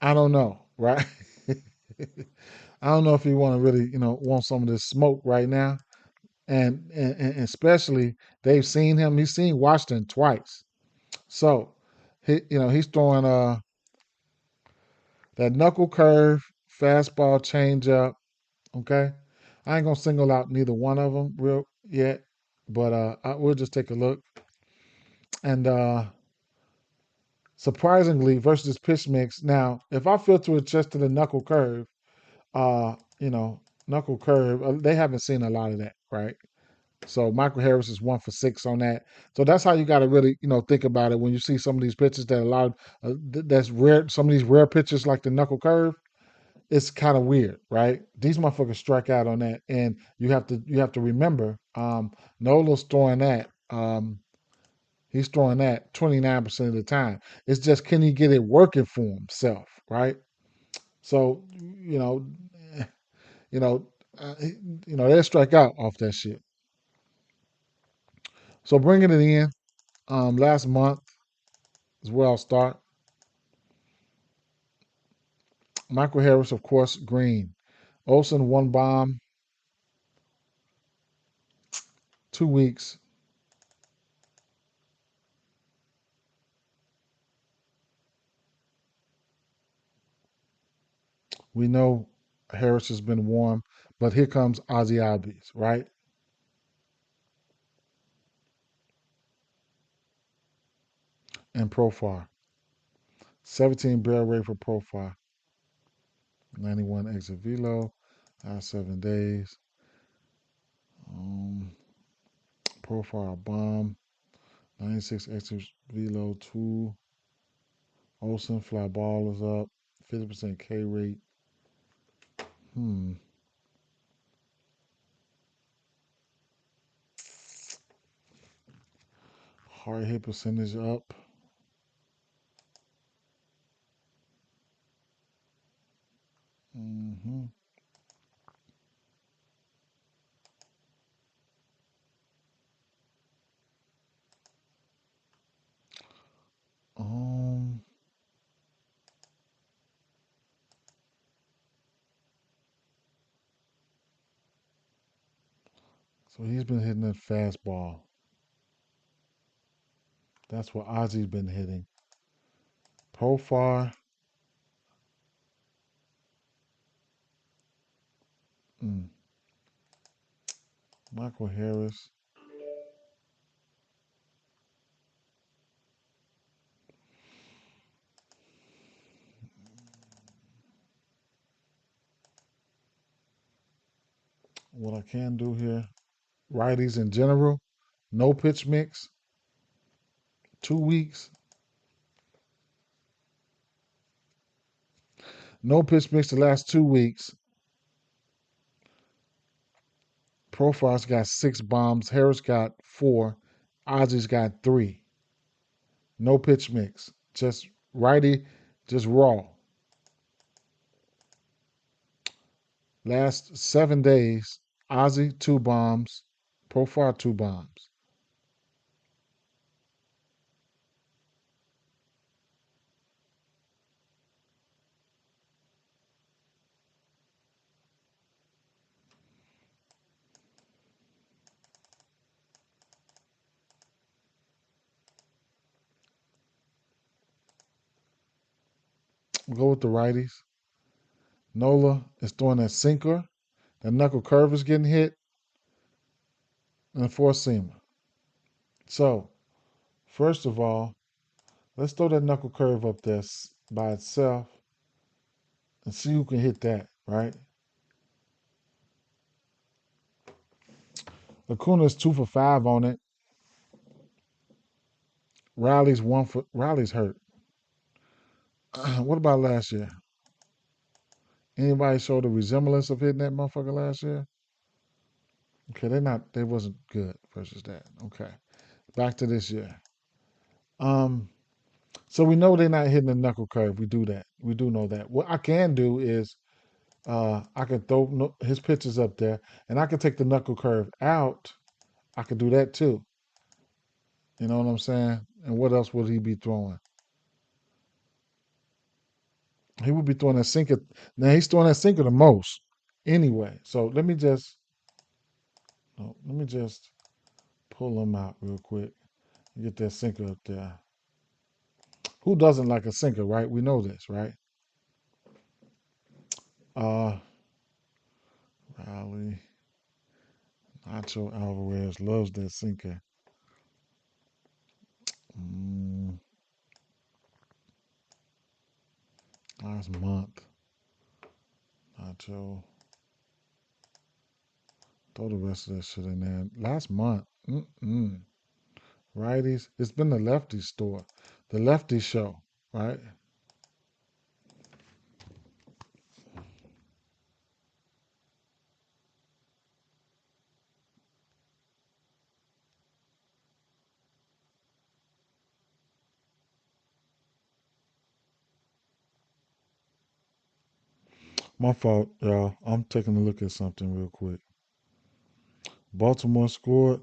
S1: I don't know, right? I don't know if you want to really, want some of this smoke right now. And especially they've seen him. He's seen Washington twice. So he's throwing that knuckle curve, fastball, changeup. Okay, I ain't gonna single out neither one of them real yet, but we'll just take a look. And surprisingly, versus pitch mix. Now, if I filter it just to the knuckle curve, uh, you know, knuckle curve, they haven't seen a lot of that, right? So Michael Harris is 1 for 6 on that. So that's how you got to really, think about it when you see some of these pitches that a lot of that's rare. Some of these rare pitches like the knuckle curve, it's kind of weird, right? These motherfuckers strike out on that, and you have to remember, Nola's throwing that. He's throwing that 29% of the time. It's just can he get it working for himself, right? So you know, you know, they'll strike out off that shit. So bringing it in, last month is where I'll start. Michael Harris, of course, green. Olson 1 bomb, 2 weeks. We know Harris has been warm, but here comes Ozzy Albies, right? And profile. 17 barrel rate for profile. 91 exit velo. 7 days. Um, profile bomb. 96 exit velo 2. Olsen fly ball is up. 50% K rate. Hmm. Hard hit percentage up. Hmm. Um. So he's been hitting that fastball. That's what Ozzy's been hitting. Profar. Mm, Michael Harris. What I can do here. Righties in general. No pitch mix. 2 weeks. No pitch mix the last 2 weeks. Profar's got 6 bombs. Harris got 4. Ozzy's got 3. No pitch mix. Just righty, just raw. Last 7 days, Ozzy 2 bombs, Profar 2 bombs. We'll go with the righties. Nola is throwing that sinker. That knuckle curve is getting hit, and a four seamer. So, first of all, let's throw that knuckle curve up there by itself and see who can hit that, right? Acuna's 2 for 5 on it. Riley's hurt. What about last year? Anybody show the resemblance of hitting that motherfucker last year? Okay, they wasn't good versus that. Okay. Back to this year. Um, so we know they're not hitting the knuckle curve. We do that. We do know that. What I can do is I can throw his pitches up there, and I can take the knuckle curve out. I could do that too. You know what I'm saying? And what else would he be throwing? He would be throwing that sinker. Now he's throwing that sinker the most, anyway. So let me just pull him out real quick and get that sinker up there. Who doesn't like a sinker, right? We know this, right? Uh, Riley, Nacho Alvarez loves that sinker. Mm, last month, Nacho. Throw the rest of that shit in there. Last month, righties. It's been the lefty store, the lefty show, right? My fault, y'all. I'm taking a look at something real quick. Baltimore scored.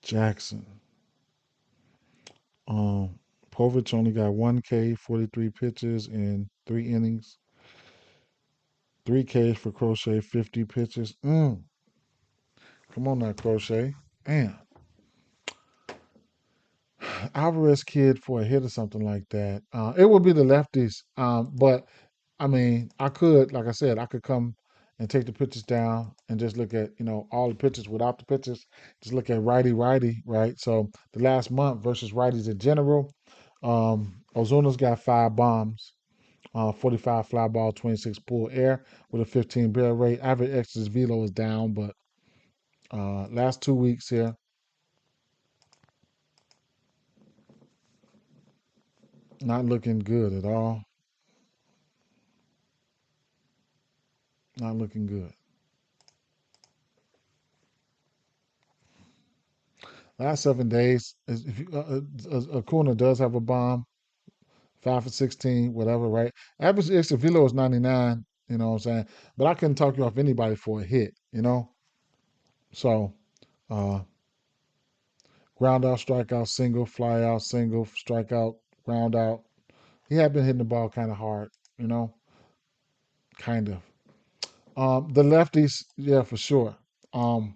S1: Jackson. Um, Povich only got 1K, 43 pitches in 3 innings. 3Ks for Crochet, 50 pitches. Come on now, Crochet. Damn. Alvarez kid for a hit or something like that. It would be the lefties. But I mean, I could, like I said, I could come and take the pitches down and just look at, all the pitches without the pitches. Just look at righty, right? So the last month versus righties in general, Ozuna's got 5 bombs, 45 fly ball, 26 pull air with a 15 barrel rate. Average exit velo is down, but last 2 weeks here, not looking good at all. Not looking good. Last 7 days, if you, Acuna does have a bomb, 5 for 16, whatever, right? Average extra velo is 99. You know what I'm saying? But I couldn't talk you off anybody for a hit. So uh, ground out, strikeout, single, fly out, single, strikeout, ground out. He had been hitting the ball kind of hard. Kind of. The lefties, yeah, for sure. Um,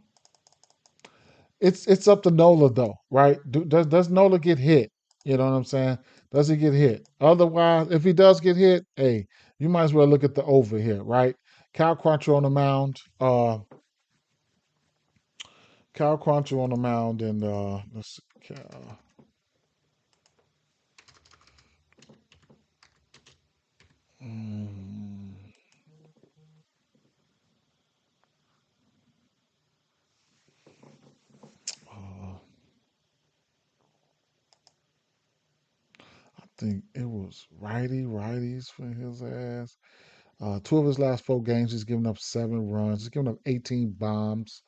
S1: it's up to Nola though, right? Does Nola get hit? You know what I'm saying? Does he get hit? Otherwise, if he does get hit, hey, you might as well look at the over here, right? Cal Quantrill on the mound. Cal Quantrill on the mound, and let's see, Cal. Mm, uh, I think it was righties for his ass. Two of his last four games, he's given up 7 runs. He's given up 18 bombs.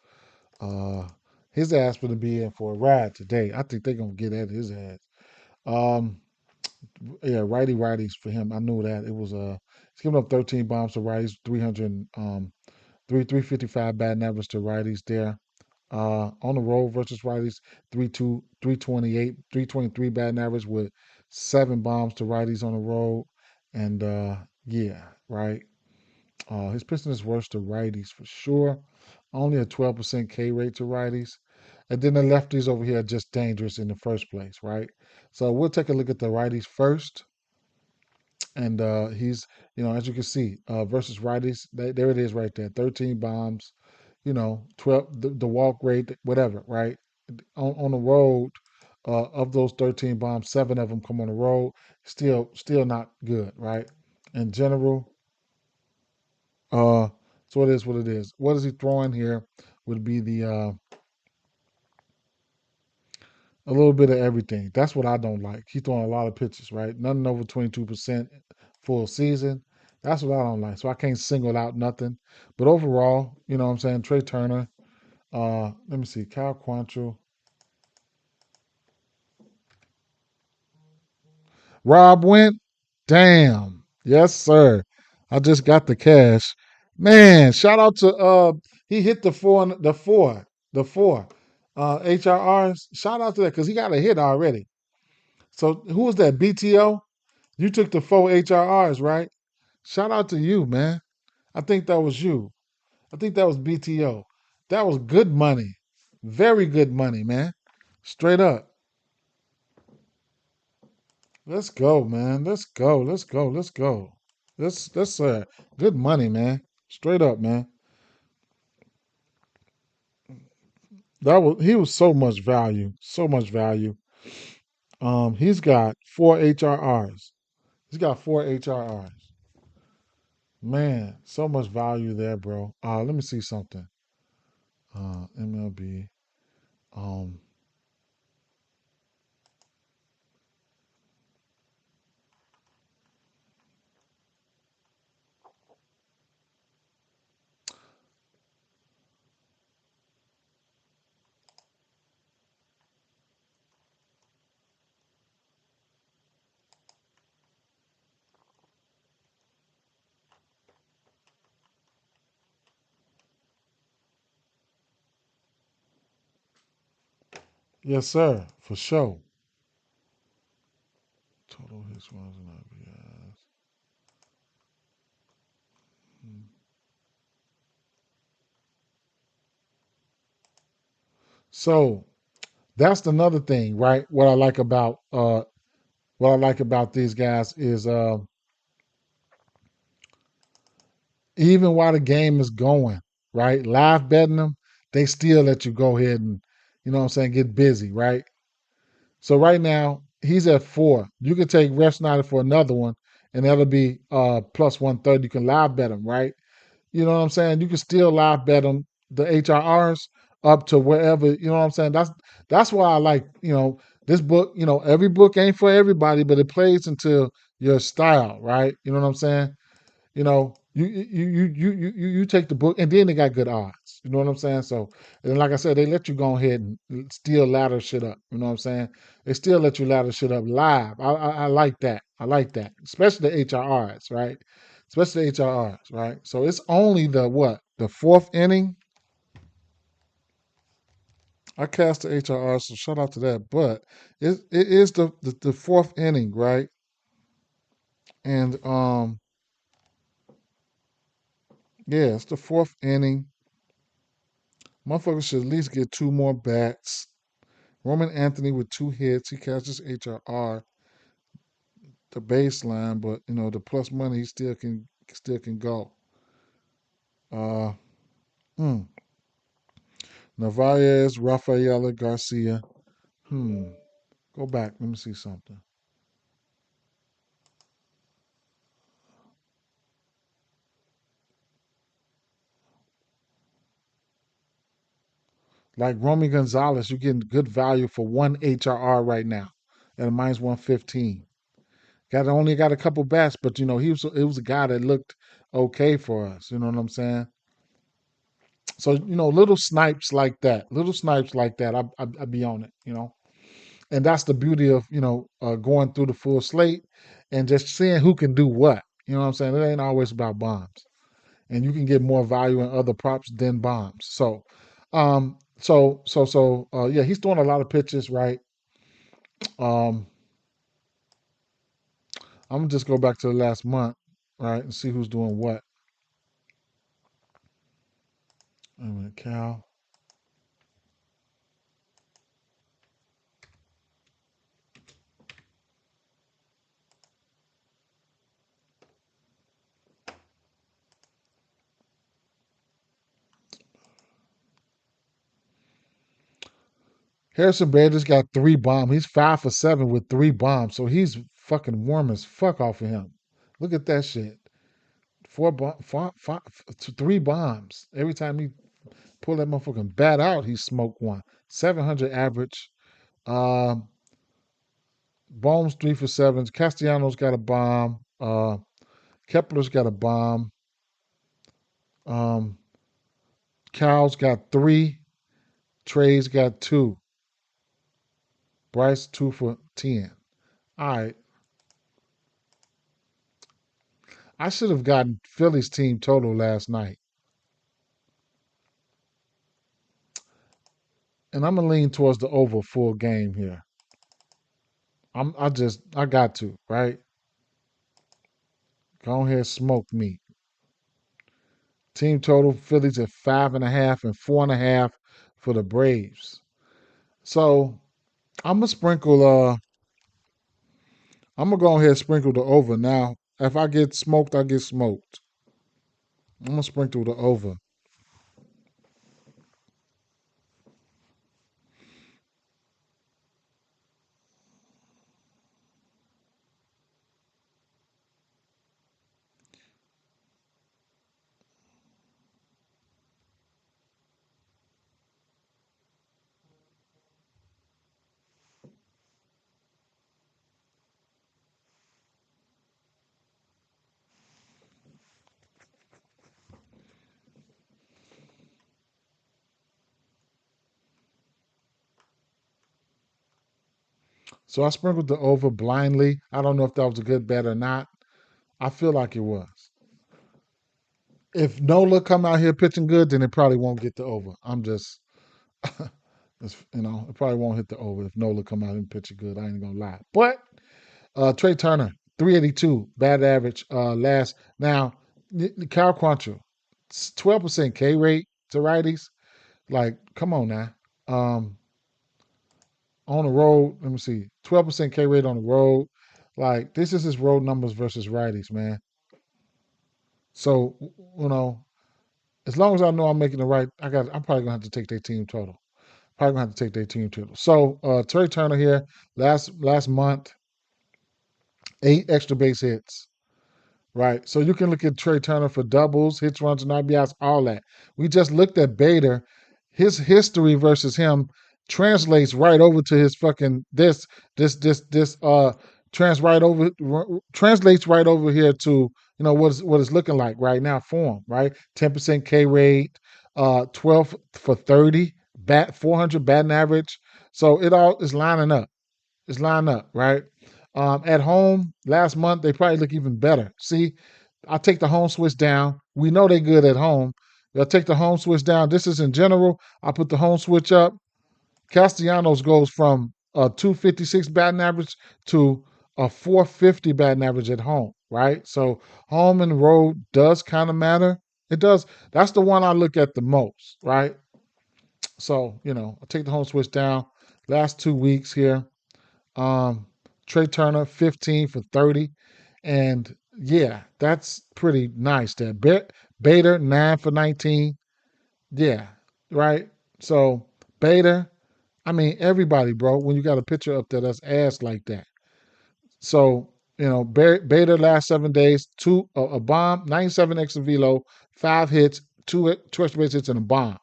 S1: Uh, his ass going to be in for a ride today. I think they're gonna get at his ass. Um, yeah, righties for him. I knew that it was he's giving up 13 bombs to righties, 300 355 batting average to righties there. On the road versus righties, 328, 323 batting average with 7 bombs to righties on the road, and yeah, right. His pitching is worse to righties for sure. Only a 12% K rate to righties. And then the lefties over here are just dangerous in the first place, right? So we'll take a look at the righties first. And he's, as you can see, versus righties, there it is right there. 13 bombs, 12, the walk rate, whatever, right? On the road, of those 13 bombs, 7 of them come on the road. Still not good, right? In general, so it is what it is. What is he throwing here would be the a little bit of everything. That's what I don't like. He's throwing a lot of pitches, right? Nothing over 22% full season. That's what I don't like. So I can't single out nothing. But overall, you know what I'm saying? Trey Turner, let me see, Kyle Quantrill, Rob Went, damn. Yes, sir. I just got the cash. Man, shout out to he hit the four HRRs. Shout out to that because he got a hit already. So who was that? BTO? You took the 4 HRRs, right? Shout out to you, man. I think that was you. I think that was BTO. That was good money. Very good money, man. Straight up. Let's go, man. Let's go. Let's go. Let's go. Let's good money, man. Straight up, man. He was so much value. So much value. He's got 4 HRRs. He's got 4 HRRs. Man, so much value there, bro. Let me see something. MLB. Um, yes, sir, for sure. Total hits, runs, and RBIs. So that's another thing, right? What I like about these guys is even while the game is going, right? Live betting them, they still let you go ahead and get busy, right? So right now he's at 4. You can take Ref Snyder for another one, and that'll be plus 130. You can live bet him, right? You know what I'm saying? You can still live bet them the HRRs up to wherever. You know what I'm saying? That's why I like this book. Every book ain't for everybody, but it plays into your style, right? You know what I'm saying? You take the book, and then they got good odds. You know what I'm saying? So, and like I said, they let you go ahead and still ladder shit up. You know what I'm saying? They still let you ladder shit up live. I like that. I like that, especially the HRRs, right? Especially the HRRs, right? So it's only the fourth inning. I cast the HRR, so shout out to that. But it is the fourth inning, right? And Yeah, it's the fourth inning. Motherfuckers should at least get two more bats. Roman Anthony with 2 hits. He catches HRR, the baseline, but the plus money he still can go. Uh, hmm. Narvaez, Rafaela Garcia. Hmm. Go back. Let me see something. Like Romy Gonzalez, you're getting good value for one HRR right now at a minus 115. Only got a couple bats, but it was a guy that looked okay for us. You know what I'm saying? So little snipes like that, I'd be on it. And that's the beauty of going through the full slate and just seeing who can do what. You know what I'm saying? It ain't always about bombs, and you can get more value in other props than bombs. Yeah, he's throwing a lot of pitches, right? Um, I'm gonna just go back to the last month, right, and see who's doing what. Wait a minute, Cal. Harrison Bader's got 3 bombs. He's 5 for 7 with 3 bombs, so he's fucking warm as fuck off of him. Look at that shit. 3 bombs. Every time he pull that motherfucking bat out, he smoked one. 700 average. Um, Bones 3 for 7. Castellanos got a bomb. Kepler's got a bomb. Um, Cal's got 3. Trey's got 2. Bryce 2 for 10. All right. I should have gotten Philly's team total last night. And I'm gonna lean towards the over full game here. I got to, right? Go ahead, smoke me. Team total, Phillies at 5.5 and 4.5 for the Braves. So I'm gonna sprinkle I'm gonna go ahead and sprinkle the over. Now, if I get smoked, I get smoked. I'm gonna sprinkle the over. So I sprinkled the over blindly. I don't know if that was a good bet or not. I feel like it was. If Nola come out here pitching good, then it probably won't get the over. I'm just, it probably won't hit the over if Nola come out and pitching good. I ain't gonna lie. But Trey Turner, 382, bad average. Last now, Cal Quantrill, 12% K rate to righties. Like, come on now. Um, on the road, let me see, 12% K rate on the road. Like, this is his road numbers versus righties, man. So, you know, as long as I know I'm making the right, I'm probably gonna have to take their team total. Probably gonna have to take their team total. So Trey Turner here, last month, 8 extra base hits. Right. So you can look at Trey Turner for doubles, hits, runs, and RBIs, all that. We just looked at Bader. His history versus him translates right over to his fucking this translates right over here to what it's looking like right now for him, right? 10% K rate, 12 for 30, 400 batting average. So it all is lining up. It's lined up, right? At home, last month, they probably look even better. See, I take the home switch down. We know they're good at home. I'll take the home switch down. This is in general. I put the home switch up. Castellanos goes from a 256 batting average to a 450 batting average at home, right? So home and road does kind of matter. It does. That's the one I look at the most, right? So, I take the home switch down. Last 2 weeks here. Um, Trey Turner, 15 for 30. And yeah, that's pretty nice there. Bader, 9 for 19. Yeah, right? So, Bader, I mean, everybody, bro, when you got a picture up there that's ass like that. So, Bader last 7 days, a bomb, 97 extra velo, 5 hits, two extra base hits, and a bomb.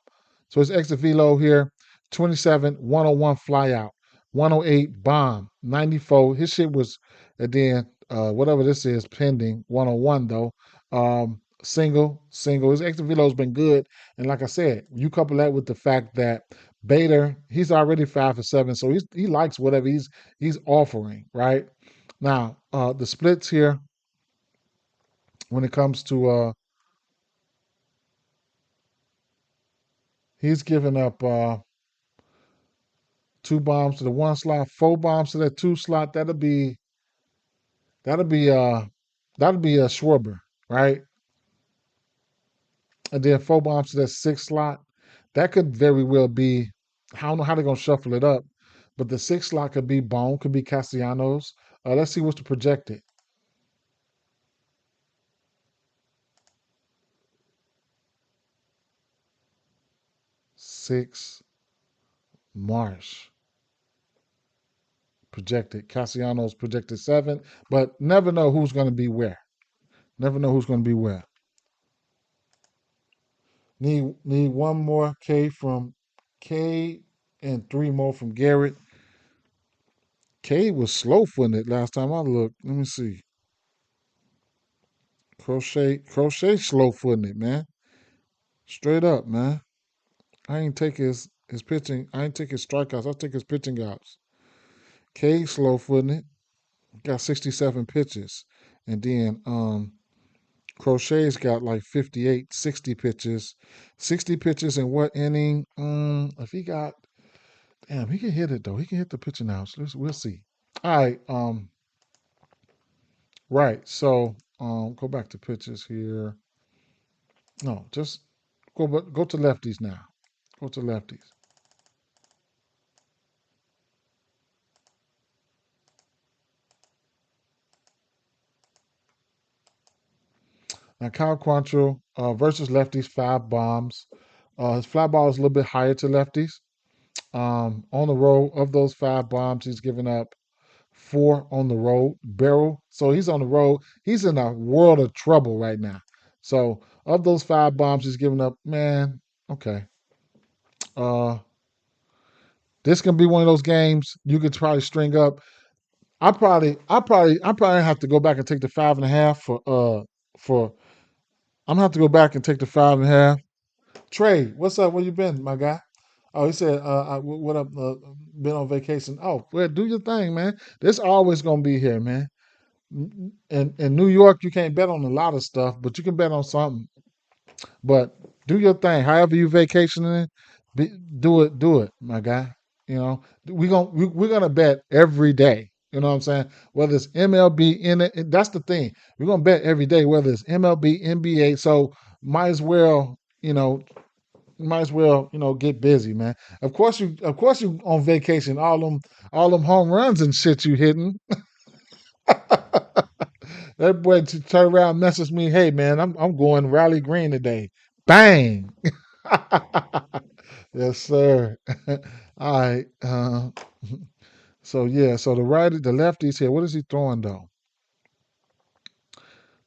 S1: So his extra velo here, 27, 101 fly out, 108 bomb, 94. His shit was, and then whatever this is, pending, 101 though. Single. His extra velo's been good. And like I said, you couple that with the fact that Bader, he's already 5 for 7, so he likes whatever he's offering, right? Now, the splits here, when it comes to he's giving up 2 bombs to the 1 slot, 4 bombs to that 2 slot. That'll be uh that'll be a Schwarber, right? And then 4 bombs to that 6 slot. That could very well be. I don't know how they're gonna shuffle it up, but the 6 slot could be Bone, could be Castellanos. Let's see what's the projected. 6 Marsh projected. Castellanos projected 7, but never know who's going to be where. Never know who's going to be where. Need one more K from K and 3 more from Garrett. K was slow footing it last time I looked. Let me see. Crochet slow footing it, man. Straight up, man. I ain't take his pitching. I ain't take his strikeouts. I take his pitching outs. K slow footing it. Got 67 pitches, and then Crochet's got like 58, 60 pitches. 60 pitches in what inning? If he got, damn, he can hit it though. He can hit the pitching now. So we'll see. All right. Right. So, go back to pitches here. No, just go to lefties now. Go to lefties. Now, Kyle Quantrill versus lefties, 5 bombs. His fly ball is a little bit higher to lefties. On the road, of those 5 bombs, he's given up 4 on the road, barrel. So he's on the road. He's in a world of trouble right now. So of those 5 bombs he's given up, man, okay. Uh, this can be one of those games you could probably string up. I probably have to go back and take the 5.5 for. I'm gonna have to go back and take the 5.5. Trey, what's up? Where you been, my guy? Oh, he said, what up? Been on vacation. Oh, well, do your thing, man. This always gonna be here, man. In New York, you can't bet on a lot of stuff, but you can bet on something. But do your thing. However you vacationing, do it, my guy. We're gonna bet every day. You know what I'm saying? Whether it's MLB in it, that's the thing. We're gonna bet every day, whether it's MLB, NBA. So might as well, get busy, man. Of course you on vacation. All them home runs and shit you hitting. That boy turn around and message me, hey man, I'm going Raleigh Green today. Bang. Yes, sir. All right. So yeah, so the lefties here. What is he throwing though?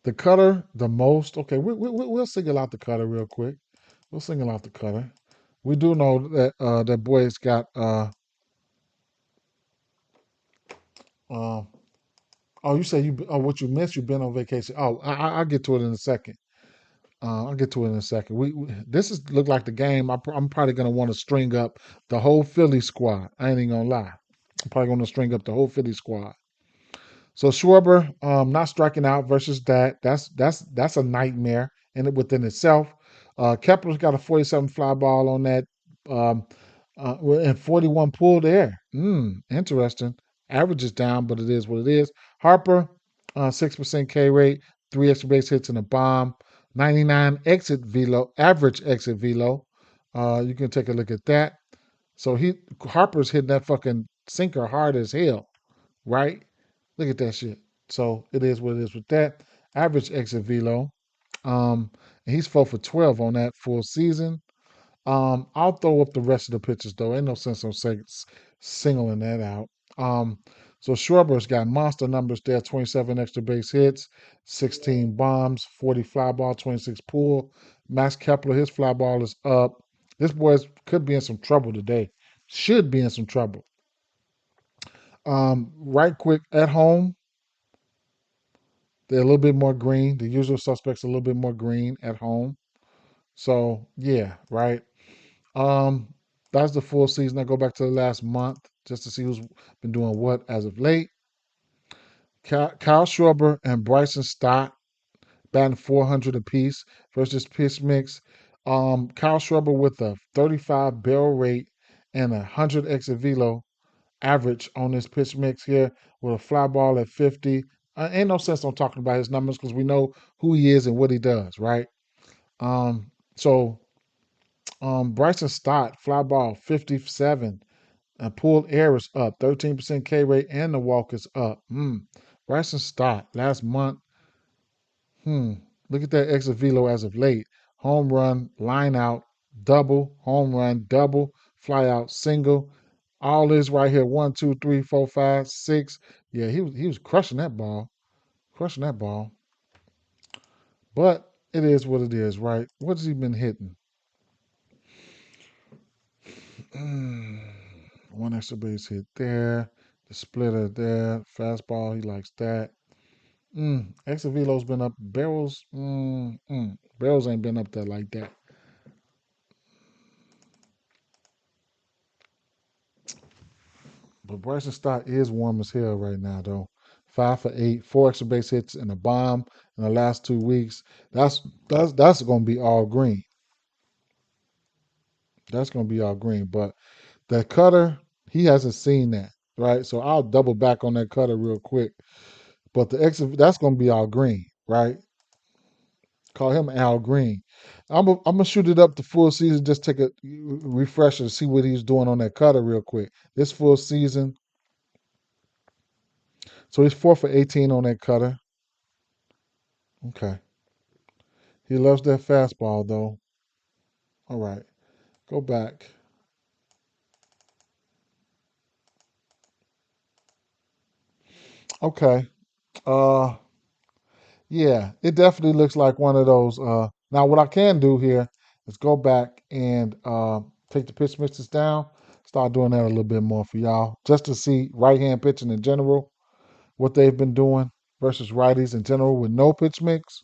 S1: The cutter, the most. Okay, we'll single out the cutter real quick. We'll single out the cutter. We do know that that boy's got uh oh, you say what you missed? You've been on vacation. Oh, I'll get to it in a second. I'll get to it in a second. This is look like the game. I'm probably gonna want to string up the whole Philly squad. I ain't even gonna lie. I'm probably gonna string up the whole Philly squad. So Schwarber, not striking out versus that. That's a nightmare in it within itself. Kepler's got a 47 fly ball on that, um, and 41 pulled air. Interesting. Average is down, but it is what it is. Harper, 6% K rate, 3 extra base hits and a bomb. 99 exit velo, average exit velo. You can take a look at that. So Harper's hitting that fucking sinker hard as hell, right? Look at that shit. So it is what it is with that. Average exit velo. And he's 4 for 12 on that full season. I'll throw up the rest of the pitches though. Ain't no sense on singling that out. Um, so Schwarber's got monster numbers there: 27 extra base hits, 16 bombs, 40 fly ball, 26 pull. Max Kepler, his fly ball is up. This boy could be in some trouble today. Should be in some trouble. Right quick at home, they're a little bit more green. The usual suspects a little bit more green at home. So yeah, right. Um, that's the full season. I go back to the last month just to see who's been doing what as of late. Kyle Schwarber and Bryson Stott batting 400 apiece versus pitch mix. Kyle Schwarber with a 35 barrel rate and a 100 exit velo average on this pitch mix here with a fly ball at 50. Ain't no sense on talking about his numbers because we know who he is and what he does, right? So Bryson Stott, fly ball 57, and pulled air is up, 13% K rate, and the walk is up. Bryson Stott last month. Look at that exit velo as of late. Home run, line out, double, home run, double, fly out, single. All this right here. 1, 2, 3, 4, 5, 6. Yeah, he was crushing that ball. Crushing that ball. But it is what it is, right? What has he been hitting? One extra base hit there. The splitter there. Fastball, he likes that. Exit velo's been up. Barrels, barrels ain't been up there like that. But Bryson Stott is warm as hell right now, though. 5 for 8, 4 extra base hits, and a bomb in the last 2 weeks. That's gonna be all green. That's gonna be all green. But that cutter, he hasn't seen that, right? So I'll double back on that cutter real quick. But the exit, that's gonna be all green, right? Call him Al Green. I'm gonna shoot it up the full season. Just take a refresher to see what he's doing on that cutter real quick. This full season, so he's 4 for 18 on that cutter. Okay, he loves that fastball though. All right, go back. Okay, uh, yeah, it definitely looks like one of those. Now what I can do here is go back and take the pitch mixes down. Start doing that a little bit more for y'all, just to see right hand pitching in general, what they've been doing versus righties in general with no pitch mix.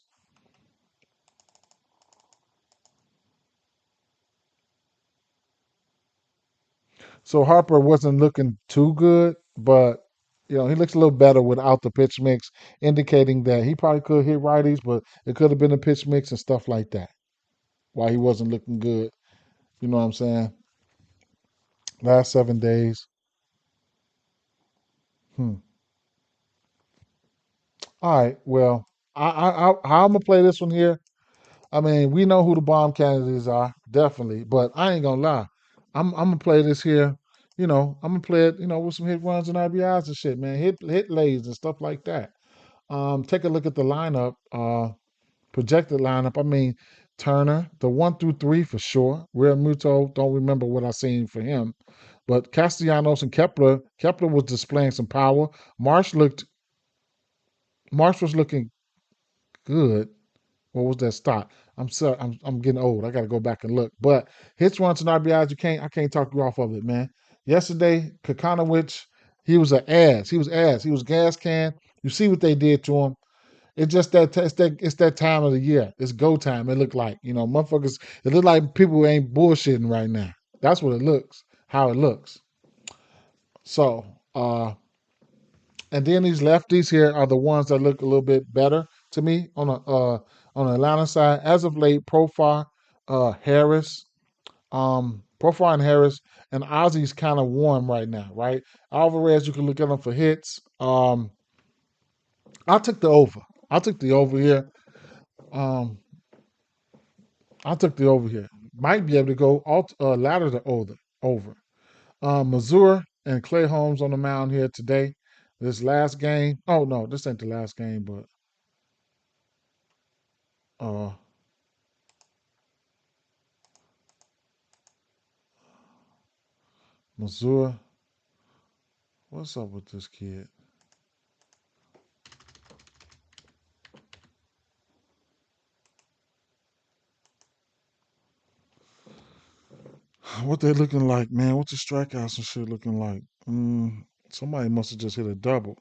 S1: So Harper wasn't looking too good, but he looks a little better without the pitch mix, indicating that he probably could hit righties, but it could have been a pitch mix and stuff like that. Why he wasn't looking good. You know what I'm saying? Last 7 days. Hmm. All right. Well, how I'm gonna play this one here. I mean, we know who the bomb candidates are, definitely. But I ain't gonna lie, I'm gonna play this here. I'm gonna play it. With some hit runs and RBIs and shit, man. Hit lays and stuff like that. Take a look at the lineup, projected lineup. I mean, Turner, the 1 through 3 for sure. Real Muto, don't remember what I seen for him, but Castellanos and Kepler. Kepler was displaying some power. Marsh looked. Marsh was looking good. What was that stop? I'm sorry, I'm getting old. I got to go back and look. But hits, runs, and RBIs, I can't talk you off of it, man. Yesterday, Kokonowicz, he was an ass. He was ass. He was gas can. You see what they did to him. It's just it's that time of the year. It's go time. It look like motherfuckers. It look like people ain't bullshitting right now. That's what it looks. How it looks. So, and then these lefties here are the ones that look a little bit better to me on the Atlanta side. As of late, Profile, Harris, Profile and Harris, and Ozzy's kind of warm right now, right? Alvarez, you can look at him for hits. I took the over. I took the over here. Um, I took the over here. Might be able to go ladder to over. Missouri and Clay Holmes on the mound here today. This last game. Oh no, this ain't the last game, but uh Missouri. What's up with this kid? What they looking like, man? What's the strikeouts and shit looking like? Somebody must have just hit a double.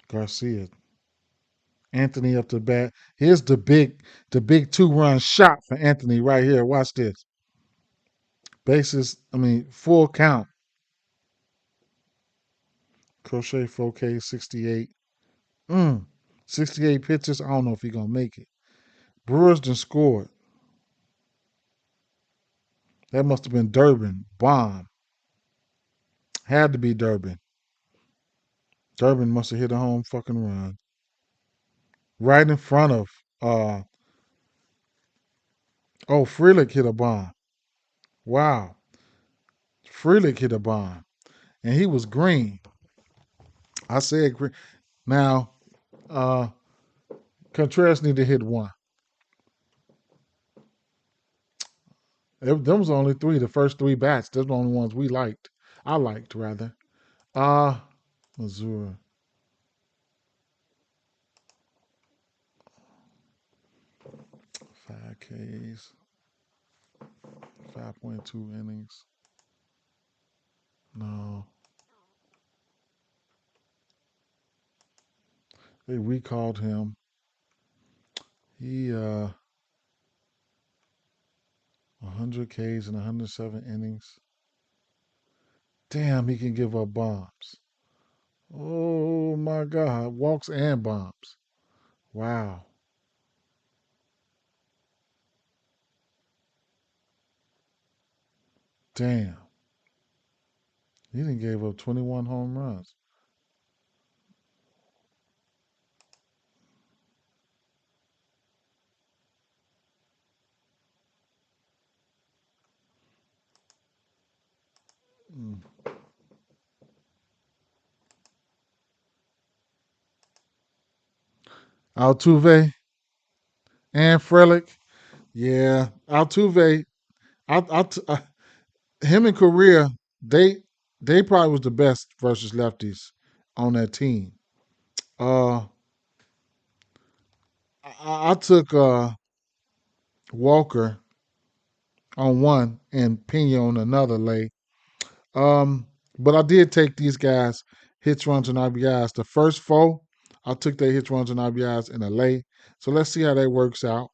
S1: Garcia. Anthony up to bat. Here's the big 2-run shot for Anthony right here. Watch this. Bases, full count. Crochet 4K 68. 68 pitches. I don't know if he gonna make it. Brewers done scored. That must have been Durbin. Bomb. Had to be Durbin. Durbin must have hit a home fucking run. Right in front of Frelick hit a bomb. Wow. Frelick hit a bomb. And he was green. I said green. Now, uh Contreras need to hit one. Them was only three, the first three bats. Those were the only ones we liked. I liked rather. Uh Missouri. 5Ks. 5.2 innings. No. They recalled him. He 100 Ks and 107 innings. Damn, he can give up bombs. Oh my God. Walks and bombs. Wow. Damn. He didn't gave up 21 home runs. Mm. Altuve and Frelick. Yeah. Altuve. Him and Correa, they they probably was the best versus lefties on that team. Uh I took Walker on one and Pena on another lay. But I did take these guys hits, runs, and RBIs. The first four, I took their hits, runs, and RBIs in a lay. So let's see how that works out.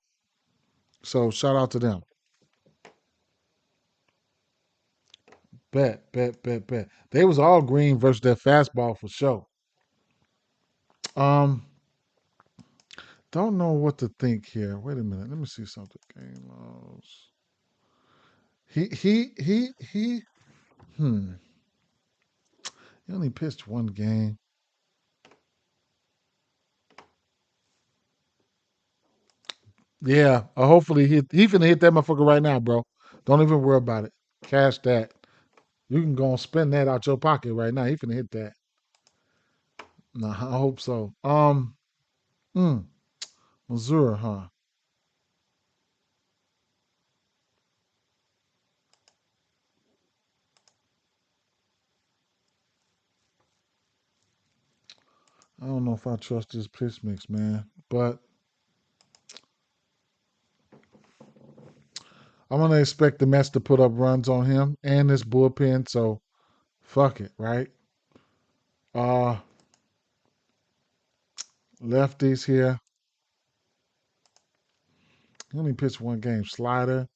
S1: So shout out to them. Bet. They was all green versus their fastball for sure. Um, don't know what to think here. Wait a minute. Let me see something. Game lows. He. Hmm. He only pitched one game. Yeah. Hopefully he finna hit that motherfucker right now, bro. Don't even worry about it. Cash that. You can go and spend that out your pocket right now. He finna hit that. Nah, I hope so. Mm, Missouri, huh? I don't know if I trust this pitch mix, man. But I'm gonna expect the Mets to put up runs on him and this bullpen. So fuck it, right? Uh Lefties here. He only pitched one game. Slider.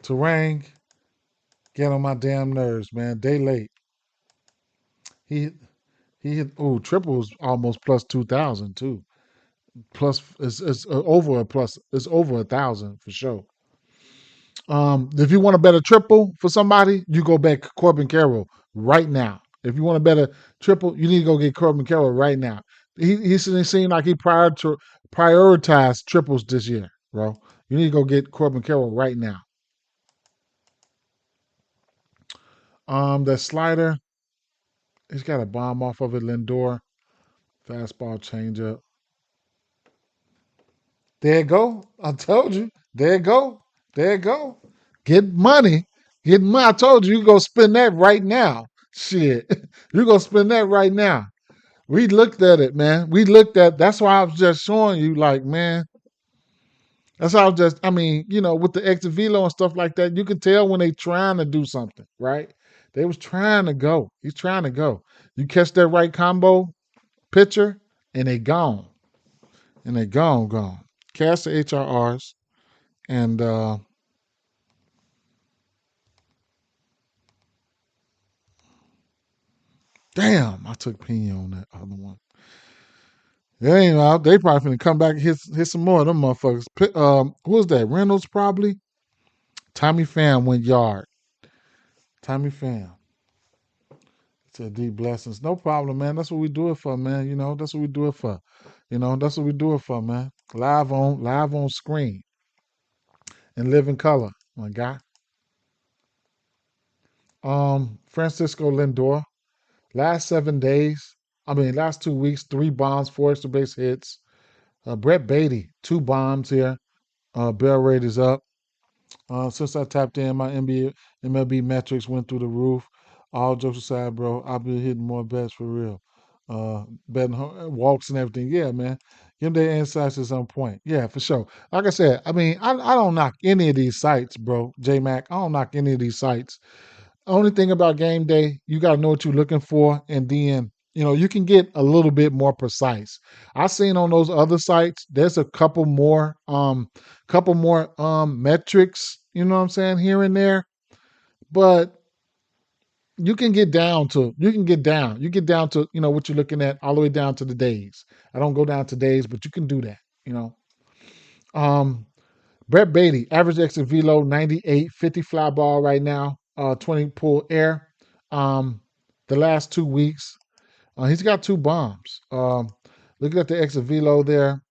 S1: Terang. Get on my damn nerves, man. Day late. He he hit triples almost plus 2,000 too. plus it's over a plus. It's over 1,000 for sure. If you want to bet a triple for somebody, you go bet Corbin Carroll right now. If you want to bet a triple, you need to go get Corbin Carroll right now. He seemed like he prioritized triples this year, bro. You need to go get Corbin Carroll right now. That slider, he's got a bomb off of it. Lindor, fastball changeup. There you go. I told you. There you go. There you go. Get money. Get money. I told you, you go spend that right now. Shit. You go spend that right now. We looked at it, man. We looked at that's why I was just showing you, like, man, that's how I was just I mean, with the exit velo and stuff like that, you can tell when they trying to do something, right? They was trying to go. He's trying to go. You catch that right combo pitcher, and they gone. And they gone. Cast the HRRs. And damn, I took Pena on that other one. They probably finna come back and hit some more of them motherfuckers. Who was that? Reynolds probably. Tommy Pham went yard. Tommy Pham said deep blessings. No problem, man. That's what we do it for, man. That's what we do it for. That's what we do it for, man. Live on screen and live in color, my guy. Francisco Lindor. Last 7 days, last 2 weeks, 3 bombs, 4 extra base hits. Brett Beatty, 2 bombs here. Barrel rate is up. Since I tapped in, my MLB metrics went through the roof. All jokes aside, bro, I've been hitting more bets for real. Betting walks and everything. Yeah, man. Give their insights is on point. Yeah, for sure. Like I said, I don't knock any of these sites, bro. J Mac, I don't knock any of these sites. Only thing about game day, you got to know what you're looking for, and then you can get a little bit more precise. I've seen on those other sites, there's a couple more metrics. You know what I'm saying, here and there, but you can get down to what you're looking at all the way down to the days. I don't go down to days, but you can do that. You know, um, Brett Beatty, average exit velo 98, 50 fly ball right now, 20 pull air. Um, the last 2 weeks, he's got 2 bombs. Looking at the exit velo there,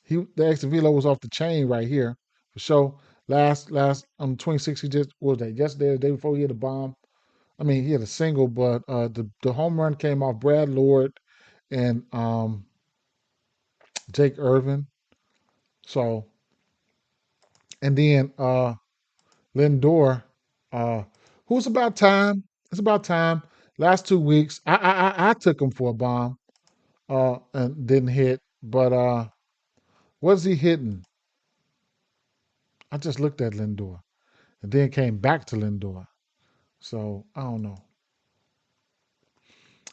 S1: the exit velo was off the chain right here for sure. Last 26, he just what was that yesterday, the day before he hit a bomb. He had a single, but the home run came off Brad Lord and Jake Irvin. So, and then Lindor, uh, who's about time. It's about time. Last 2 weeks, I took him for a bomb, and didn't hit. But what is he hitting? I just looked at Lindor, and then came back to Lindor. So I don't know.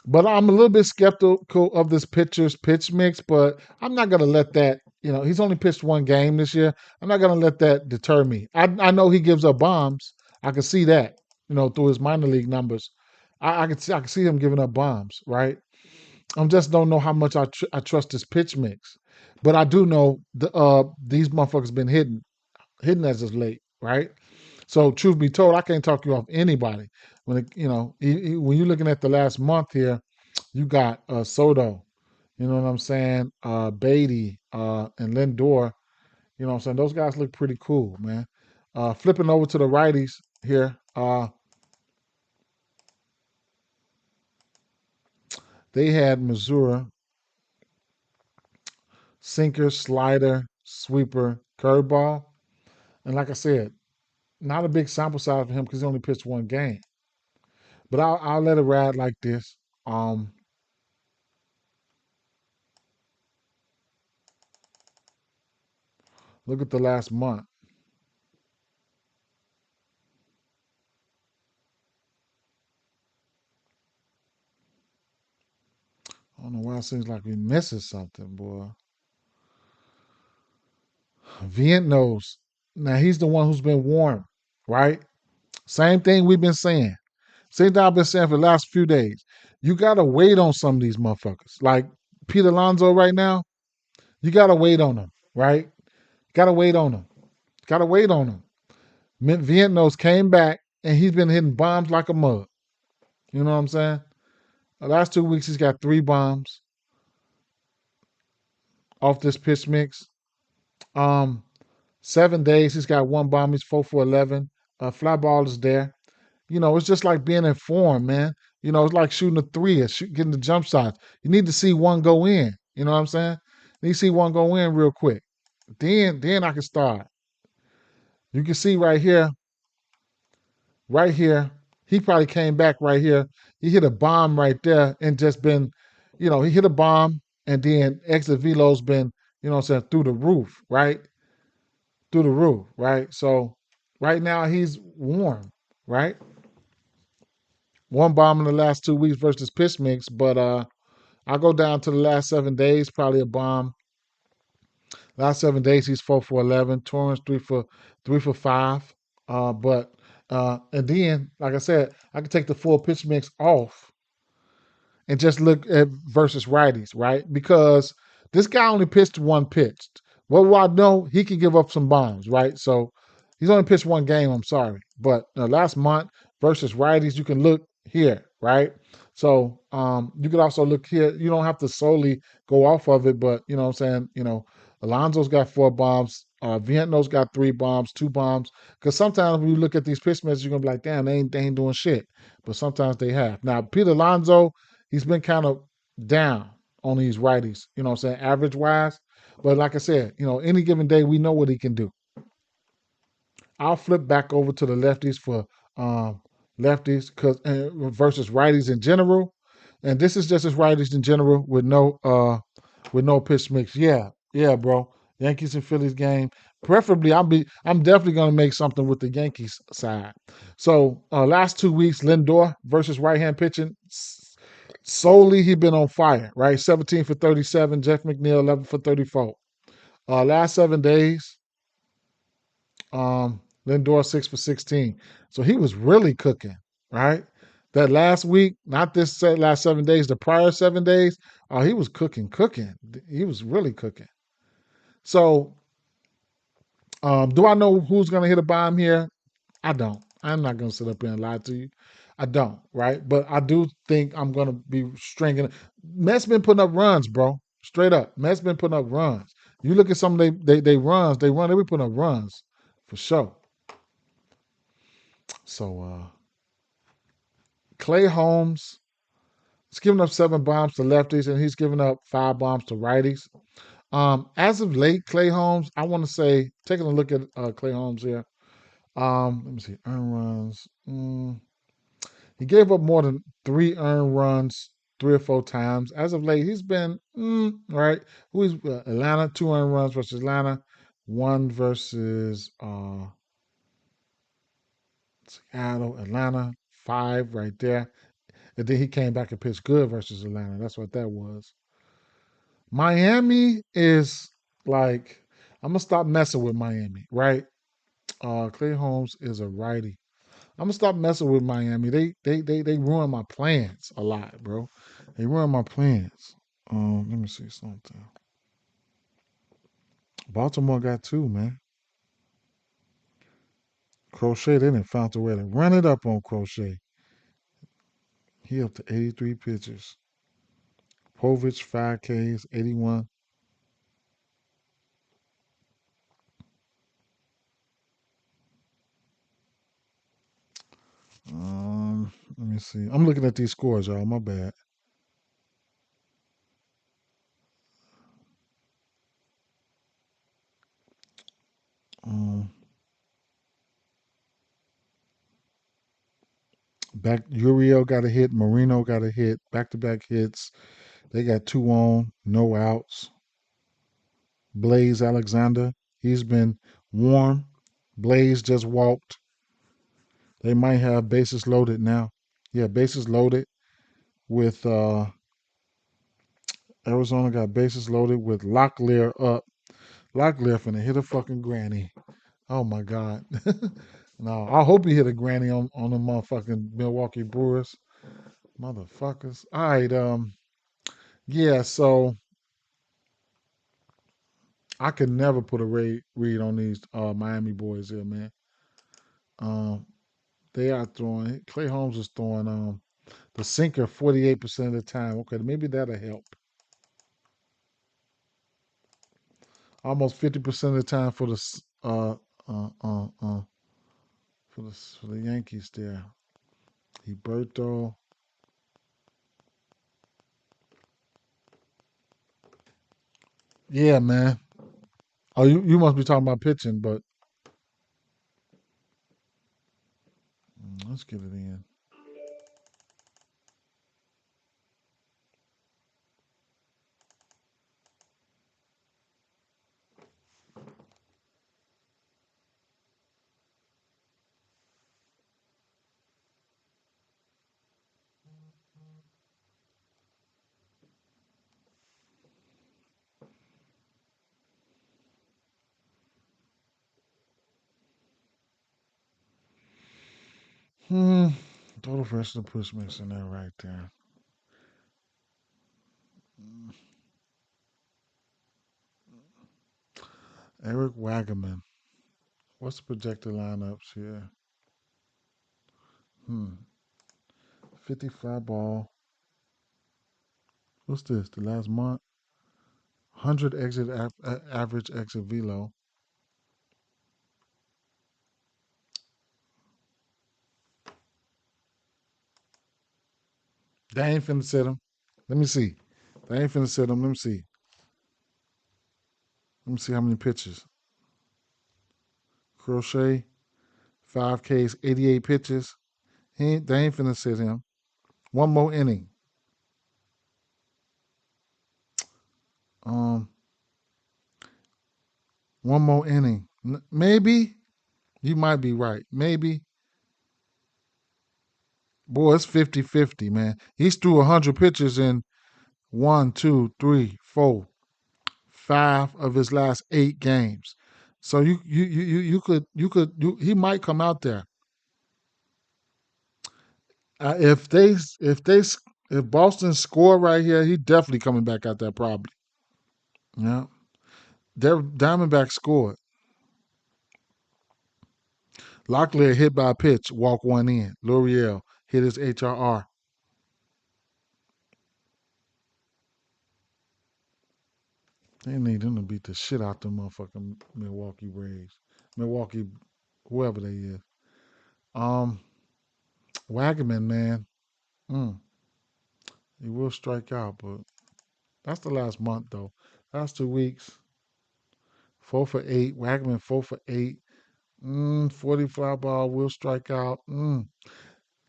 S1: But I'm a little bit skeptical of this pitcher's pitch mix. But I'm not gonna let that. He's only pitched one game this year. I'm not gonna let that deter me. I know he gives up bombs. I can see that. Through his minor league numbers, I can see him giving up bombs. Right. I just don't know how much I trust his pitch mix. But I do know these motherfuckers been hitting as of late. Right. So truth be told, I can't talk you off anybody. When you're looking at the last month here, you got Soto, you know what I'm saying, Beatty, and Lindor. You know what I'm saying? Those guys look pretty cool, man. Flipping over to the righties here, they had Missouri, sinker, slider, sweeper, curveball. And like I said, not a big sample size for him because he only pitched one game. But I'll let it ride like this. Um, Look at the last month. I don't know why it seems like we missing something, boy. Vient knows. Now he's the one who's been warned, right? Same thing we've been saying. Same thing I've been saying for the last few days. You gotta wait on some of these motherfuckers. Like Pete Alonso right now.
S2: You gotta wait on him, right? Gotta wait on him. Gotta wait on him. Vientos came back and he's been hitting bombs like a mug. You know what I'm saying? The last 2 weeks he's got 3 bombs off this pitch mix. Um, 7 days he's got 1 bomb. He's 4 for 11. Fly ball is there. It's just like being in form, man. It's like shooting a three or getting the jump shots. You need to see one go in. You know what I'm saying? You need to see one go in real quick. Then I can start. You can see right here. He probably came back right here. He hit a bomb right there and just been, he hit a bomb and then exit velo's been, what I'm saying, through the roof, right? Through the roof, right? So right now he's warm, right? 1 bomb in the last 2 weeks versus pitch mix, but I go down to the last 7 days, probably a bomb. Last 7 days he's 4 for 11. Torrance 3 for 5. But and then, like I said, I can take the full pitch mix off and just look at versus righties, right? Because this guy only pitched 1 pitch. What do I know? He can give up some bombs, right? So he's only pitched 1 game. I'm sorry, but last month versus righties, you can look here, right? So you could also look here. You don't have to solely go off of it, but you know what I'm saying. Alonso's got 4 bombs. Viento's got 3 bombs, 2 bombs. Because sometimes when you look at these pitch messages, you're gonna be like, damn, they ain't doing shit. But sometimes they have. Now Pete Alonso, he's been kind of down on these righties, you know what I'm saying, average wise. But like I said, any given day, we know what he can do. I'll flip back over to the lefties for lefties because versus righties in general. And this is just as righties in general with no pitch mix. Yeah, bro. Yankees and Phillies game. Preferably, I'm definitely gonna make something with the Yankees side. So last 2 weeks, Lindor versus right hand pitching. Solely he been on fire, right? 17 for 37. Jeff McNeil 11 for 34. Last 7 days, Lindor 6 for 16. So he was really cooking, right? That last week, not this last 7 days, the prior 7 days, he was cooking. He was really cooking. So, do I know who's going to hit a bomb here? I don't. I'm not going to sit up here and lie to you. I don't, right? But I do think I'm going to be stringing. Mets been putting up runs, bro. Straight up. Mets been putting up runs. You look at some of they runs, they be putting up runs for sure. So, Clay Holmes is giving up 7 bombs to lefties, and he's giving up 5 bombs to righties. As of late, Clay Holmes, I want to say, taking a look at Clay Holmes here. Let me see, earned runs. He gave up more than 3 earned runs 3 or 4 times. As of late, he's been right. Who's Atlanta? 2 earned runs versus Atlanta. One versus Seattle. Atlanta 5 right there. And then he came back and pitched good versus Atlanta. That's what that was. Miami is like, I'm gonna stop messing with Miami, right? Clay Holmes is a righty. I'm gonna stop messing with Miami. They ruin my plans a lot, bro. They ruin my plans. Let me see something. Baltimore got 2, man. Crochet, they didn't found a way to run it up on Crochet. He up to 83 pitches. Povich 5 Ks, 81. Let me see. I'm looking at these scores, y'all. My bad. Um, back Uriel got a hit. Marino got a hit. Back to back hits. They got 2 on, no outs. Blaze Alexander, he's been warm. Blaze just walked. They might have bases loaded now. Yeah, bases loaded with Arizona got bases loaded with Locklear up. Locklear finna hit a fucking granny. Oh my God. No, I hope he hit a granny on the motherfucking Milwaukee Brewers. Motherfuckers. All right, yeah, so I could never put a read on these Miami boys here, man. Um, they are throwing. Clay Holmes is throwing the sinker 48% of the time. Okay, maybe that'll help. Almost 50% of the time for the uh uh uh for the Yankees there. Huberto. Yeah, man. Oh, you must be talking about pitching, but let's get it in. Hmm. Throw the rest of the push mix in there right there. Eric Wagaman. What's the projected lineups here? Hmm. 55 ball. What's this? The last month? 100 exit average exit velo. They ain't finna sit him. Let me see. They ain't finna sit him. Let me see. Let me see how many pitches. Crochet, 5Ks, 88 pitches. They ain't finna sit him. One more inning. Um, one more inning. Maybe you might be right. Maybe. Boy, it's 50-50, man. He's threw 100 pitches in one, two, three, four, five of his last 8 games. So he might come out there. If if Boston score right here, he definitely coming back out there probably. Yeah, their Diamondback scored. Locklear hit by a pitch, walk one in. L'Oreal hit his HRR. They need them to beat the shit out the motherfucking Milwaukee Braves, Milwaukee, whoever they is. Um, Wagaman, man, mm, he will strike out, but that's the last month though. Last 2 weeks, 4 for 8. Wagaman 4 for 8. 40 fly ball will strike out.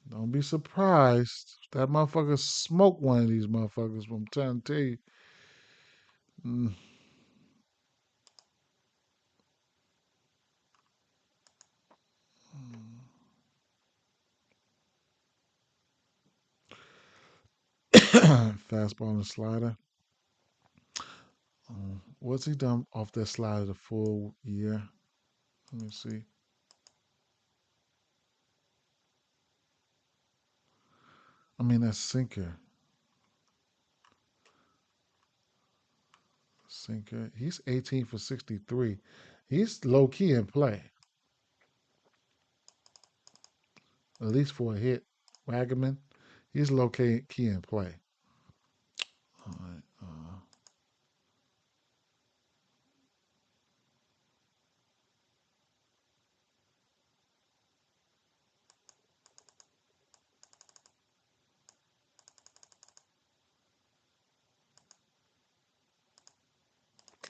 S2: Don't be surprised if that motherfucker smoke one of these motherfuckers. I'm trying to tell you. Mm. Fastball and slider. What's he done off that slider the full year? Let me see. I mean, that's sinker. Sinker. He's 18 for 63. He's low key in play, at least for a hit. Wagaman, he's low key in play. All right.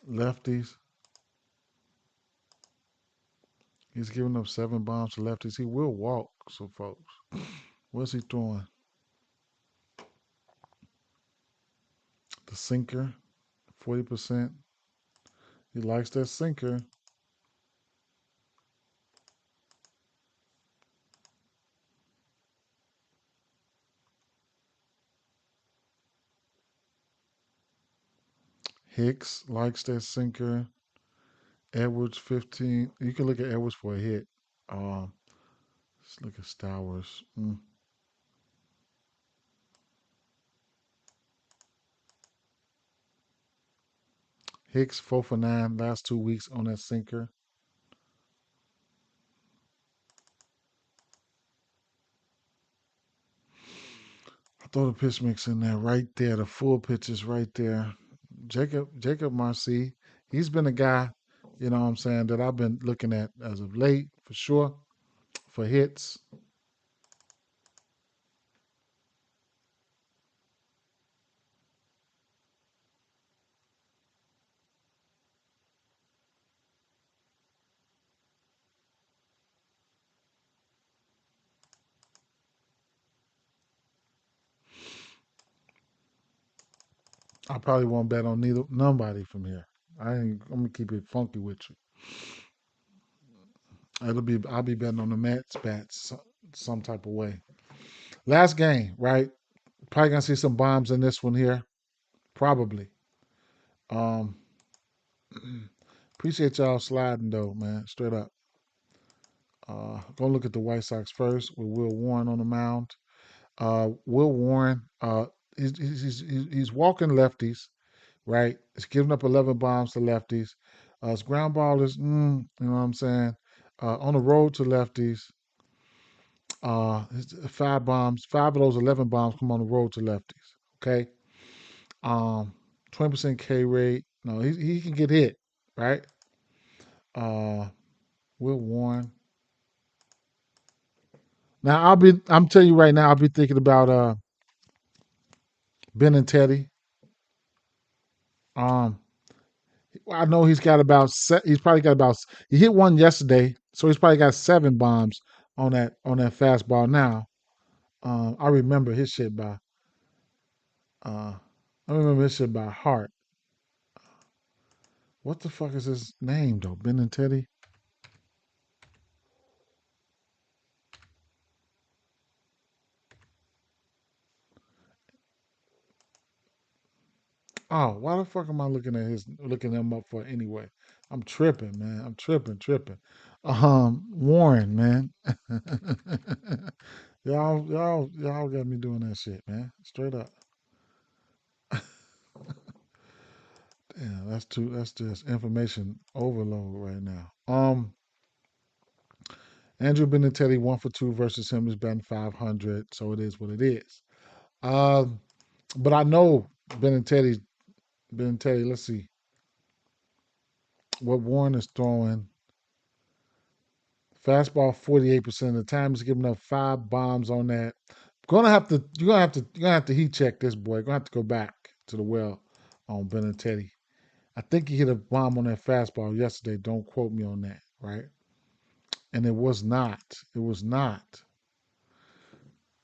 S2: Lefties. He's giving up 7 bombs to lefties. He will walk, so folks. What's he throwing? The sinker, 40%. He likes that sinker. Hicks likes that sinker. Edwards, 15. You can look at Edwards for a hit. Um, let's look at Stowers. Hicks 4 for 9 last 2 weeks on that sinker. I throw the pitch mix in there right there. The full pitch is right there. Jacob Marcy, he's been a guy, you know what I'm saying, that I've been looking at as of late for sure for hits. I probably won't bet on nobody from here. I'm gonna keep it funky with you. I'll be betting on the Mets bats some type of way. Last game, right? Probably gonna see some bombs in this one here. Probably. Um, appreciate y'all sliding though, man. Straight up. Go look at the White Sox first with Will Warren on the mound. Will Warren, he's walking lefties, right? He's giving up 11 bombs to lefties. His ground ball is, you know what I'm saying? On the road to lefties. 5 bombs, 5 of those 11 bombs come on the road to lefties. Okay. Um, 20% K rate. No, he can get hit, right? Uh, Will Warren. Now I'm telling you right now, I'll be thinking about Ben and Teddy. Um, I know he's probably got about he hit one yesterday, so he's probably got 7 bombs on that fastball now. I remember his shit by uh I remember his shit by heart. What the fuck is his name though? Ben and Teddy? Oh, why the fuck am I looking him up for anyway? I'm tripping, man. I'm tripping. Warren, man. y'all got me doing that shit, man. Straight up. Yeah, that's just information overload right now. Andrew Benintendi 1 for 2 versus him is batting 500, so it is what it is. Um, but I know Benintendi. Let's see what Warren is throwing. Fastball 48% of the time. He's giving up 5 bombs on that. You're gonna have to heat check this boy. You're gonna have to go back to the well on Benintendi. I think he hit a bomb on that fastball yesterday. Don't quote me on that, right? And it was not. It was not.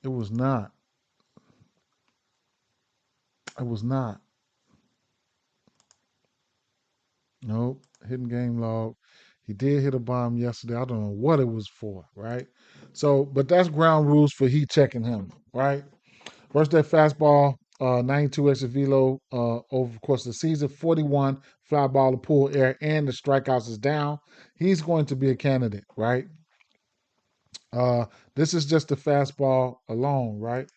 S2: It was not. It was not. Nope. Hidden game log. He did hit a bomb yesterday. I don't know what it was for, right? So, but that's ground rules for heat checking him, right? Versus that fastball, 92 extra velo over the course of the season, 41 fly ball to pull air, and the strikeouts is down. He's going to be a candidate, right? This is just the fastball alone, right?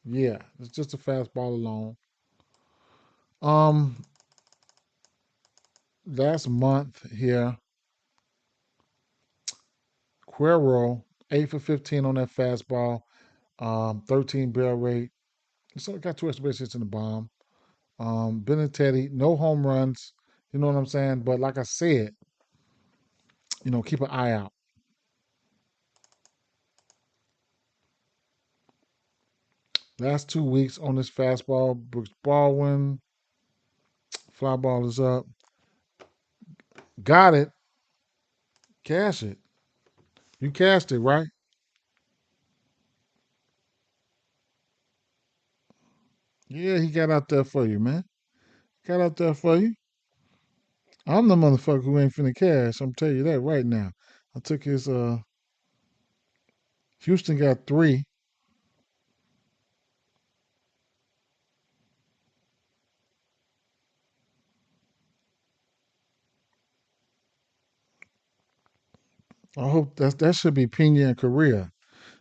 S2: Yeah, it's just a fastball alone. Um, last month here, Cuero 8 for 15 on that fastball, 13 barrel rate. So got 2 extra base hits in the bomb. Benintendi, no home runs. You know what I'm saying? But like I said, keep an eye out. Last 2 weeks on this fastball, Brooks Baldwin, fly ball is up. Got it. Cash it. You cashed it, right? Yeah, he got out there for you, man. Got out there for you. I'm the motherfucker who ain't finna cash. I'm telling you that right now. I took his Houston got 3. I hope that should be Pena and Correa.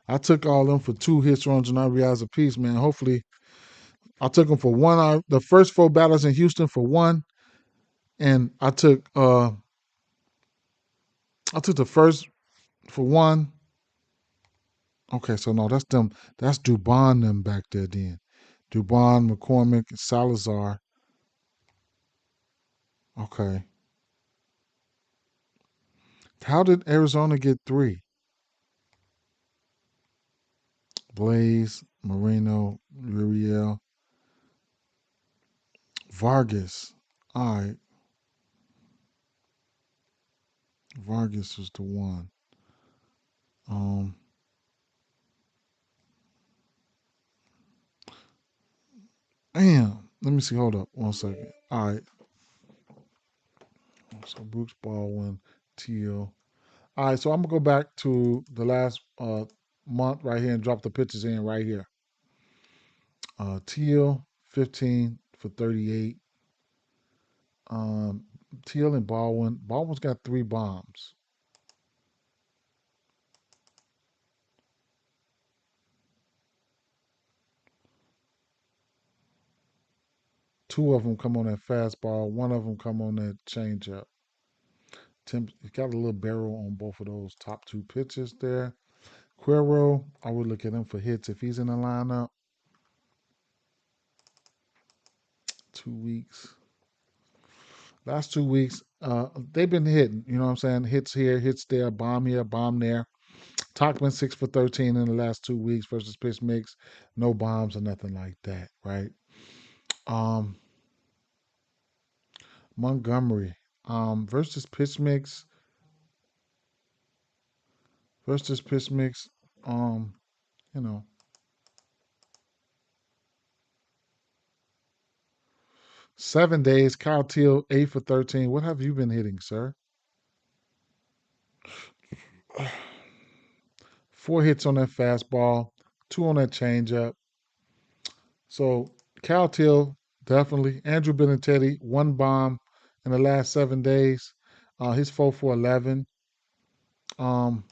S2: I took all them for 2 hits, runs, and RBIs apiece, man. Hopefully I took them for one. The first 4 batters in Houston for 1. And I took the first for one. Okay, so no, that's them. That's Dubon them back there then. Dubon, McCormick, Salazar. Okay. How did Arizona get three? Blaze, Moreno, Uriel, Vargas. All right. Vargas was the one. Um, damn. Let me see. Hold up. 1 second. All right. So Brooks Baldwin, Teal. All right. So I'm gonna go back to the last month right here and drop the pitches in right here. Teal 15 for 38. Um, Teal and Baldwin. Baldwin's got 3 bombs. Two of them come on that fastball. One of them come on that changeup. He's got a little barrel on both of those top 2 pitches there. Cuero, I would look at him for hits if he's in the lineup. 2 weeks. Last 2 weeks, they've been hitting. You know what I'm saying? Hits here, hits there, bomb here, bomb there. Talkman 6 for 13 in the last 2 weeks versus pitch mix. No bombs or nothing like that, right? Um, Montgomery versus pitch mix. Versus pitch mix. Um, you know, 7 days. Kyle Teal 8 for 13. What have you been hitting, sir? 4 hits on that fastball, 2 on that changeup. So Kyle Till, definitely. Andrew Benintendi, 1 bomb in the last 7 days. He's 4 for 11. Um,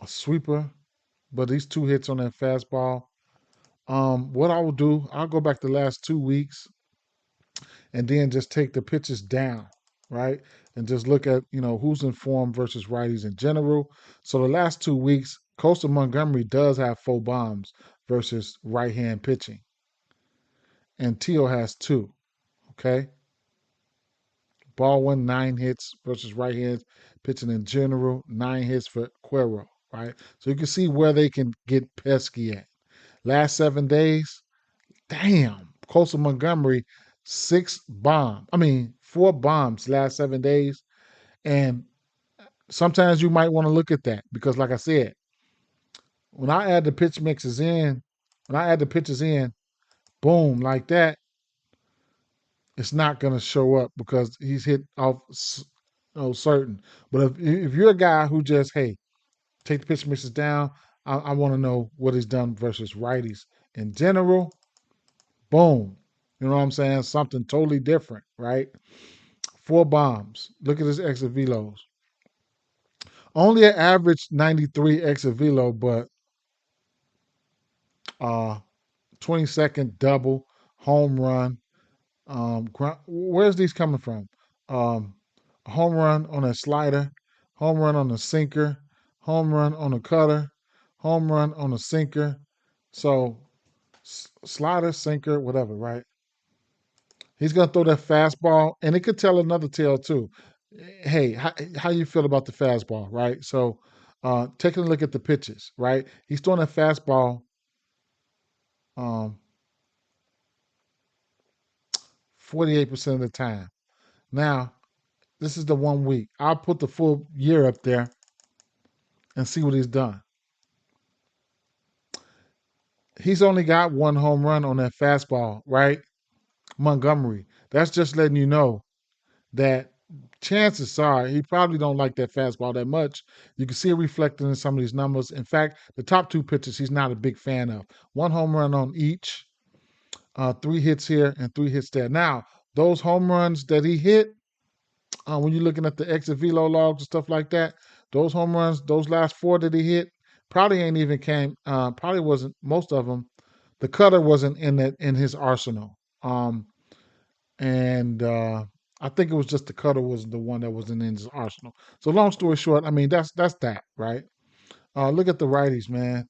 S2: a sweeper, but these 2 hits on that fastball. What I will do, I'll go back the last 2 weeks and then just take the pitches down, right? And just look at, who's in form versus righties in general. So the last 2 weeks, Coastal Montgomery does have 4 bombs versus right hand pitching. And Teal has 2. Okay. Baldwin, 9 hits versus right hands pitching in general, 9 hits for Cuero, right? So you can see where they can get pesky at. Last 7 days, damn, Coastal Montgomery, 4 bombs last 7 days. And sometimes you might want to look at that because, like I said, when I add the pitch mixes in, when I add the pitches in, boom, like that, it's not going to show up because he's hit off certain. But if you're a guy who just, hey, take the pitch mixes down, I want to know what he's done versus righties in general. Boom. You know what I'm saying? Something totally different, right? 4 bombs. Look at his exit velos. Only an average 93 exit velo, but uh 22nd double, home run. Where's these coming from? Um, home run on a slider, home run on a sinker, home run on a cutter, home run on a sinker. So slider, sinker, whatever, right? He's gonna throw that fastball, and it could tell another tale too. Hey, how you feel about the fastball, right? So, taking a look at the pitches, right? He's throwing a fastball, um, 48% of the time. Now, this is the 1 week. I'll put the full year up there and see what he's done. He's only got 1 home run on that fastball, right? Montgomery. That's just letting you know that chances are he probably don't like that fastball that much. You can see it reflected in some of these numbers. In fact, the top 2 pitches he's not a big fan of. 1 home run on each, 3 hits here and 3 hits there. Now, those home runs that he hit, when you're looking at the exit velo logs and stuff like that, those home runs, those last 4 that he hit, probably ain't even came. Probably wasn't most of them. The cutter wasn't in his arsenal. And I think it was just the cutter was the one that wasn't in his arsenal. So long story short, I mean that's that, right? Look at the righties, man.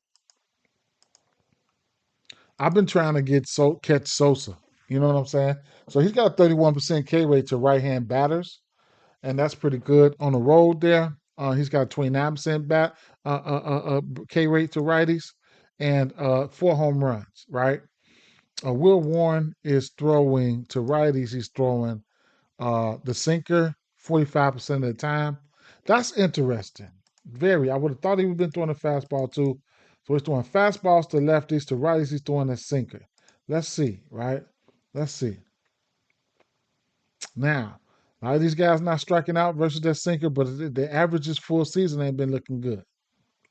S2: I've been trying to catch Sosa. You know what I'm saying? So he's got a 31% K rate to right hand batters, and that's pretty good on the road there. He's got a 29% K rate to righties, and 4 home runs. Right? Will Warren is throwing to righties. He's throwing the sinker 45% of the time. That's interesting. Very. I would have thought he would have been throwing a fastball too. So he's throwing fastballs to lefties, to righties, he's throwing a sinker. Let's see, right? Let's see. Now, a lot of these guys not striking out versus that sinker, but the averages full season ain't been looking good.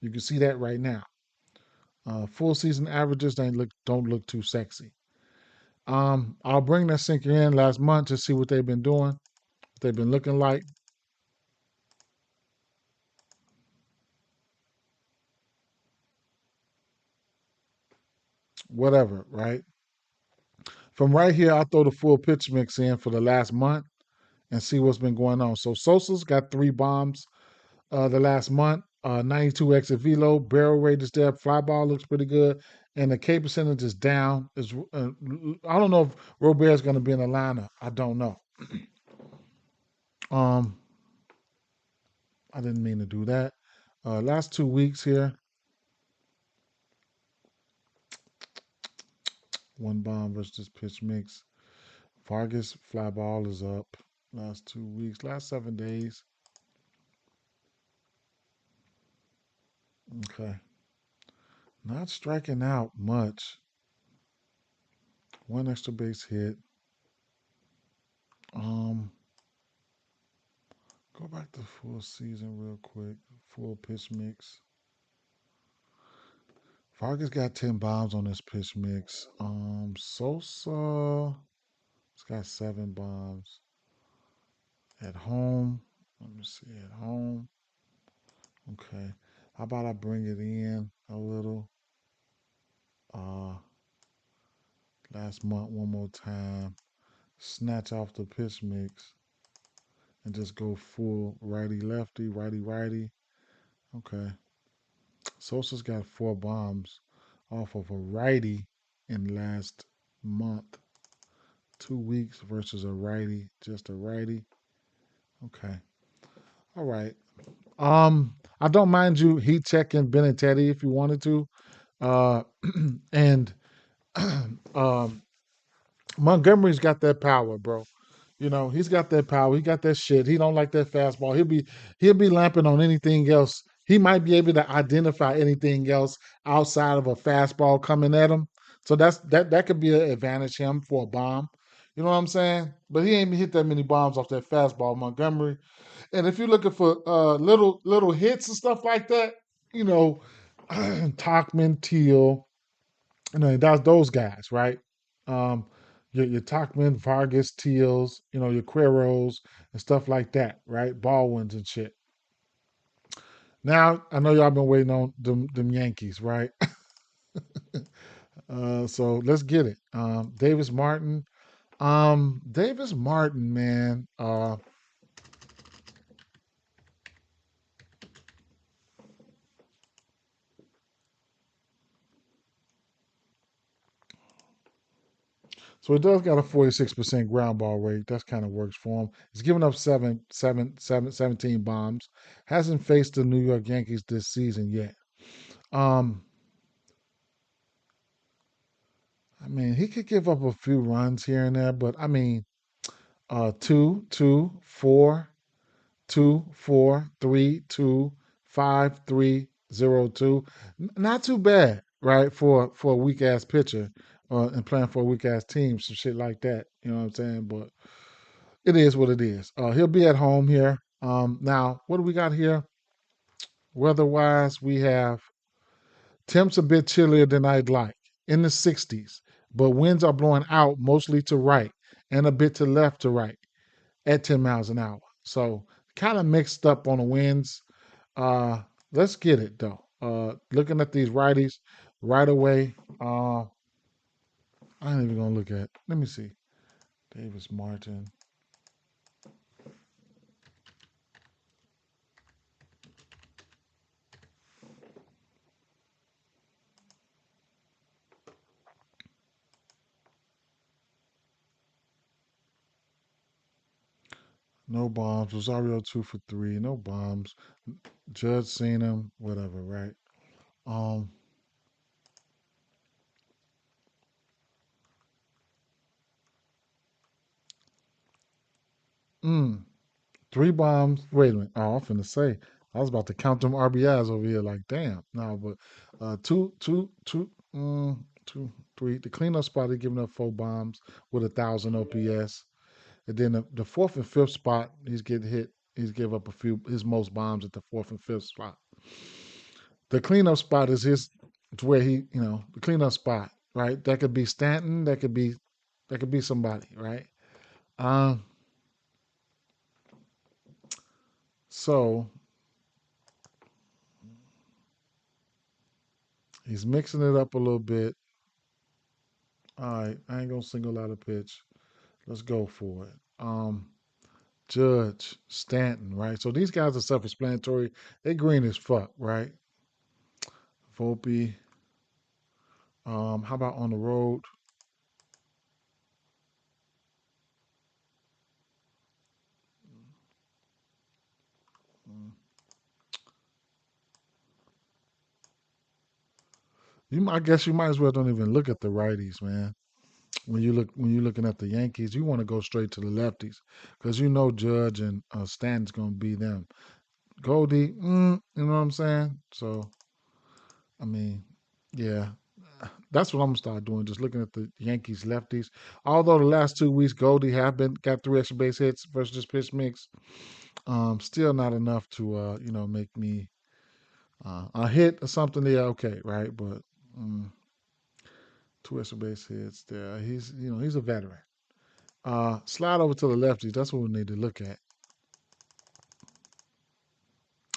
S2: You can see that right now. Full season averages don't look too sexy. I'll bring that sinker in last month to see what they've been doing, what they've been looking like. Whatever, right? From right here, I'll throw the full pitch mix in for the last month and see what's been going on. So Sosa's got 3 bombs the last month, 92 exit velo, barrel rate is there, fly ball looks pretty good, and the K percentage is down. I don't know if Robert's going to be in the lineup. I don't know. Um, I didn't mean to do that. Last 2 weeks here, 1 bomb versus pitch mix. Vargas fly ball is up. Last 2 weeks, last 7 days. Okay. Not striking out much. 1 extra base hit. Um, Go back to full season real quick. Full pitch mix. Vargas got 10 bombs on this pitch mix. Sosa, it's got 7 bombs at home. Let me see at home. Okay, how about I bring it in a little? Uh, Last month one more time. Snatch off the pitch mix and just go full righty lefty, righty righty. Okay. Sosa's got 4 bombs off of a righty in last month. 2 weeks versus a righty, just a righty. Okay. All right. I don't mind you heat checking Benintendi if you wanted to. Uh and um Montgomery's got that power, bro. You know, he's got that power. He got that shit. He don't like that fastball. He'll be lamping on anything else. He might be able to identify anything else outside of a fastball coming at him. So that could be an advantage him for a bomb. You know what I'm saying? But he ain't hit that many bombs off that fastball, Montgomery. And if you're looking for little hits and stuff like that, you know, Talkman, Teal, that's those guys, right? Um, your Talkman, Vargas, Teals, your Queros and stuff like that, right? Baldwins and shit. Now I know y'all been waiting on them Yankees, right? So let's get it. Davis Martin. Davis Martin, man. So he does got a 46% ground ball rate. That kind of works for him. He's given up 17 bombs. Hasn't faced the New York Yankees this season yet. Um, I mean, he could give up a few runs here and there, but I mean, 2, 2, 4, 2, 4, 3, 2, 5, 3, 0, 2. Not too bad, right? For a weak ass pitcher, and playing for a weak ass team, some shit like that. You know what I'm saying? But it is what it is. He'll be at home here. Now, what do we got here? Weather-wise, we have temps a bit chillier than I'd like, in the 60s, but winds are blowing out mostly to right and a bit to left to right at 10 miles an hour. So kind of mixed up on the winds. Let's get it though. Looking at these righties right away. I ain't even gonna look at. Let me see. Davis Martin. No bombs. Rosario 2 for 3. No bombs. Judge seen him. Whatever, right? Um. Mm, 3 bombs. Wait a minute. Oh, I'm finna say. I was about to count them RBIs over here. Like, damn. No, but two, three. The cleanup spot, he giving up 4 bombs with 1,000 OPS. And then the fourth and fifth spot, he's getting hit. He's give up a few his most bombs at the fourth and fifth spot. The cleanup spot is his. It's where he, the cleanup spot, right? That could be Stanton. That could be somebody, right? Um. So he's mixing it up a little bit. All right, I ain't gonna single out a pitch. Let's go for it. Judge, Stanton, right? So these guys are self-explanatory. They green as fuck, right? Volpe. How about on the road? I guess you might as well don't even look at the righties, man. When you're looking at the Yankees, you want to go straight to the lefties because Judge and Stanton's gonna be them. Goldie, you know what I'm saying? So I mean, yeah, that's what I'm gonna start doing. Just looking at the Yankees lefties. Although the last 2 weeks, Goldie have been got 3 extra base hits versus this pitch mix. Still not enough to make me a hit or something. Yeah, okay, right, but. Mm, 2 extra base hits there. He's a veteran. Slide over to the lefties. That's what we need to look at.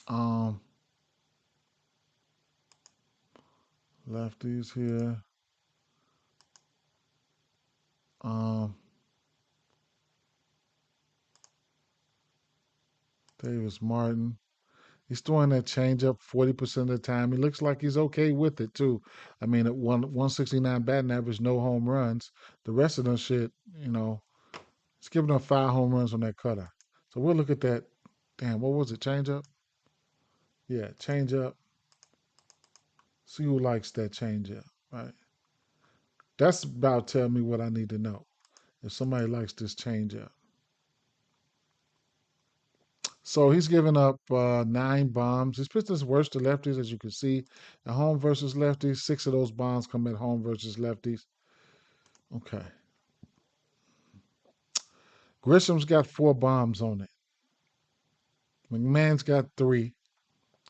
S2: Um, Lefties here. Um, Davis Martin. He's throwing that changeup 40% of the time. He looks like he's okay with it too. I mean, at 169 batting average, no home runs. The rest of them shit, it's giving up 5 home runs on that cutter. So we'll look at that. Damn, what was it? Changeup? Yeah, changeup. See who likes that changeup, right? That's about tell me what I need to know. If somebody likes this changeup. So he's given up 9 bombs. His pitch is worse to lefties, as you can see. At home versus lefties, 6 of those bombs come at home versus lefties. Okay. Grisham's got 4 bombs on it. McMahon's got 3.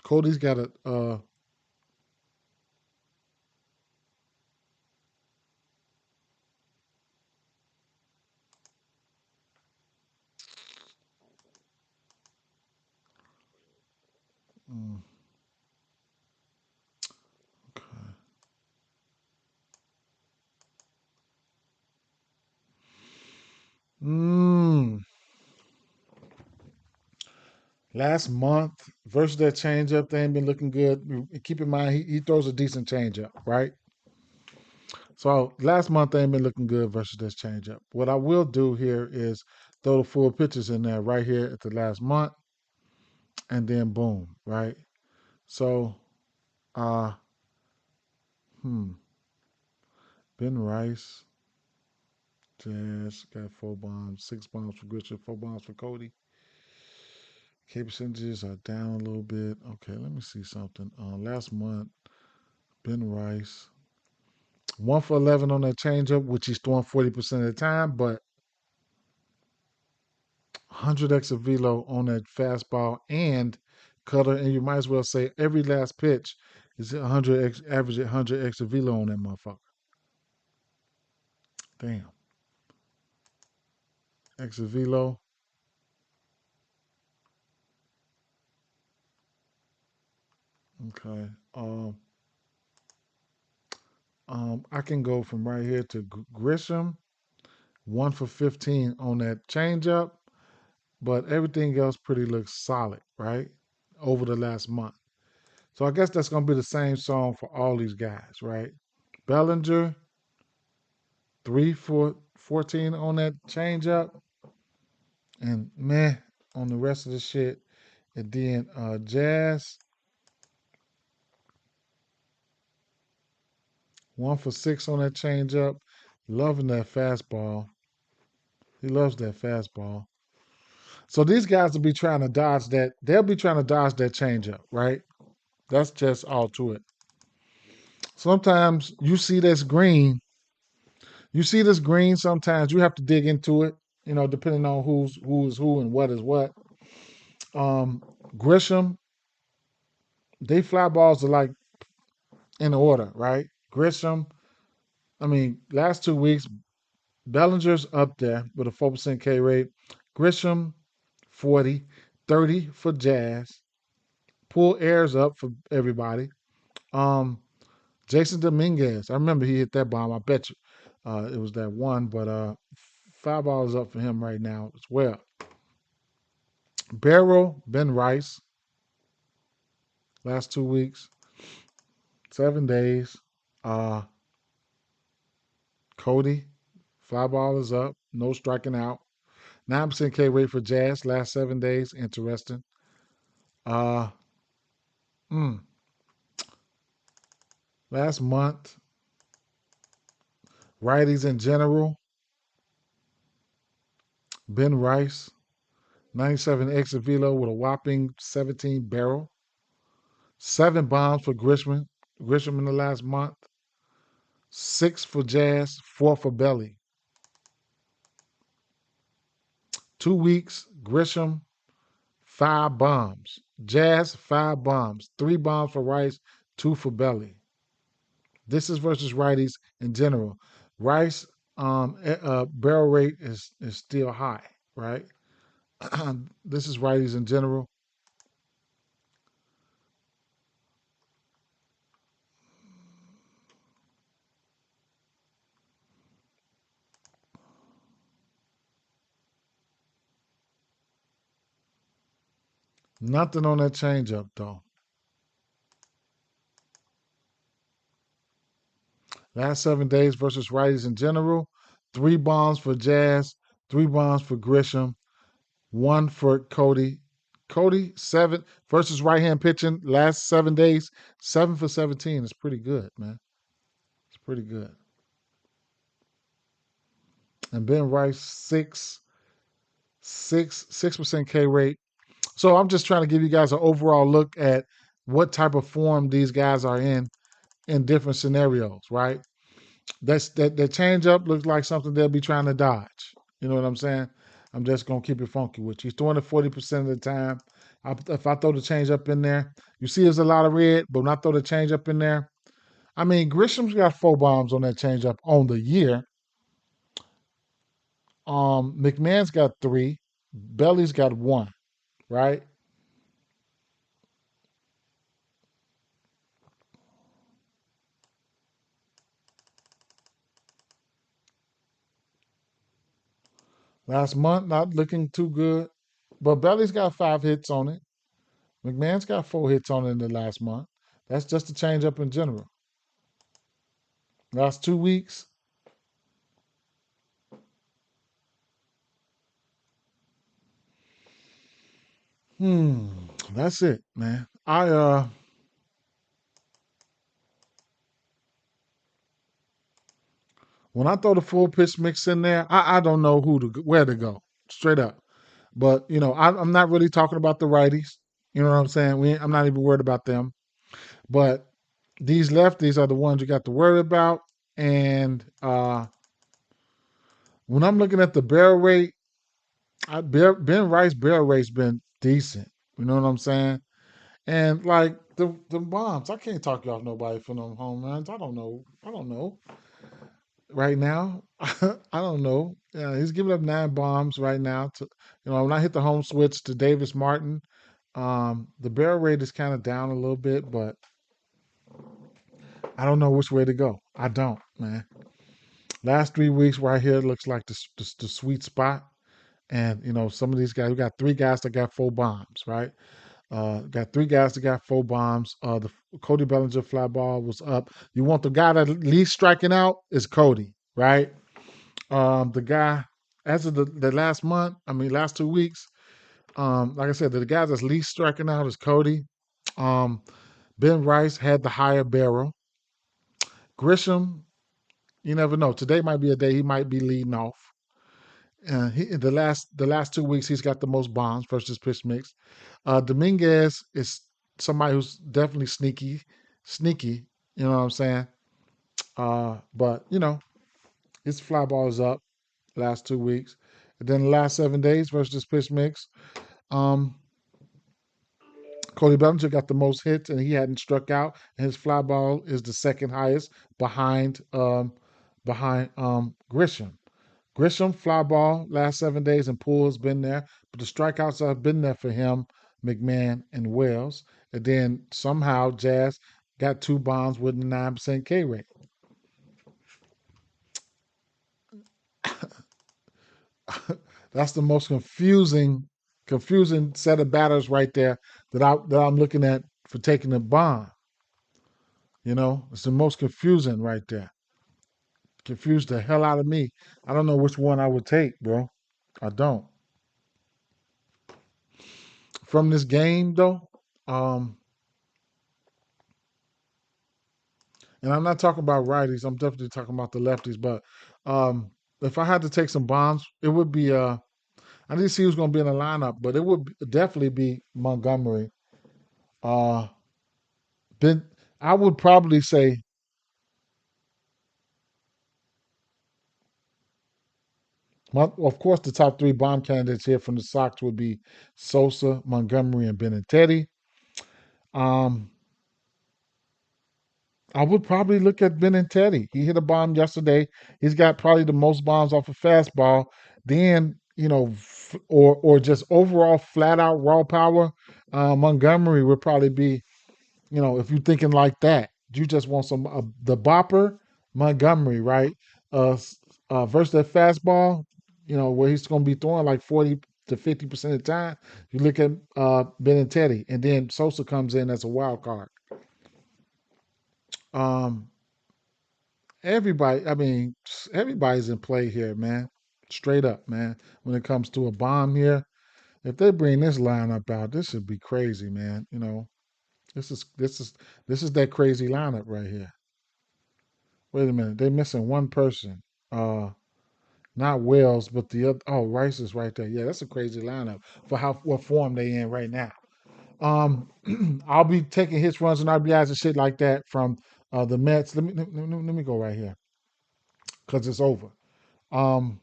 S2: Cody's got a. Mm, okay. Mm, Last month versus that changeup, they ain't been looking good. Keep in mind, he throws a decent changeup, right? So last month they ain't been looking good versus this changeup. What I will do here is throw the full pitches in there right here at the last month, and then boom, right? So, uh, hmm, Ben Rice, Jazz got 4 bombs, 6 bombs for Grisha, 4 bombs for Cody. K percentages are down a little bit. Okay, let me see something. Last month, Ben Rice, 1 for 11 on that changeup, which he's throwing 40% of the time, but 100x of velo on that fastball and cutter, and you might as well say every last pitch is 100x, average 100x of velo on that motherfucker. Damn, x of velo. Okay. I can go from right here to Grisham, 1 for 15 on that changeup, but everything else pretty looks solid, right? Over the last month. So I guess that's gonna be the same song for all these guys, right? Bellinger, 3 for 14 on that changeup, and meh on the rest of the shit. And then Jazz, 1 for 6 on that changeup. Loving that fastball. He loves that fastball. So these guys will be trying to dodge that. They'll be trying to dodge that changeup, right? That's just all to it. Sometimes you see this green. You see this green. Sometimes you have to dig into it. Depending on who's who and what is what. Um, Grisham, they fly balls are like in order, right? Grisham. I mean, last 2 weeks, Bellinger's up there with a 4% K rate. Grisham, 40, 30 for Jazz. Pull airs up for everybody. Um, Jason Dominguez, I remember he hit that bomb. I bet you it was that one, but $5 up for him right now as well. Barrow, Ben Rice, last 2 weeks, 7 days. Uh, Cody, $5 up, no striking out. 9% K rate for Jazz, last 7 days. Interesting. Uh, mm, Last month, righties in general. Ben Rice, 97 exit velo with a whopping 17 barrel. 7 bombs for Grisham in the last month. 6 for Jazz, 4 for Belly. 2 weeks, Grisham, 5 bombs. Jazz, 5 bombs. 3 bombs for Rice, 2 for Belly. This is versus righties in general. Rice barrel rate is still high, right? This is righties in general. Nothing on that changeup though. Last 7 days versus righties in general. 3 bombs for Jazz, 3 bombs for Grisham, 1 for Cody. Cody, 7 versus right hand pitching. Last 7 days, 7 for 17. It's pretty good, man. It's pretty good. And Ben Rice, 6% K rate. So I'm just trying to give you guys an overall look at what type of form these guys are in different scenarios, right? That change up looks like something they'll be trying to dodge. You know what I'm saying? I'm just gonna keep it funky with you. He's throwing it 40% of the time. If I throw the change up in there, you see there's a lot of red, but when I throw the change up in there, I mean Grisham's got 4 bombs on that change up on the year. McMahon's got 3, Belly's got 1, right? Last month, not looking too good. But Belly's got 5 hits on it. McMahon's got 4 hits on it in the last month. That's just a change up in general. Last 2 weeks, hmm, that's it, man. When I throw the full pitch mix in there, I don't know where to go. Straight up. But I'm not really talking about the righties. You know what I'm saying? I'm not even worried about them. But these lefties are the ones you got to worry about. And when I'm looking at the barrel rate, Ben Rice barrel rate's been decent. You know what I'm saying? And like the bombs, I can't talk you off nobody for them home runs. I don't know. Right now. I don't know. Yeah, he's giving up 9 bombs right now. When I hit the home switch to Davis Martin, the barrel rate is kind of down a little bit, but I don't know which way to go. I don't, man. Last 3 weeks right here looks like the sweet spot. And some of these guys, we got three guys that got four bombs, right? Got three guys that got four bombs. The Cody Bellinger fly ball was up. You want the guy that least striking out is Cody, right? The guy as of the last month, I mean last 2 weeks, like I said, the guy that's least striking out is Cody. Um, Ben Rice had the higher barrel. Grisham, you never know. Today might be a day he might be leading off. The last 2 weeks he's got the most bombs versus pitch mix. Dominguez is somebody who's definitely sneaky. You know what I'm saying? But his fly ball is up last 2 weeks. And then the last 7 days versus pitch mix. Um, Cody Bellinger got the most hits and he hadn't struck out. And his fly ball is the second highest behind Grisham. Grisham fly ball last 7 days and Poole has been there, but the strikeouts have been there for him, McMahon and Wells. And then somehow Jazz got two bombs with a 9% K rate. That's the most confusing set of batters right there that I'm looking at for taking the bomb. It's the most confusing right there. Confused the hell out of me. I don't know which one I would take, bro. I don't. From this game though, um, and I'm not talking about righties. I'm definitely talking about the lefties. But um, if I had to take some bombs, it would be. I didn't see who's going to be in the lineup, but it would definitely be Montgomery. Uh, then I would probably say, of course, the top three bomb candidates here from the Sox would be Sosa, Montgomery, and Benintendi. Um, I would probably look at Benintendi. He hit a bomb yesterday. He's got probably the most bombs off a fastball. Then, or just overall flat out raw power. Montgomery would probably be, if you're thinking like that, you just want some the bopper Montgomery, right? Versus that fastball, where he's going to be throwing like 40 to 50% of the time. You look at Benintendi, and then Sosa comes in as a wild card. Um, Everybody, I mean, everybody's in play here, man. Straight up, man. When it comes to a bomb here, if they bring this lineup out, this should be crazy, man. This is that crazy lineup right here. Wait a minute, they're missing one person. Not Wells, but the other. Oh, Rice is right there. Yeah, that's a crazy lineup for what form they in right now. Um, I'll be taking hits, runs, and RBIs and shit like that from the Mets. Let me go right here because it's over. Um,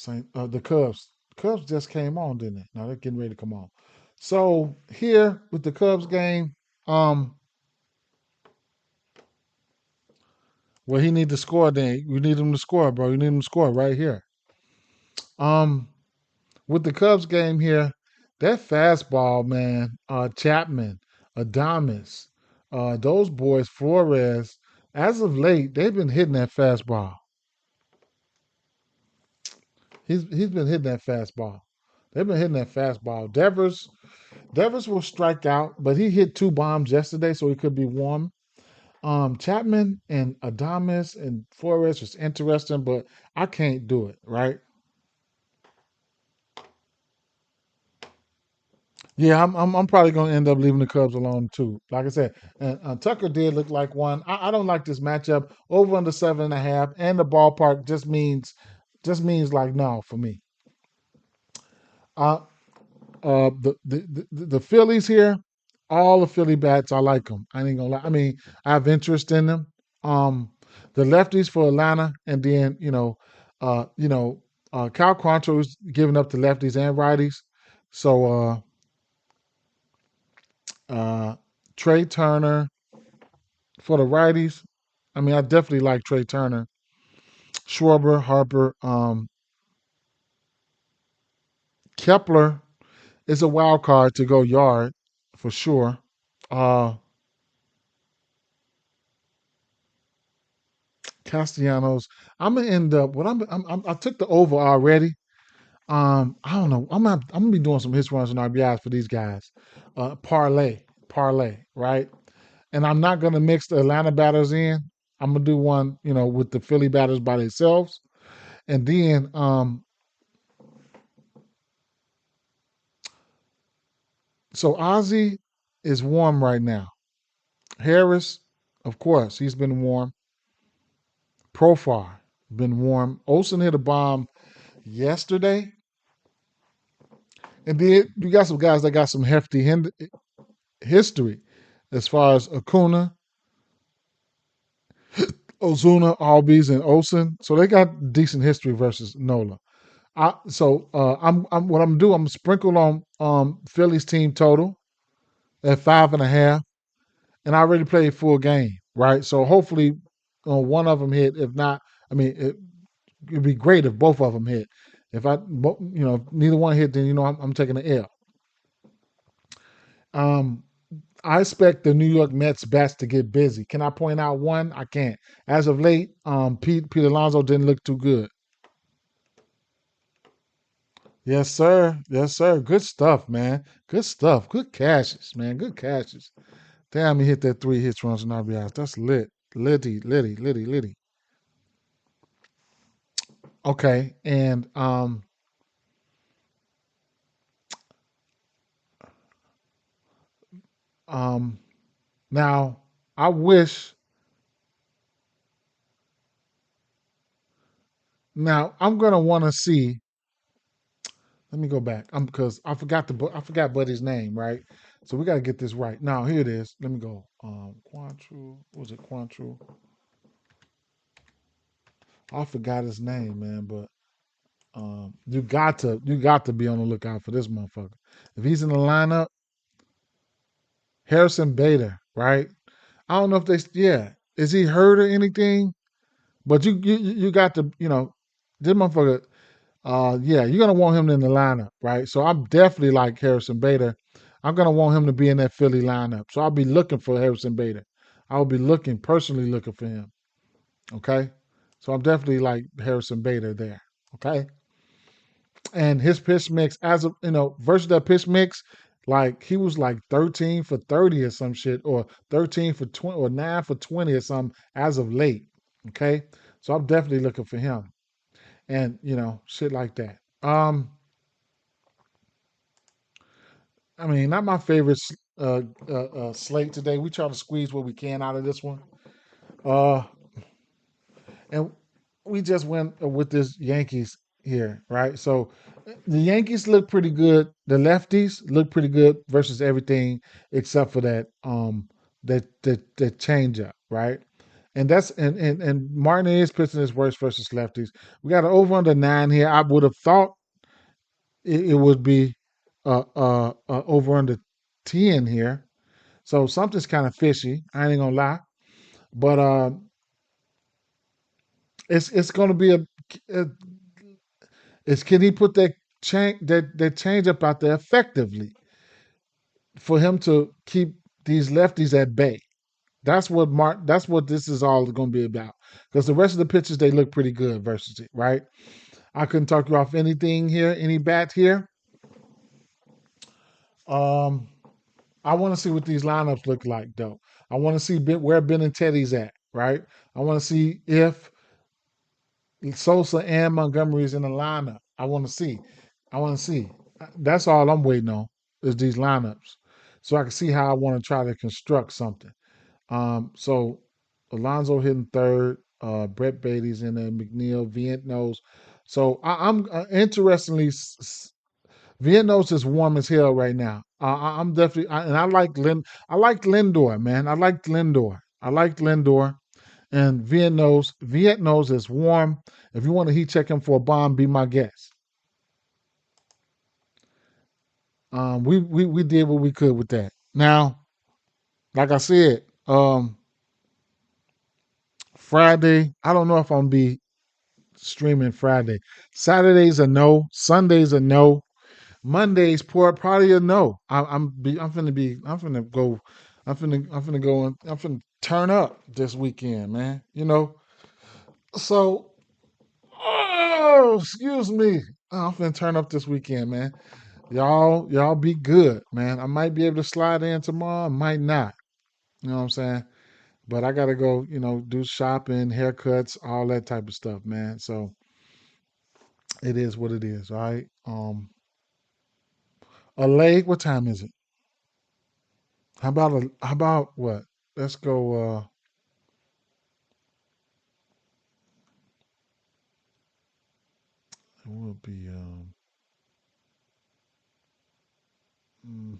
S2: the Cubs. Cubs just came on, didn't they? Now they're getting ready to come on. So here with the Cubs game, um, well, he need to score. Then you need him to score, bro. You need him to score right here. Um, with the Cubs game here, that fastball, man, Chapman, Adames, those boys, Flores, as of late, they've been hitting that fastball. He's been hitting that fastball. They've been hitting that fastball. Devers will strike out, but he hit two bombs yesterday, so he could be warm. Chapman and Adames and Flores was interesting, but I can't do it, right? Yeah, I'm probably going to end up leaving the Cubs alone too. Like I said, and Tucker did look like one. I don't like this matchup. Over under 7.5, and the ballpark just means like no for me. Uh, the Phillies here, all the Philly bats, I like them. I ain't gonna lie. I mean, I have interest in them. Um, the lefties for Atlanta, and then Cal Quantrill is giving up to lefties and righties. So Trey Turner for the righties. I mean, I definitely like Trey Turner. Schwarber, Harper, Kepler is a wild card to go yard for sure. Uh, Castellanos. I'm gonna end up. What I took the over already. I don't know. I'm gonna be doing some hits, runs, and RBIs for these guys. Parlay, right? And I'm not gonna mix the Atlanta batters in. I'm gonna do one, with the Philly batters by themselves, and then so Ozzy is warm right now. Harris, of course, he's been warm. Profar been warm. Olsen hit a bomb yesterday, and then you got some guys that got some hefty history as far as Acuna, Ozuna, Albies, and Olsen. So they got decent history versus Nola. I'm what I'm gonna do. I'm gonna sprinkle on Philly's team total at 5.5, and I already played full game, right? So hopefully, one of them hit. If not, I mean, it'd be great if both of them hit. If neither one hit, then I'm taking the L. Um, I expect the New York Mets bats to get busy. Can I point out one? I can't. As of late, Pete Alonso didn't look too good. Yes, sir. Yes, sir. Good stuff, man. Good stuff. Good cashes, man. Good cashes. Damn, he hit that 3 hits, runs, and RBIs. That's lit. Litty. Okay, and um, now I wish. Now I'm gonna want to see. Let me go back. Because I forgot Buddy's name, right? So we got to get this right. Now here it is. Let me go. Quantru. Was it Quantru? I forgot his name, man. But you got to be on the lookout for this motherfucker. If he's in the lineup, Harrison Bader, right? I don't know if yeah, is he hurt or anything? But you got to this motherfucker. Yeah, you're gonna want him in the lineup, right? So I'm definitely like Harrison Bader. I'm gonna want him to be in that Philly lineup. So I'll be looking for Harrison Bader. I'll be personally looking for him. Okay, so I'm definitely like Harrison Bader there. Okay, and his pitch mix as of versus that pitch mix, like he was like 13 for 30 or some shit, or 13 for 20 or 9 for 20 or something as of late. Okay, so I'm definitely looking for him, and shit like that. I mean, not my favorite slate today. We try to squeeze what we can out of this one. Uh, and we just went with this Yankees here, right? So the Yankees look pretty good. The lefties look pretty good versus everything except for that change up, right? And Martin is pitching his worst versus lefties. We got an over under 9 here. I would have thought it would be over under 10 here. So something's kind of fishy. I ain't gonna lie, but it's gonna be a it's can he put that change up out there effectively for him to keep these lefties at bay. That's what this is all going to be about. Because the rest of the pitches they look pretty good versus it, right? I couldn't talk you off anything here, any bat here. Um, I want to see what these lineups look like, though. I want to see where Ben and Teddy's at, right? I want to see if Sosa and Montgomery is in the lineup. I want to see. I want to see. That's all I'm waiting on is these lineups, so I can see how I want to try to construct something. So Alonso hitting third. Brett Beatty's in there. McNeil, Vientos. So I'm interestingly, Vientos is warm as hell right now. I'm definitely, and I like I liked Lindor, man. I liked Lindor. I liked Lindor. And Vietnam's is warm. If you want to heat check him for a bomb, be my guest. We did what we could with that. Now, like I said, Friday. I don't know if I'm gonna be streaming Friday. Saturdays a no. Sundays a no. Mondays probably a no. I'm finna go. I'm finna go. I'm finna turn up this weekend, man. So, oh, excuse me. I'm finna turn up this weekend, man. Y'all be good, man. I might be able to slide in tomorrow, might not. You know what I'm saying? But I gotta go, do shopping, haircuts, all that type of stuff, man. So it is what it is, all right? A leg, what time is it? How about what? Let's go it will be mm,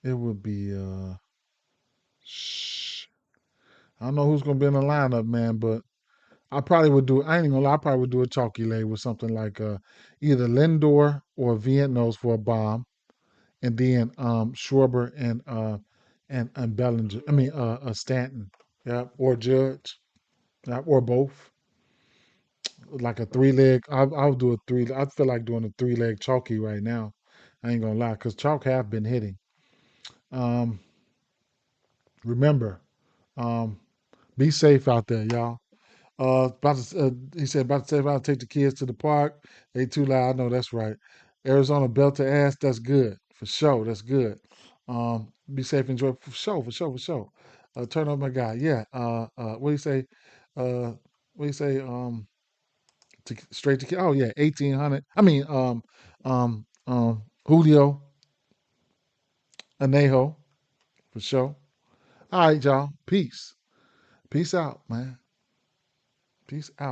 S2: it would be shh. I don't know who's gonna be in the lineup, man, but I ain't gonna lie, I probably would do a chalky leg with something like either Lindor or Vientos for a bomb, and then Schwarber and Bellinger. I mean Stanton, yeah, or Judge, yeah, or both. Like a three leg. I'll do a three. I feel like doing a 3 leg chalky right now. I ain't gonna lie, because chalk have been hitting. Um, remember, um, be safe out there, y'all. He said about to say about to take the kids to the park. They too loud. I know that's right. Arizona belt to ass. That's good for sure. That's good. Be safe, enjoy for sure, for sure, for sure. Turn on my guy. Yeah. What do you say? What do you say? Straight to oh yeah, 1800. I mean, Julio Anejo for sure. All right, y'all. Peace. Peace out, man. Peace out.